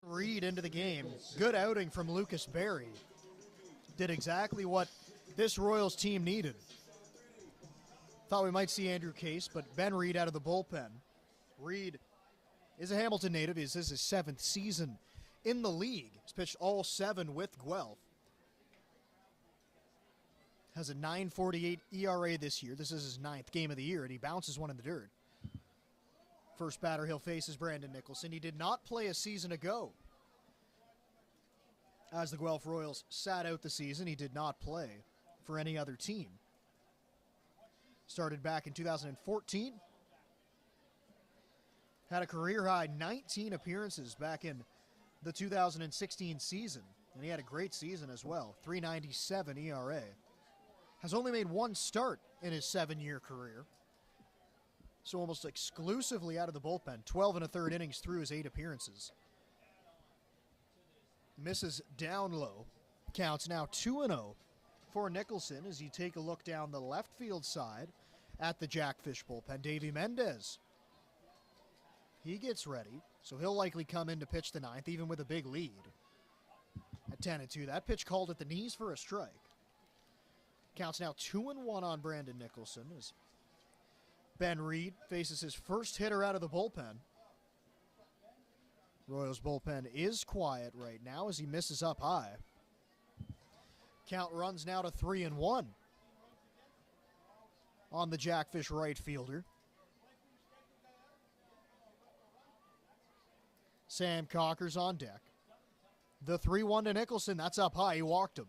Reed into the game. Good outing from Lucas Berry. Did exactly what this Royals team needed. Thought we might see Andrew Case, but Ben Reed out of the bullpen. Reed is a Hamilton native. This is his 7th season in the league. He's pitched all 7 with Guelph. Has a 9.48 ERA this year. This is his 9th game of the year, and he bounces one in the dirt. First batter he'll face is Brandon Nicholson. He did not play a season ago. As the Guelph Royals sat out the season, he did not play for any other team. Started back in 2014. Had a career-high 19 appearances back in the 2016 season, and he had a great season as well, 3.97 ERA. Has only made 1 start in his 7-year career. So almost exclusively out of the bullpen, 12 1/3 innings through his 8 appearances. Misses down low. Counts now 2-0 for Nicholson as you take a look down the left field side at the Jackfish bullpen. Davey Mendez He gets ready, so he'll likely come in to pitch the ninth, even with a big lead. At 10-2, that pitch called at the knees for a strike. Counts now 2-1 on Brandon Nicholson as Ben Reed faces his first hitter out of the bullpen. Royals bullpen is quiet right now as he misses up high. Count runs now to 3-1 on the Jackfish right fielder. Sam Cocker's on deck. The 3-1 to Nicholson, that's up high, he walked him.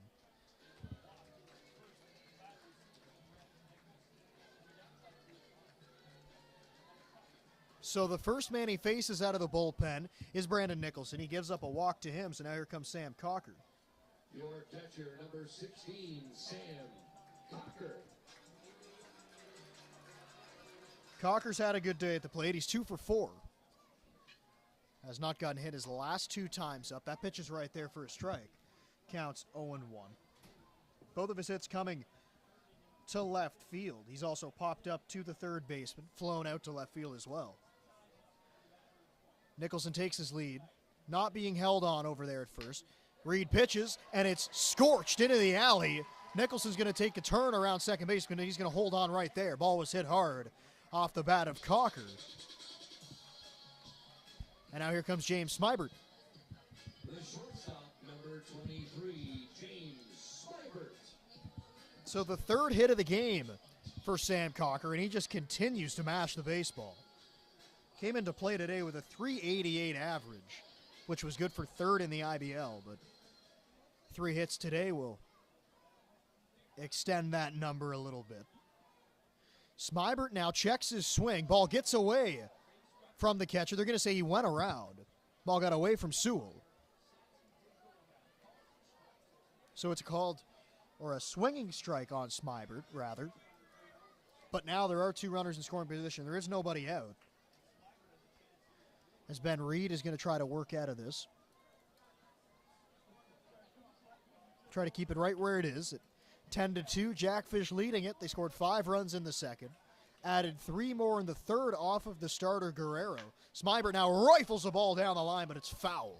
So the first man he faces out of the bullpen is Brandon Nicholson. He gives up a walk to him, so now here comes Sam Cocker. Your catcher, number 16, Sam Cocker. Cocker's had a good day at the plate. He's 2 for 4. Has not gotten hit his last 2 times up. That pitch is right there for a strike. Counts 0-1. Both of his hits coming to left field. He's also popped up to the third baseman, flown out to left field as well. Nicholson takes his lead, not being held on over there at first. Reed pitches, and it's scorched into the alley. Nicholson's going to take a turn around second baseman, and he's going to hold on right there. Ball was hit hard off the bat of Cocker. And now here comes James Smybert. The shortstop, number 23, James Smybert. So the third hit of the game for Sam Cocker, and he just continues to mash the baseball. Came into play today with a .388 average, which was good for third in the IBL, but 3 hits today will extend that number a little bit. Smybert now checks his swing. Ball gets away from the catcher. They're going to say he went around. Ball got away from Sewell. So it's called, or a swinging strike on Smybert, rather. But now there are 2 runners in scoring position. There is nobody out, as Ben Reed is going to try to work out of this. Try to keep it right where it is. At 10-2, Jackfish leading it. They scored 5 runs in the second. Added 3 more in the third off of the starter Guerrero. Smybert now rifles the ball down the line, but it's foul.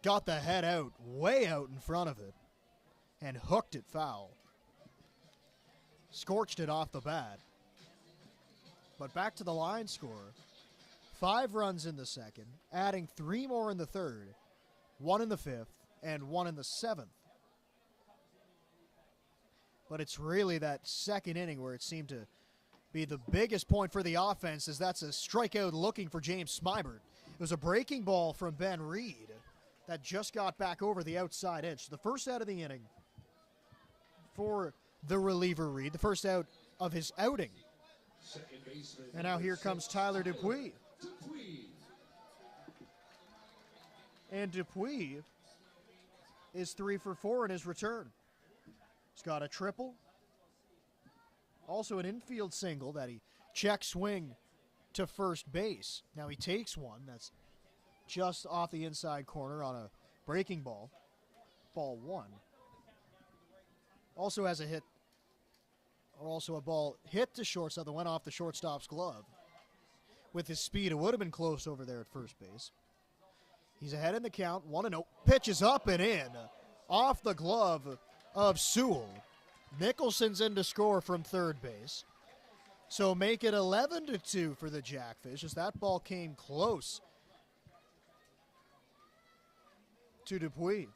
Got the head out, way out in front of it, and hooked it foul. Scorched it off the bat. But back to the line score. 5 runs in the second, adding 3 more in the third, 1 in the fifth, and 1 in the seventh. But it's really that second inning where it seemed to be the biggest point for the offense, as that's a strikeout looking for James Smybert. It was a breaking ball from Ben Reed that just got back over the outside edge. So the first out of the inning for the reliever Reed, the first out of his outing. And now here comes Tyler Dupuis. And Dupuis is 3 for 4 in his return. He's got a triple. Also an infield single that he check swing to first base. Now he takes one that's just off the inside corner on a breaking ball. Ball 1. Also has a hit, or also a ball hit to shortstop that went off the shortstop's glove. With his speed, it would have been close over there at first base. He's ahead in the count, 1-0. Pitches up and in, off the glove of Sewell. Nicholson's in to score from third base. So make it 11-2 for the Jackfish, as that ball came close to Dupuis.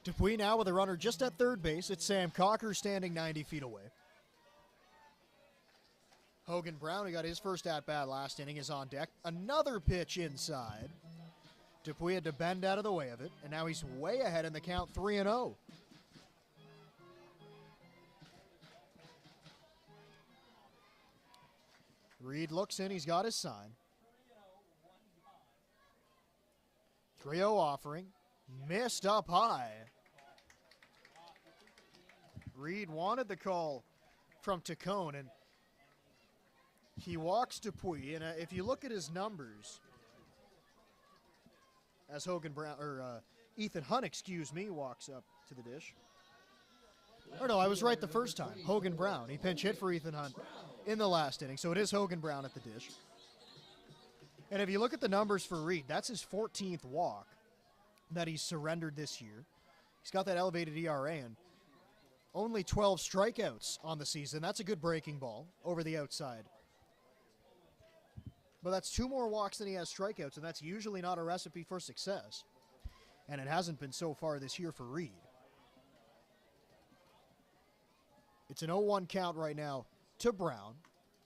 Dupuis now with a runner just at third base. It's Sam Cocker standing 90 feet away. Hogan Brown, who got his first at-bat last inning, is on deck. Another pitch inside. Dupuis had to bend out of the way of it, and now he's way ahead in the count, 3-0. Reed looks in, he's got his sign. 3-0 offering, missed up high. Reed wanted the call from Tacone, and he walks Dupuis, and if you look at his numbers, as Hogan Brown, or Ethan Hunt, excuse me, walks up to the dish. Or no, I was right the first time. Hogan Brown. He pinch hit for Ethan Hunt in the last inning. So it is Hogan Brown at the dish. And if you look at the numbers for Reed, that's his 14th walk that he's surrendered this year. He's got that elevated ERA and only 12 strikeouts on the season. That's a good breaking ball over the outside. But that's 2 more walks than he has strikeouts, and that's usually not a recipe for success. And it hasn't been so far this year for Reed. It's an 0-1 count right now to Brown.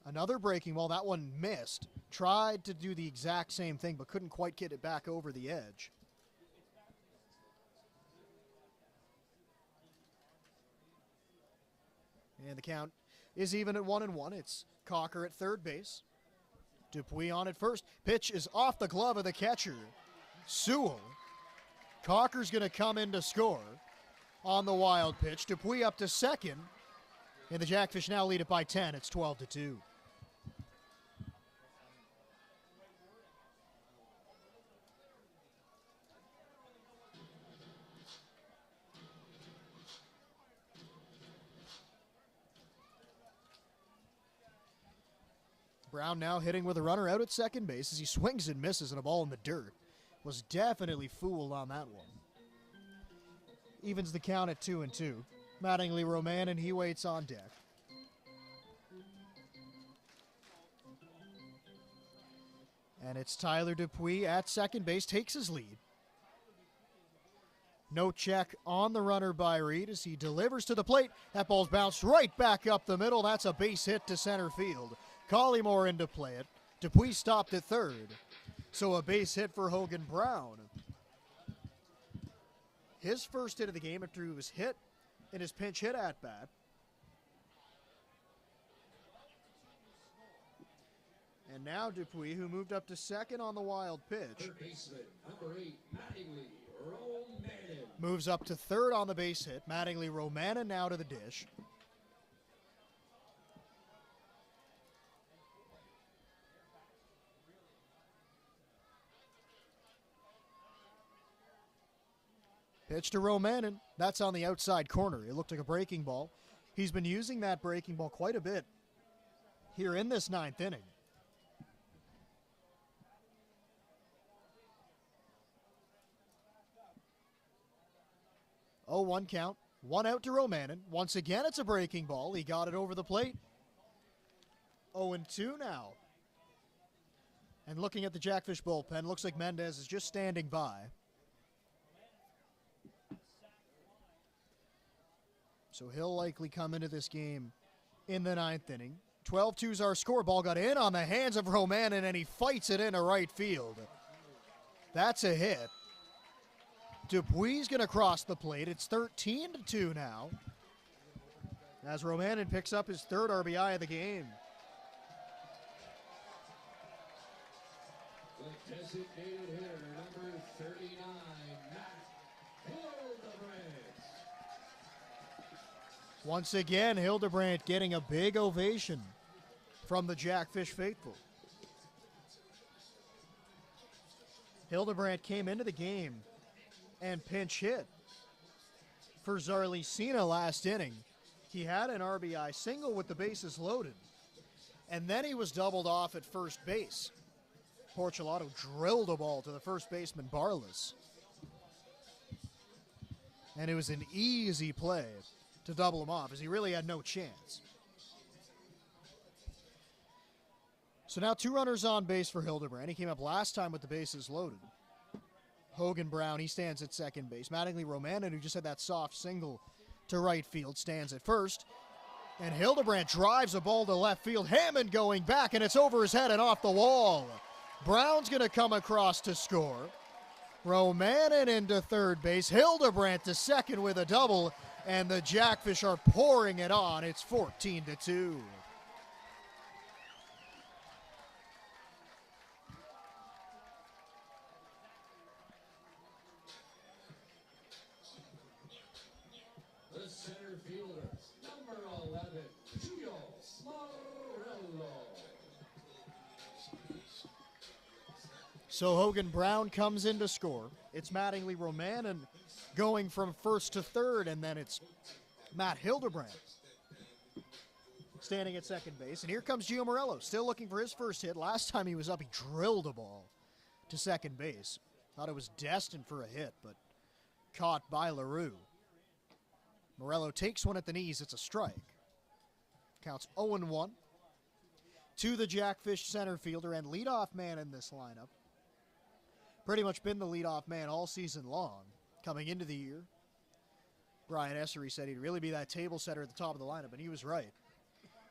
Another breaking ball. That one missed. Tried to do the exact same thing, but couldn't quite get it back over the edge. And the count is even at 1-1. It's Cocker at third base. Dupuis on at first. Pitch is off the glove of the catcher, Sewell. Cocker's going to come in to score on the wild pitch. Dupuis up to second. And the Jackfish now lead it by 10. It's 12-2. Brown now hitting with a runner out at second base as he swings and misses, and a ball in the dirt. Was definitely fooled on that one. Evens the count at 2-2. Mattingly Roman, and he waits on deck. And it's Tyler Dupuis at second base, takes his lead. No check on the runner by Reed as he delivers to the plate. That ball's bounced right back up the middle. That's a base hit to center field. Collymore in to play it. Dupuis stopped at third. So a base hit for Hogan Brown. His first hit of the game after he was hit in his pinch hit at bat. And now Dupuis, who moved up to second on the wild pitch, Third baseman, number 8, Mattingly Romanen. Moves up to third on the base hit. Mattingly Romanen now to the dish. Pitch to Romanen. That's on the outside corner. It looked like a breaking ball. He's been using that breaking ball quite a bit here in this 9th inning. Oh, 1 count. 1 out to Romanen. Once again, it's a breaking ball. He got it over the plate. 0-2 now. And looking at the Jackfish bullpen, looks like Mendez is just standing by. So he'll likely come into this game in the 9th inning. 12-2's our score. Ball got in on the hands of Romanen, and he fights it into right field. That's a hit. Dupuis going to cross the plate. It's 13-2 now. As Romanen picks up his 3rd RBI of the game. The designated hitter, number 39, Matt Hildebrandt. Once again, Hildebrandt getting a big ovation from the Jackfish faithful. Hildebrandt came into the game and pinch hit for Zarlicina last inning. He had an RBI single with the bases loaded, and then he was doubled off at first base. Porcelato drilled a ball to the first baseman, Barlas. And it was an easy play to double him off, as he really had no chance. So now 2 runners on base for Hildebrandt. He came up last time with the bases loaded. Hogan Brown, he stands at second base. Mattingly Romanen, who just had that soft single to right field, stands at first. And Hildebrandt drives a ball to left field. Hammond going back, and it's over his head and off the wall. Brown's going to come across to score. Romanen into third base. Hildebrandt to second with a double. And the Jackfish are pouring it on. It's 14-2. The center fielder, number 11, Gio Morello. So Hogan Brown comes in to score. it's Mattingly Romanen going from first to third, and then it's Matt Hildebrand standing at second base. And here comes Gio Morello, still looking for his first hit. Last time he was up, he drilled a ball to second base. Thought it was destined for a hit, but caught by LaRue. Morello takes one at the knees. It's a strike. Counts 0-1 to the Jackfish center fielder and leadoff man in this lineup. Pretty much been the leadoff man all season long. Coming into the year, Brian Essery said he'd really be that table setter at the top of the lineup, and he was right.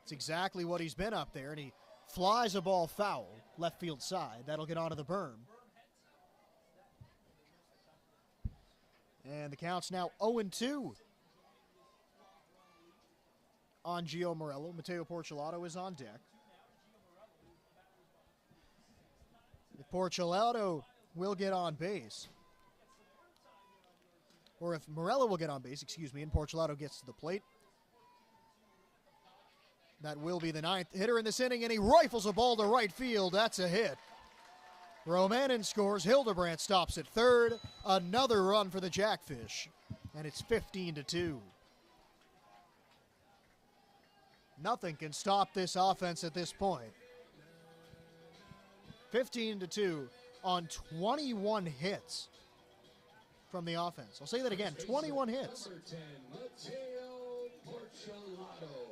It's exactly what he's been up there, and he flies a ball foul, left field side. That'll get onto the berm. And the count's now 0-2 on Gio Morello. Mateo Porcelato is on deck. If Porcelato will get on base, or if Morello will get on base, and Porcelato gets to the plate, that will be the 9th hitter in this inning, and he rifles a ball to right field. That's a hit. Romanen scores. Hildebrand stops at third. Another run for the Jackfish, and it's 15-2. Nothing can stop this offense at this point. 15-2 on 21 hits from the offense. I'll say that again, 21 hits.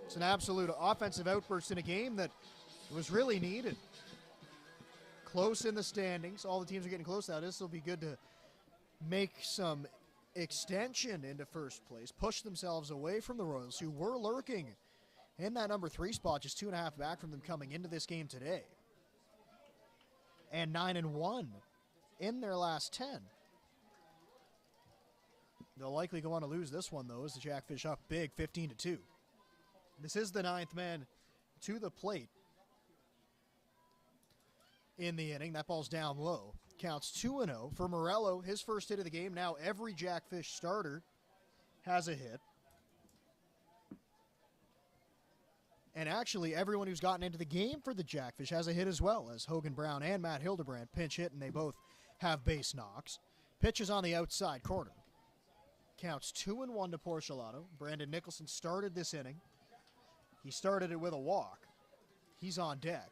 It's an absolute offensive outburst in a game that was really needed. Close in the standings. All the teams are getting close now. This will be good to make some extension into first place, push themselves away from the Royals, who were lurking in that number 3 spot, just 2.5 back from them coming into this game today. And 9-1 in their last 10. They'll likely go on to lose this one, though, as the Jackfish up big, 15-2. This is the 9th man to the plate in the inning. That ball's down low. Counts 2-0 for Morello. His first hit of the game. Now every Jackfish starter has a hit. And actually, everyone who's gotten into the game for the Jackfish has a hit as well, as Hogan Brown and Matt Hildebrand pinch hit, and they both have base knocks. Pitches on the outside corner. Counts 2-1 to Porcelato. Brandon Nicholson started this inning. He started it with a walk. He's on deck.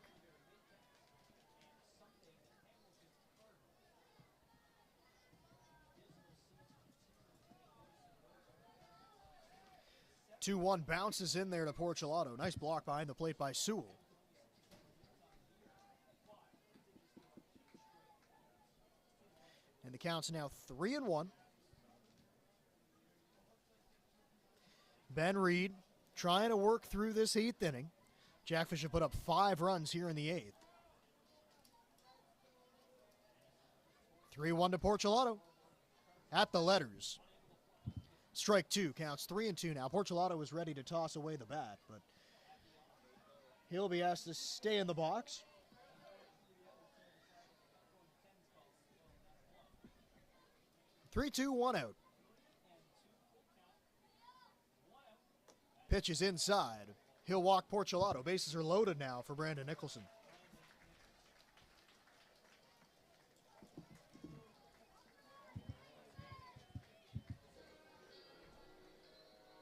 Two one bounces in there to Porcelato. Nice block behind the plate by Sewell. And the count's now 3-1. Ben Reed trying to work through this 8th inning. Jackfish have put up 5 runs here in the 8th. 3-1 to Porcelato at the letters. Strike 2, counts 3-2 now. Porcelato is ready to toss away the bat, but he'll be asked to stay in the box. Three, two, 1 out. Pitch is inside. He'll walk Porcelato. Bases are loaded now for Brandon Nicholson.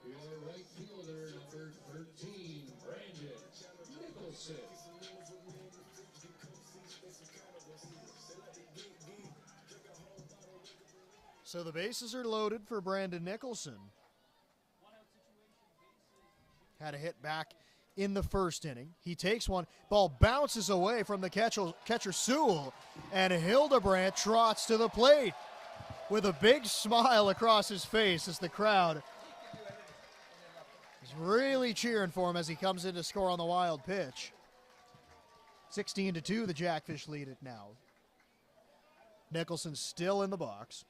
Your right fielder, number 13, Brandon Nicholson. So the bases are loaded for Brandon Nicholson. Had a hit back in the first inning. He takes one. Ball bounces away from the catcher Sewell, and Hildebrand trots to the plate with a big smile across his face as the crowd is really cheering for him as he comes in to score on the wild pitch. 16-2, the Jackfish lead it now. Nicholson still in the box.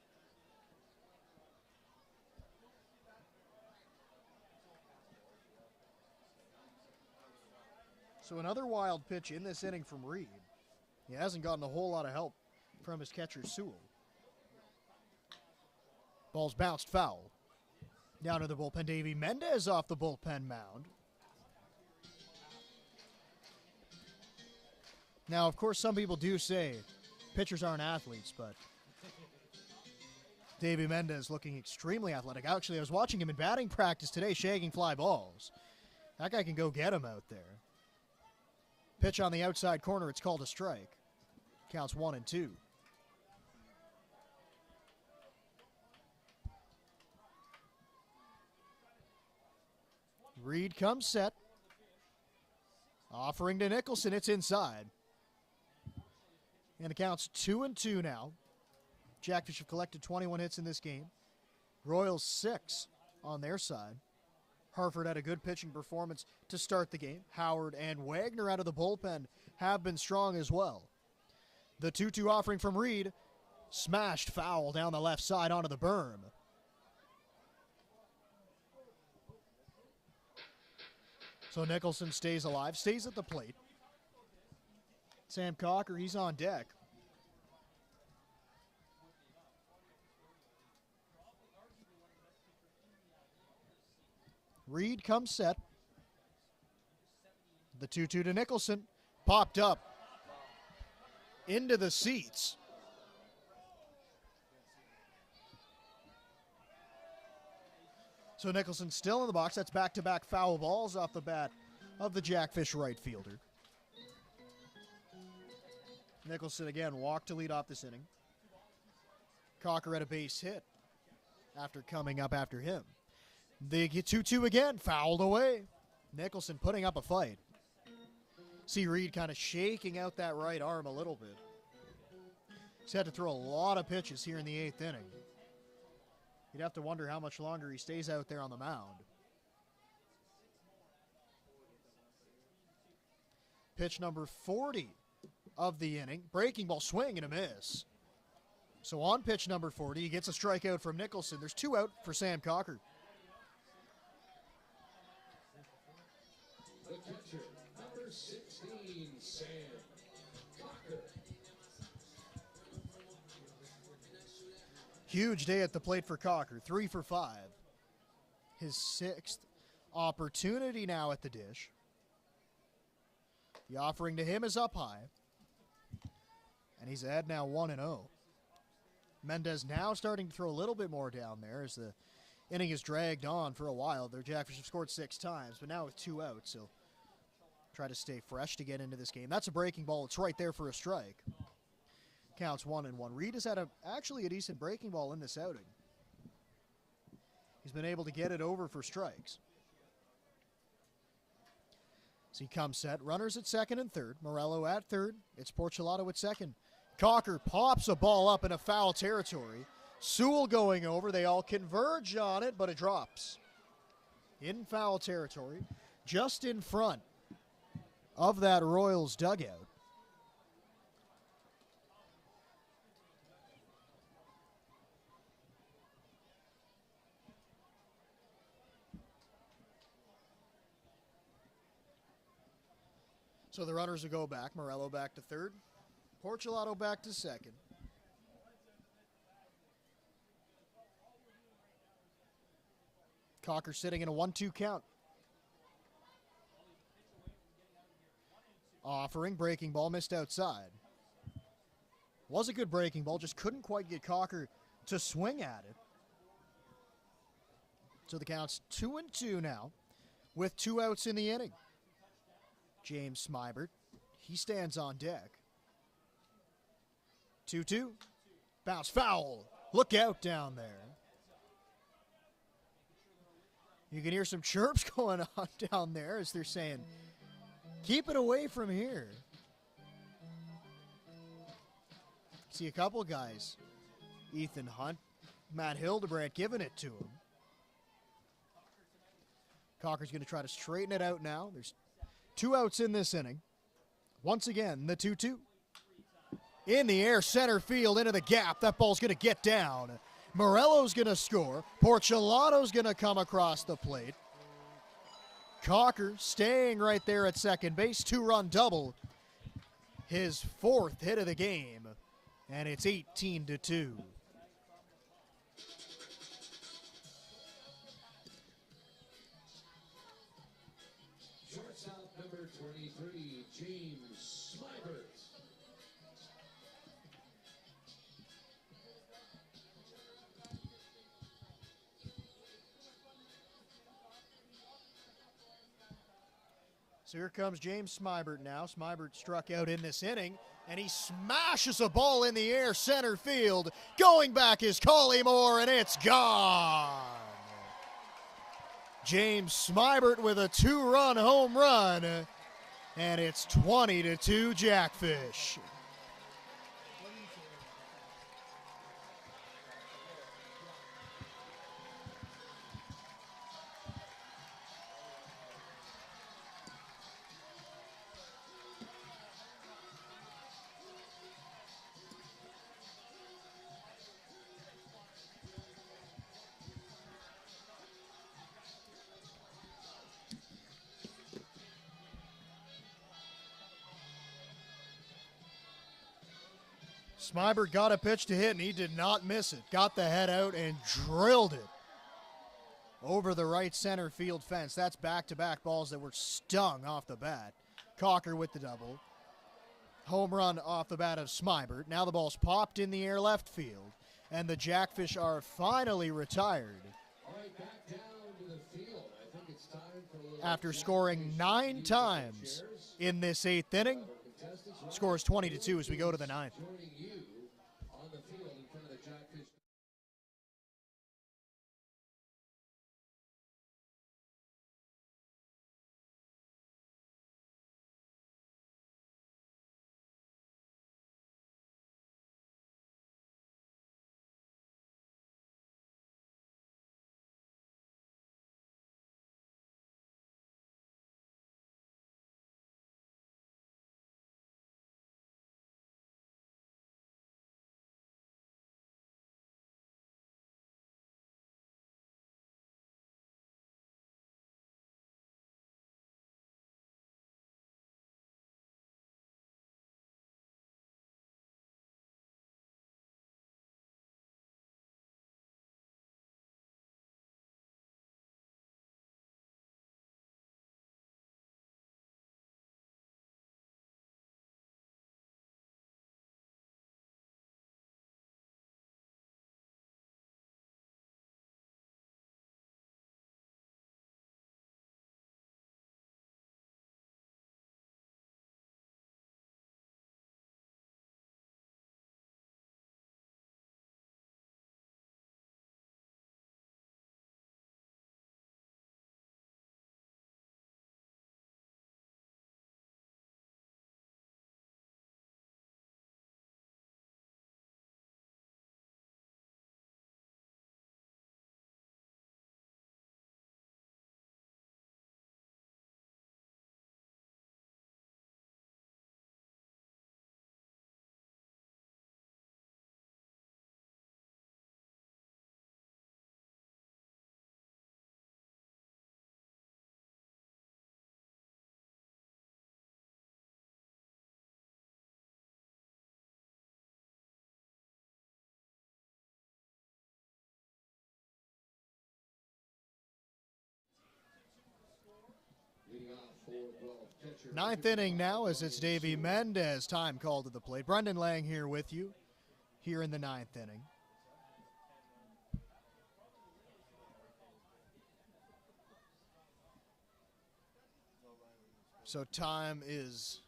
So another wild pitch in this inning from Reed. He hasn't gotten a whole lot of help from his catcher Sewell. Ball's bounced foul. Down to the bullpen, Davey Mendez off the bullpen mound. Now, of course, some people do say pitchers aren't athletes, but Davey Mendez looking extremely athletic. Actually, I was watching him in batting practice today, shagging fly balls. That guy can go get him out there. Pitch on the outside corner. It's called a strike. Counts 1-2. Reed comes set. Offering to Nicholson. It's inside. And it counts 2-2 now. Jackfish have collected 21 hits in this game. Royals 6 on their side. Harford had a good pitching performance to start the game. Howard and Wagner out of the bullpen have been strong as well. The 2-2 offering from Reed. Smashed foul down the left side onto the berm. So Nicholson stays alive, stays at the plate. Sam Cocker, he's on deck. Reed comes set. The 2-2 to Nicholson. Popped up into the seats. So Nicholson still in the box. That's back-to-back foul balls off the bat of the Jackfish right fielder. Nicholson again walked to lead off this inning. Cocker had a base hit after coming up after him. They get 2-2 again, fouled away. Nicholson putting up a fight. See Reed kind of shaking out that right arm a little bit. He's had to throw a lot of pitches here in the 8th inning. You'd have to wonder how much longer he stays out there on the mound. Pitch number 40 of the inning. Breaking ball, swing and a miss. So on pitch number 40, he gets a strikeout from Nicholson. There's 2 out for Sam Cocker. The catcher, number 16, Sam Cocker. Huge day at the plate for Cocker, 3 for 5. His 6th opportunity now at the dish. The offering to him is up high. And he's ahead now 1-0. Mendez now starting to throw a little bit more down there as the inning is dragged on for a while. Their Jackfish have scored 6 times, but now with 2 outs, so try to stay fresh to get into this game. That's a breaking ball. It's right there for a strike. Counts 1-1. Reed has had actually a decent breaking ball in this outing. He's been able to get it over for strikes. So he comes set. Runners at second and third. Morello at third. It's Porcelato at second. Cocker pops a ball up in a foul territory. Sewell going over. They all converge on it, but it drops. In foul territory. Just in front of that Royals dugout. So the runners will go back. Morello back to third. Porcelato back to second. Cocker sitting in a 1-2 count. Offering, breaking ball, missed outside. Was a good breaking ball, just couldn't quite get Cocker to swing at it. So the count's 2-2 now, with 2 outs in the inning. James Smybert, he stands on deck. 2-2. Bounce foul. Look out down there. You can hear some chirps going on down there as they're saying, keep it away from here. See a couple guys. Ethan Hunt, Matt Hildebrandt giving it to him. Cocker's going to try to straighten it out now. There's 2 outs in this inning. Once again, the 2-2. In the air, center field, into the gap. That ball's going to get down. Morello's going to score. Porcelato's going to come across the plate. Cocker staying right there at second base. 2-run double. His 4th hit of the game. And it's 18-2. Shortstop number 23, James Smybert. So here comes James Smybert now. Smybert struck out in this inning, and he smashes a ball in the air center field. Going back is Collymore, and it's gone. James Smybert with a 2-run home run, and it's 20-2 Jackfish. Smybert got a pitch to hit, and he did not miss it. Got the head out and drilled it over the right center field fence. That's back-to-back balls that were stung off the bat. Cocker with the double. Home run off the bat of Smybert. Now the ball's popped in the air left field, and the Jackfish are finally retired. All right, back down to the field. I think it's time for a little After scoring 9 times in this 8th inning, scores 20-2 as we go to the 9th. joining you on the field in front of the Jackfish. Leading off for Guelph, catcher 9th inning now as it's Davey Mendez. Time called to the plate. Brendan Lang here with you here in the 9th inning. So time is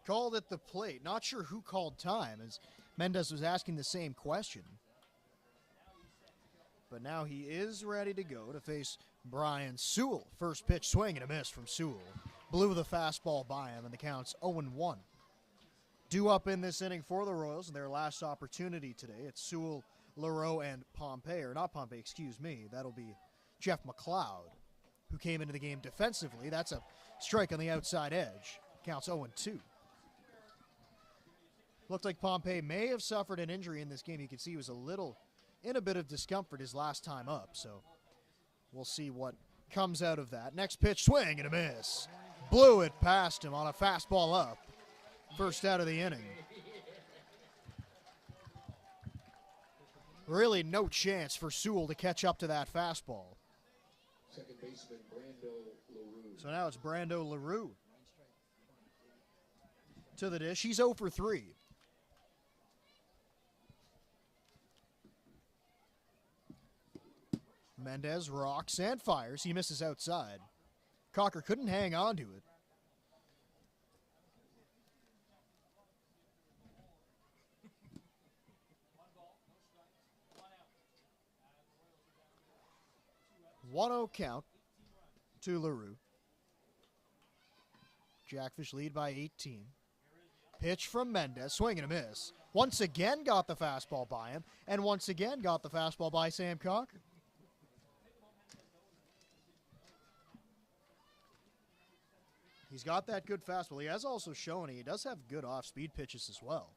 called at the plate. Not sure who called time, as Mendez was asking the same question. But now he is ready to go to face Brian Sewell. First pitch swing and a miss from Sewell. Blew the fastball by him, and the count's 0-1. Due up in this inning for the Royals in their last opportunity today. It's Sewell, Leroux, and Pompey. Or not Pompey, excuse me. That'll be Jeff McLeod, who came into the game defensively. That's a strike on the outside edge. Counts 0-2. Looked like Pompey may have suffered an injury in this game. You can see he was in a bit of discomfort his last time up. So we'll see what comes out of that. Next pitch, swing and a miss. Blew it past him on a fastball up. First out of the inning. Really no chance for Sewell to catch up to that fastball. second baseman Brando LaRue. So now it's Brando LaRue to the dish. He's 0 for 3. Mendez rocks and fires. He misses outside. Cocker couldn't hang on to it. One-0 count to LaRue. Jackfish lead by 18. Pitch from Mendez, swing and a miss. Once again got the fastball by him, and once again got the fastball by Sam Cocker. He's got that good fastball. He has also shown he does have good off-speed pitches as well,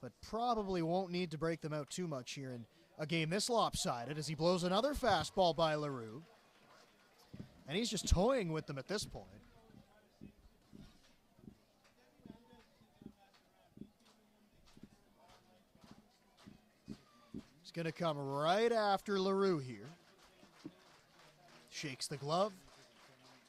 but probably won't need to break them out too much here in a game this lopsided as he blows another fastball by LaRue. And he's just toying with them at this point. He's going to come right after LaRue here. Shakes the glove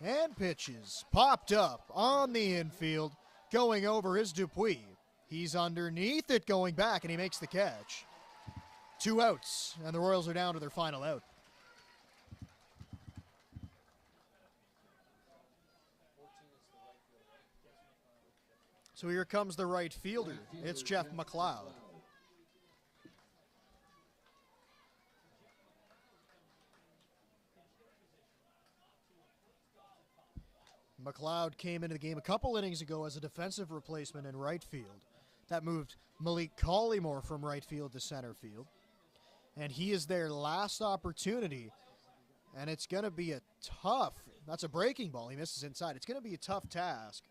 and pitches. Popped up on the infield, going over is Dupuis. He's underneath it, going back, and he makes the catch. 2 outs, and the Royals are down to their final out. So here comes the right fielder. It's Jeff McLeod. McLeod came into the game a couple innings ago as a defensive replacement in right field. That moved Malik Collymore from right field to center field. And he is their last opportunity. And it's going to be a tough, that's a breaking ball. He misses inside. It's going to be a tough task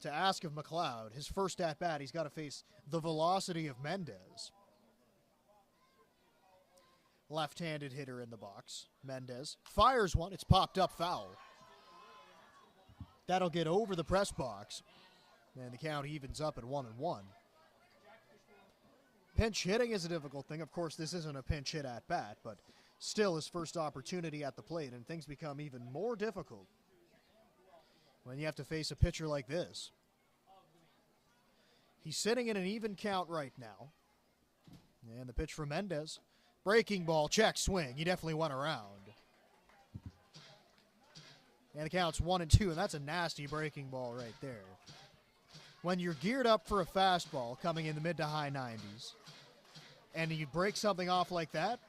to ask of McLeod. His first at-bat, he's got to face the velocity of Mendez. Left-handed hitter in the box. Mendez fires one. It's popped up foul. That'll get over the press box. And the count evens up at 1-1. Pinch hitting is a difficult thing. Of course, this isn't a pinch hit at bat, but still his first opportunity at the plate, and things become even more difficult when you have to face a pitcher like this. He's sitting in an even count right now. And the pitch from Mendez. Breaking ball, check swing. He definitely went around. And the count's 1-2, and that's a nasty breaking ball right there. When you're geared up for a fastball coming in the mid to high 90s, and you break something off like that,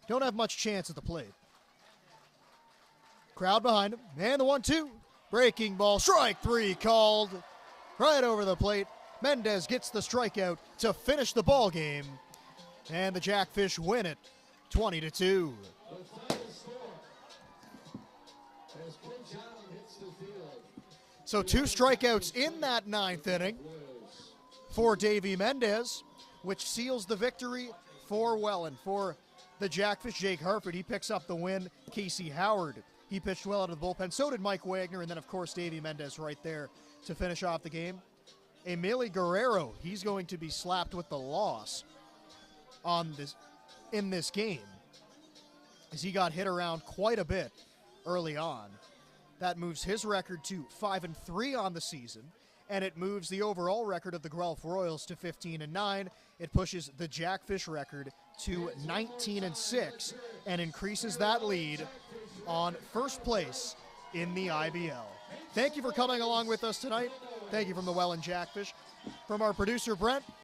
don't have much chance at the plate. Crowd behind him, and the 1-2. Breaking ball, strike 3 called right over the plate. Mendez gets the strikeout to finish the ball game, and the Jackfish win it 20-2. So 2 strikeouts in that 9th inning for Davey Mendez, which seals the victory for Welland. For the Jackfish, Jake Harford, he picks up the win. Casey Howard, he pitched well out of the bullpen. So did Mike Wagner, and then, of course, Davey Mendez right there to finish off the game. Emily Guerrero, he's going to be slapped with the loss in this game, as he got hit around quite a bit early on. That moves his record to 5-3 on the season, and it moves the overall record of the Guelph Royals to 15-9. It pushes the Jackfish record to 19-6 and increases that lead on first place in the IBL. Thank you for coming along with us tonight. Thank you from the Welland Jackfish. From our producer, Brent,